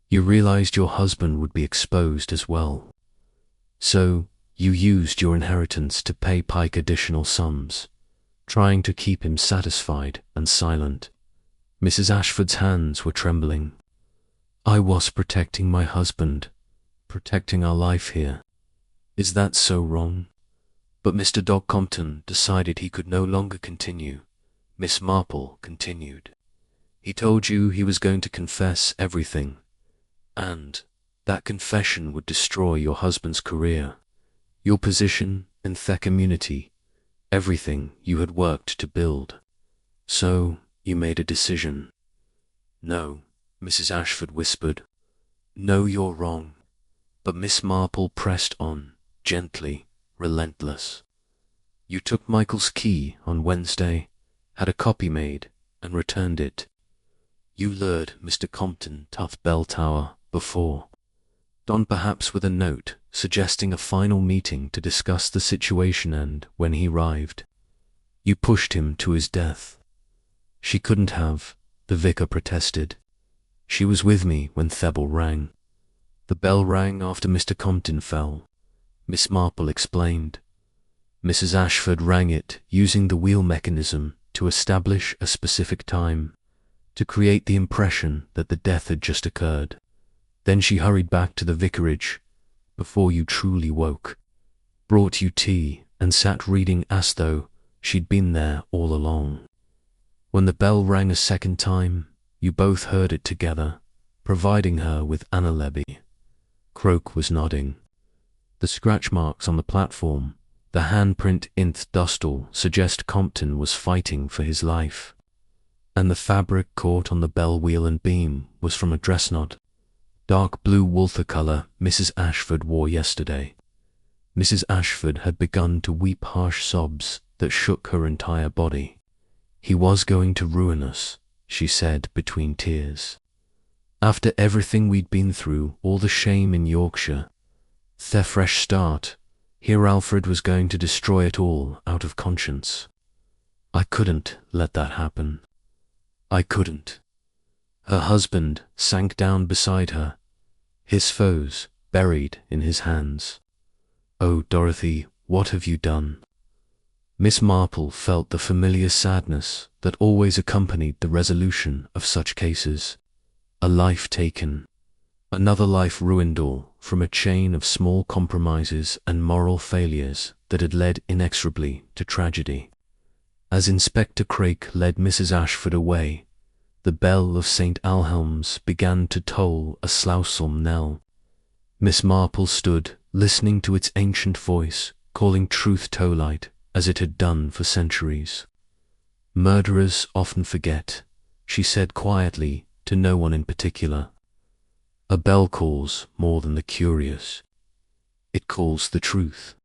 you realized your husband would be exposed as well. So, you used your inheritance to pay Pike additional sums, trying to keep him satisfied and silent." Mrs. Ashford's hands were trembling. "I was protecting my husband, protecting our life here. Is that so wrong? But Mr. Doc Compton decided he could no longer continue." Miss Marple continued. "He told you he was going to confess everything, and that confession would destroy your husband's career, your position in the community, everything you had worked to build. So you made a decision." "No," Mrs. Ashford whispered. "No, you're wrong." But Miss Marple pressed on, gently, relentless. You took Michael's key on Wednesday, had a copy made, and returned it. You lured Mr. Compton to the bell tower before, Don perhaps with a note suggesting a final meeting to discuss the situation, and when he arrived, you pushed him to his death. She couldn't have, the vicar protested. She was with me when the bell rang. The bell rang after Mr. Compton fell, Miss Marple explained. Mrs. Ashford rang it using the wheel mechanism to establish a specific time, to create the impression that the death had just occurred. Then she hurried back to the vicarage before you truly woke, brought you tea, and sat reading as though she'd been there all along. When the bell rang a second time, you both heard it together, providing her with analeby. Croak was nodding. The scratch marks on the platform, the handprint in the dustal suggest Compton was fighting for his life. And the fabric caught on the bell wheel and beam was from a dress knot, dark blue wool, the colour Mrs. Ashford wore yesterday. Mrs. Ashford had begun to weep harsh sobs that shook her entire body. He was going to ruin us, she said between tears. After everything we'd been through, all the shame in Yorkshire, the fresh start, here Alfred was going to destroy it all out of conscience. I couldn't let that happen. I couldn't. Her husband sank down beside her, his foes buried in his hands. Oh, Dorothy, what have you done? Miss Marple felt the familiar sadness that always accompanied the resolution of such cases. A life taken, another life ruined, all from a chain of small compromises and moral failures that had led inexorably to tragedy. As Inspector Craik led Mrs. Ashford away, the bell of St. Alhelm's began to toll a Slough knell. Miss Marple stood, listening to its ancient voice, calling truth to light as it had done for centuries. Murderers often forget, she said quietly to no one in particular. A bell calls more than the curious. It calls the truth.